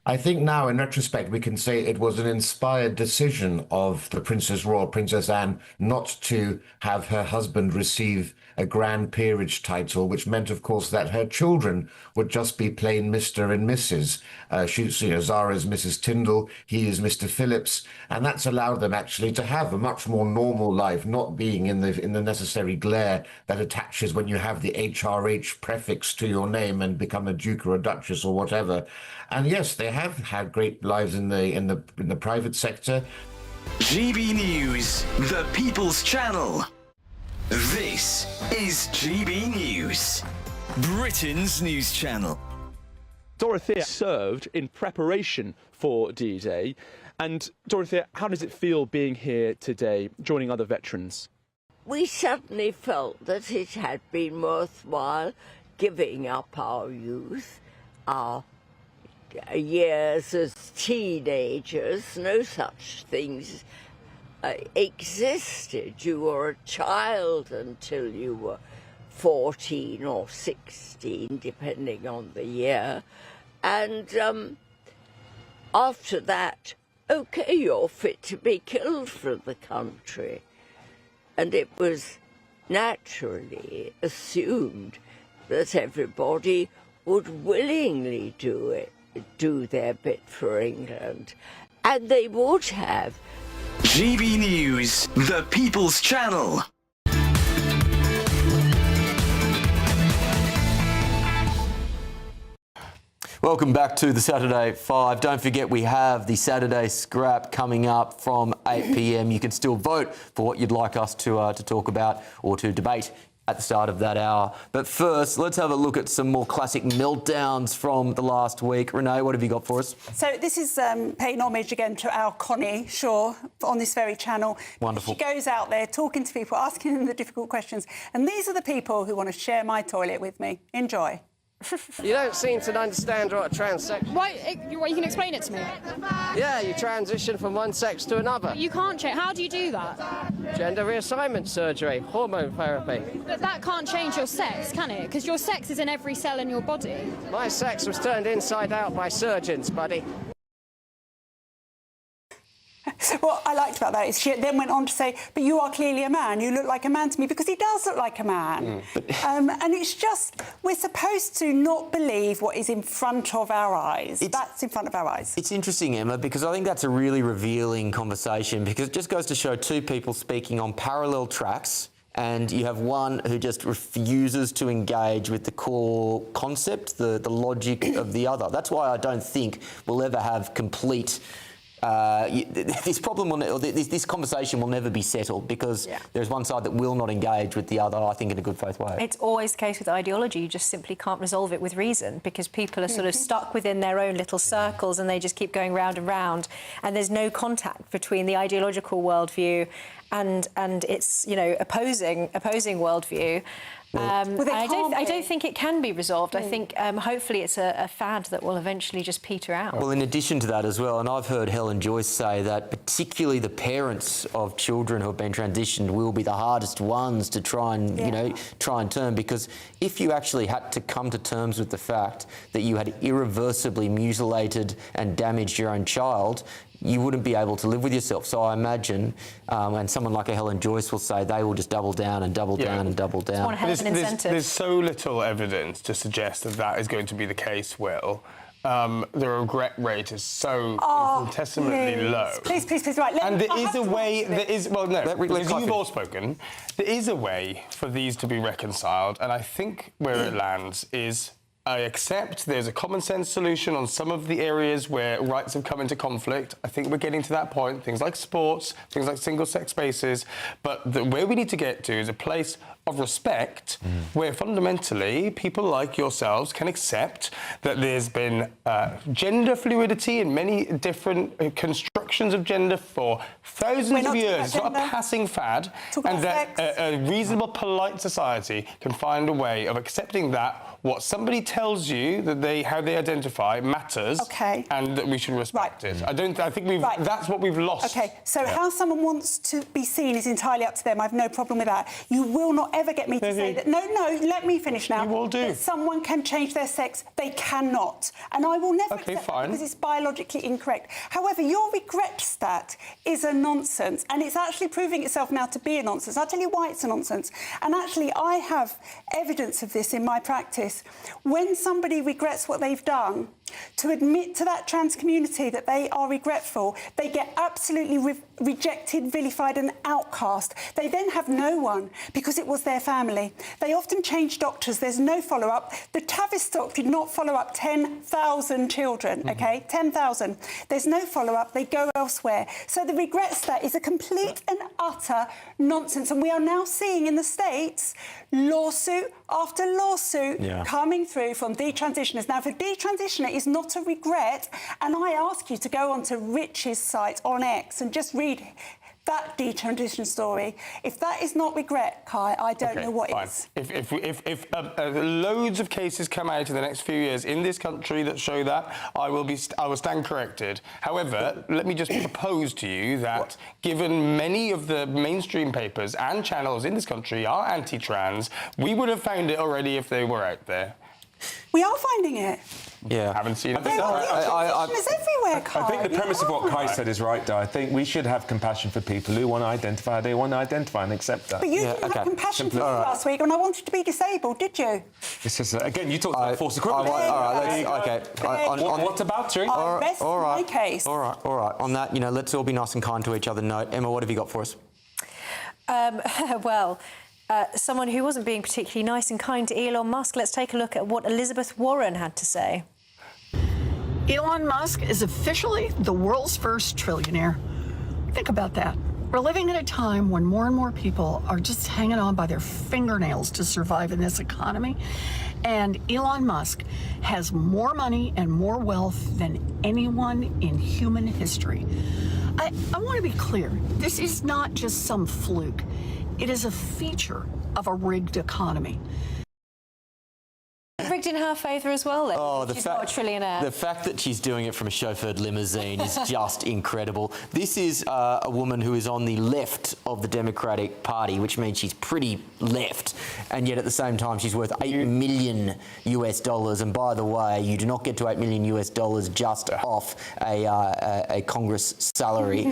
I think now, in retrospect, we can say it was an inspired decision of the Princess Royal, Princess Anne, not to have her husband receive a Grand Peerage title, which meant, of course, that her children would just be plain Mr. and Mrs. Zara is Mrs. Tyndall, he is Mr. Phillips, and that's allowed them actually to have a much more normal life, not being in the necessary glare that attaches when you have the HRH prefix to your name and become a duke or a duchess or whatever. And yes, they have had great lives in the private sector. GB News, the People's Channel. This is GB News, Britain's news channel. Dorothea served in preparation for D-Day. And Dorothea, how does it feel being here today, joining other veterans? We suddenly felt that it had been worthwhile giving up our youth, our years as teenagers. No such things existed. You were a child until you were 14 or 16, depending on the year. And after that, OK, you're fit to be killed for the country. And it was naturally assumed that everybody would willingly do their bit for England. And they would have. GB News, the People's Channel. Welcome back to the Saturday 5. Don't forget we have the Saturday Scrap coming up from 8 p.m. You can still vote for what you'd like us to talk about or to debate at the start of that hour. But first, let's have a look at some more classic meltdowns from the last week. Renee, what have you got for us? So this is paying homage again to our Connie Shaw on this very channel. Wonderful. She goes out there talking to people, asking them the difficult questions. And these are the people who want to share my toilet with me. Enjoy. You don't seem to understand what a transsex... Why, you can explain it to me. Yeah, you transition from one sex to another. You can't change. How do you do that? Gender reassignment surgery, hormone therapy. But that can't change your sex, can it? Because your sex is in every cell in your body. My sex was turned inside out by surgeons, buddy. What I liked about that is she then went on to say, but you are clearly a man. You look like a man to me, because he does look like a man. And it's just, we're supposed to not believe what is in front of our eyes. That's in front of our eyes. It's interesting, Emma, because I think that's a really revealing conversation, because it just goes to show two people speaking on parallel tracks, and you have one who just refuses to engage with the core concept, the logic of the other. That's why I don't think we'll ever have complete... this conversation will never be settled, because there's one side that will not engage with the other, I think, in a good faith way. It's always the case with ideology. You just simply can't resolve it with reason, because people are sort of stuck within their own little circles and they just keep going round and round, and there's no contact between the ideological worldview and its, you know, opposing worldview. I don't think it can be resolved. I think hopefully it's a fad that will eventually just peter out. Well, in addition to that as well, and I've heard Helen Joyce say that particularly the parents of children who have been transitioned will be the hardest ones to try and, you know, turn, because if you actually had to come to terms with the fact that you had irreversibly mutilated and damaged your own child, you wouldn't be able to live with yourself. So I imagine, and someone like a Helen Joyce will say, they will just double down and double down and double down. There's so little evidence to suggest that that is going to be the case, Will. The regret rate is so infinitesimally low. Please, right. And there is a way, because you've all spoken, there is a way for these to be reconciled, and I think where it lands is, I accept there's a common sense solution on some of the areas where rights have come into conflict. I think we're getting to that point, things like sports, things like single-sex spaces, but where we need to get to is a place of respect where fundamentally people like yourselves can accept that there's been gender fluidity in many different constructions of gender for thousands of years. It's not a passing fad, and that a reasonable, polite society can find a way of accepting that what somebody tells you that how they identify matters, and that we should respect it. I think that's what we've lost. Okay, so how someone wants to be seen is entirely up to them. I have no problem with that. You will not ever get me to say that. No, let me finish now. You will do. That someone can change their sex. They cannot, and I will never accept that, because it's biologically incorrect. However, your regret stat is a nonsense, and it's actually proving itself now to be a nonsense. I'll tell you why it's a nonsense. And actually, I have evidence of this in my practice. When somebody regrets what they've done, to admit to that trans community that they are regretful, they get absolutely rejected, vilified and outcast. They then have no one, because it was their family. They often change doctors. There's no follow-up. The Tavistock did not follow up 10,000 children, OK? 10,000. There's no follow-up. They go elsewhere. So the regret stat is a complete and utter nonsense. And we are now seeing in the States lawsuit after lawsuit coming through from detransitioners. Now, for detransitioner is not a regret, and I ask you to go onto Rich's site on X and just read that detransition story. If that is not regret, Kai, I don't know what is. If loads of cases come out in the next few years in this country that show that, I will stand corrected. However, let me just propose to you that given many of the mainstream papers and channels in this country are anti-trans, we would have found it already if they were out there. We are finding it. Yeah. Haven't seen it. It's everywhere, Kai. I think the premise of what Kai said is right, though. I think we should have compassion for people who want to identify how they want to identify and accept that. But you didn't have compassion for me last week when I wanted to be disabled, did you? This is, again, you talked about false equivalence. What about, Tree? My case. All right. On that, let's all be nice and kind to each other. Note, Emma, what have you got for us? Someone who wasn't being particularly nice and kind to Elon Musk. Let's take a look at what Elizabeth Warren had to say. Elon Musk is officially the world's first trillionaire. Think about that. We're living in a time when more and more people are just hanging on by their fingernails to survive in this economy. And Elon Musk has more money and more wealth than anyone in human history. I want to be clear. This is not just some fluke. It is a feature of a rigged economy. Rigged in her favour as well, then. Oh, She's not a trillionaire. The fact that she's doing it from a chauffeured limousine is just incredible. This is a woman who is on the left of the Democratic Party, which means she's pretty left, and yet at the same time she's worth $8 million US. And by the way, you do not get to $8 million US just off a Congress salary.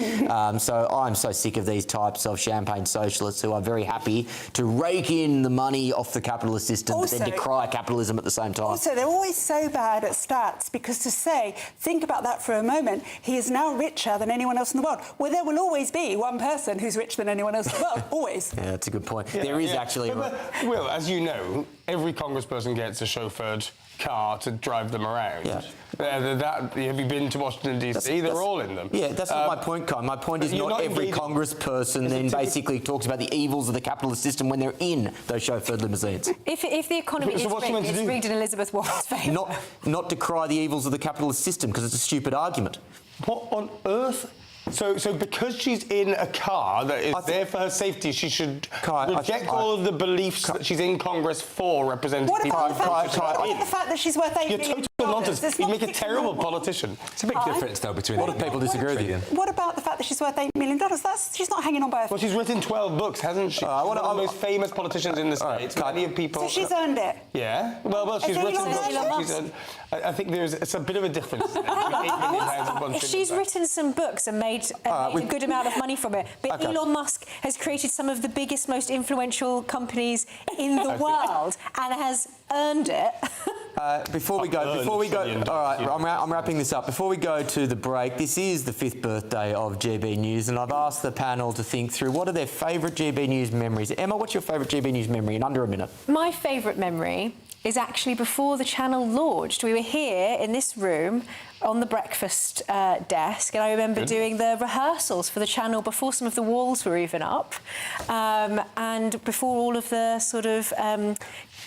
So I'm so sick of these types of champagne socialists who are very happy to rake in the money off the capitalist system, but then decry capitalism at the same time. Also, they're always so bad at stats, because to say, think about that for a moment, he is now richer than anyone else in the world. Well, there will always be one person who's richer than anyone else in the world, always. Yeah, that's a good point. There is actually... Will, as you know, every congressperson gets a chauffeured car to drive them around. Yeah. Have you been to Washington, D.C.? They're all in them. Yeah, that's not my point, Kai. My point is not every congressperson then basically talks about the evils of the capitalist system when they're in those chauffeured limousines. If the economy is rigged, it's rigged in Elizabeth Warren's favour. Not decry the evils of the capitalist system, because it's a stupid argument. What on earth? So because she's in a car that is there for her safety, she should reject all of the beliefs that she's in Congress for, representing people. What about the fact that she's worth $8 million? You're total nonsense. You'd make a terrible politician. It's a big difference, though, between... What if people disagree with you? What about the fact that she's worth $8 million? She's not hanging on by a... Well, she's written 12 books, hasn't she? One of the most famous politicians in the States. Many of people... So she's earned it? Yeah. Well, she's written books. I think it's a bit of a difference. If she's written some books and made a good amount of money from it, but Elon Musk has created some of the biggest, most influential companies in the world and has earned it. Before we go, all right, I'm wrapping this up. Before we go to the break, this is the 5th birthday of GB News, and I've asked the panel to think through what are their favourite GB News memories. Emma, what's your favourite GB News memory in under a minute? My favourite memory is actually before the channel launched. We were here in this room on the breakfast desk, and I remember doing the rehearsals for the channel before some of the walls were even up, and before all of the sort of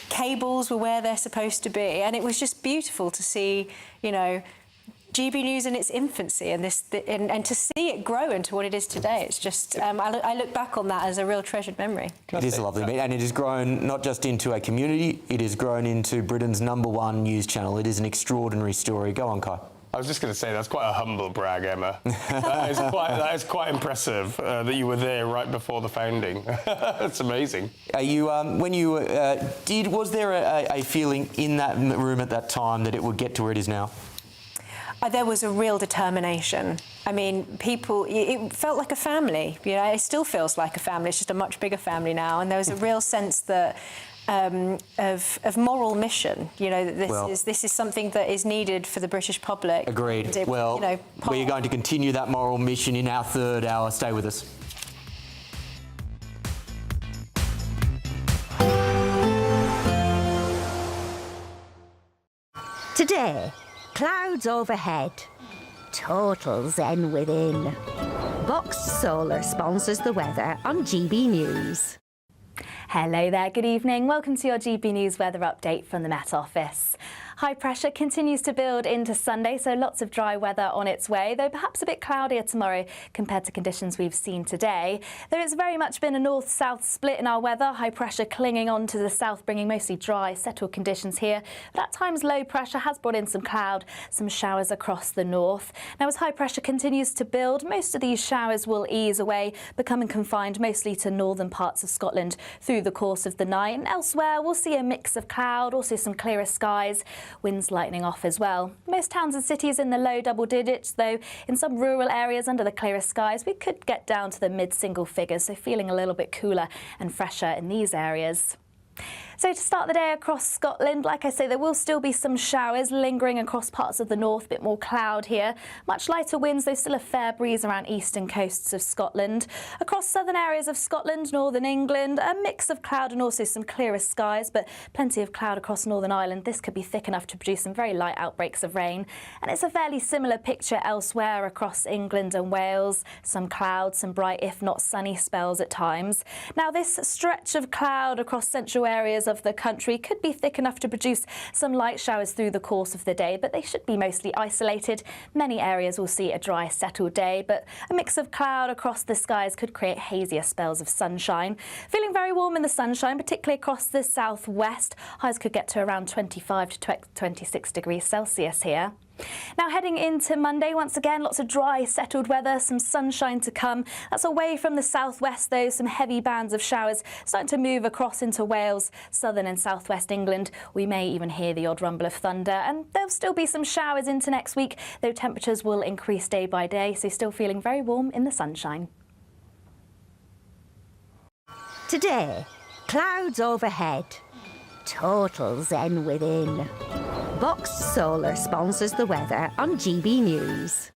cables were where they're supposed to be, and it was just beautiful to see, you know, GB News in its infancy and and to see it grow into what it is today. It's just I look back on that as a real treasured memory. It is a lovely meeting, and it has grown not just into a community, it has grown into Britain's #1 news channel. It is an extraordinary story. Go on, Kai. I was just going to say, that's quite a humble brag, Emma. that is quite impressive that you were there right before the founding. That's amazing. Are you, when you was there a feeling in that room at that time that it would get to where it is now? There was a real determination. I mean, people, it felt like a family. You know, it still feels like a family. It's just a much bigger family now. And there was a real sense that of moral mission. You know, that this is something that is needed for the British public. Agreed. Well, you know, we're going to continue that moral mission in our 3rd hour. Stay with us. Today, clouds overhead, total zen within. Boxed Solar sponsors the weather on GB News. Hello there, good evening. Welcome to your GB News weather update from the Met Office. High pressure continues to build into Sunday, so lots of dry weather on its way, though perhaps a bit cloudier tomorrow compared to conditions we've seen today. There has very much been a north-south split in our weather, high pressure clinging on to the south, bringing mostly dry, settled conditions here. But at times low pressure has brought in some cloud, some showers across the north. Now as high pressure continues to build, most of these showers will ease away, becoming confined mostly to northern parts of Scotland through the course of the night. And elsewhere we'll see a mix of cloud, also some clearer skies. Winds lightening off as well. Most towns and cities in the low double digits, though in some rural areas under the clearer skies we could get down to the mid-single figures, so feeling a little bit cooler and fresher in these areas. So to start the day across Scotland, like I say, there will still be some showers lingering across parts of the north, a bit more cloud here. Much lighter winds, though still a fair breeze around eastern coasts of Scotland. Across southern areas of Scotland, northern England, a mix of cloud and also some clearer skies, but plenty of cloud across Northern Ireland. This could be thick enough to produce some very light outbreaks of rain. And it's a fairly similar picture elsewhere across England and Wales. Some clouds, some bright, if not sunny spells at times. Now, this stretch of cloud across central areas of the country could be thick enough to produce some light showers through the course of the day, but they should be mostly isolated. Many areas will see a dry, settled day, but a mix of cloud across the skies could create hazier spells of sunshine. Feeling very warm in the sunshine, particularly across the southwest. Highs could get to around 25 to 26 degrees Celsius here. Now, heading into Monday, once again, lots of dry, settled weather, some sunshine to come. That's away from the southwest, though, some heavy bands of showers starting to move across into Wales, southern and southwest England. We may even hear the odd rumble of thunder, and there'll still be some showers into next week, though temperatures will increase day by day, so still feeling very warm in the sunshine. Today, clouds overhead, total zen within. Box Solar sponsors the weather on GB News.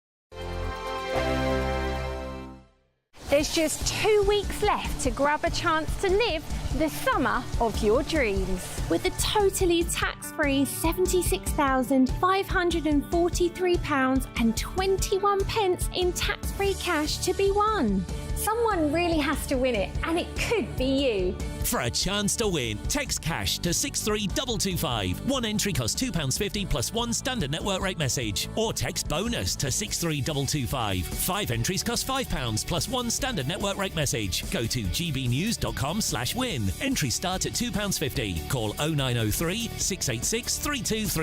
There's just 2 weeks left to grab a chance to live the summer of your dreams. With a totally tax-free £76,543.21 in tax-free cash to be won. Someone really has to win it, and it could be you. For a chance to win, text cash to 63225. One entry costs £2.50 plus one standard network rate message. Or text bonus to 63225. 5 entries cost £5 plus one standard network rate message. Go to gbnews.com/win. Entries start at £2.50. Call 0903 686 323.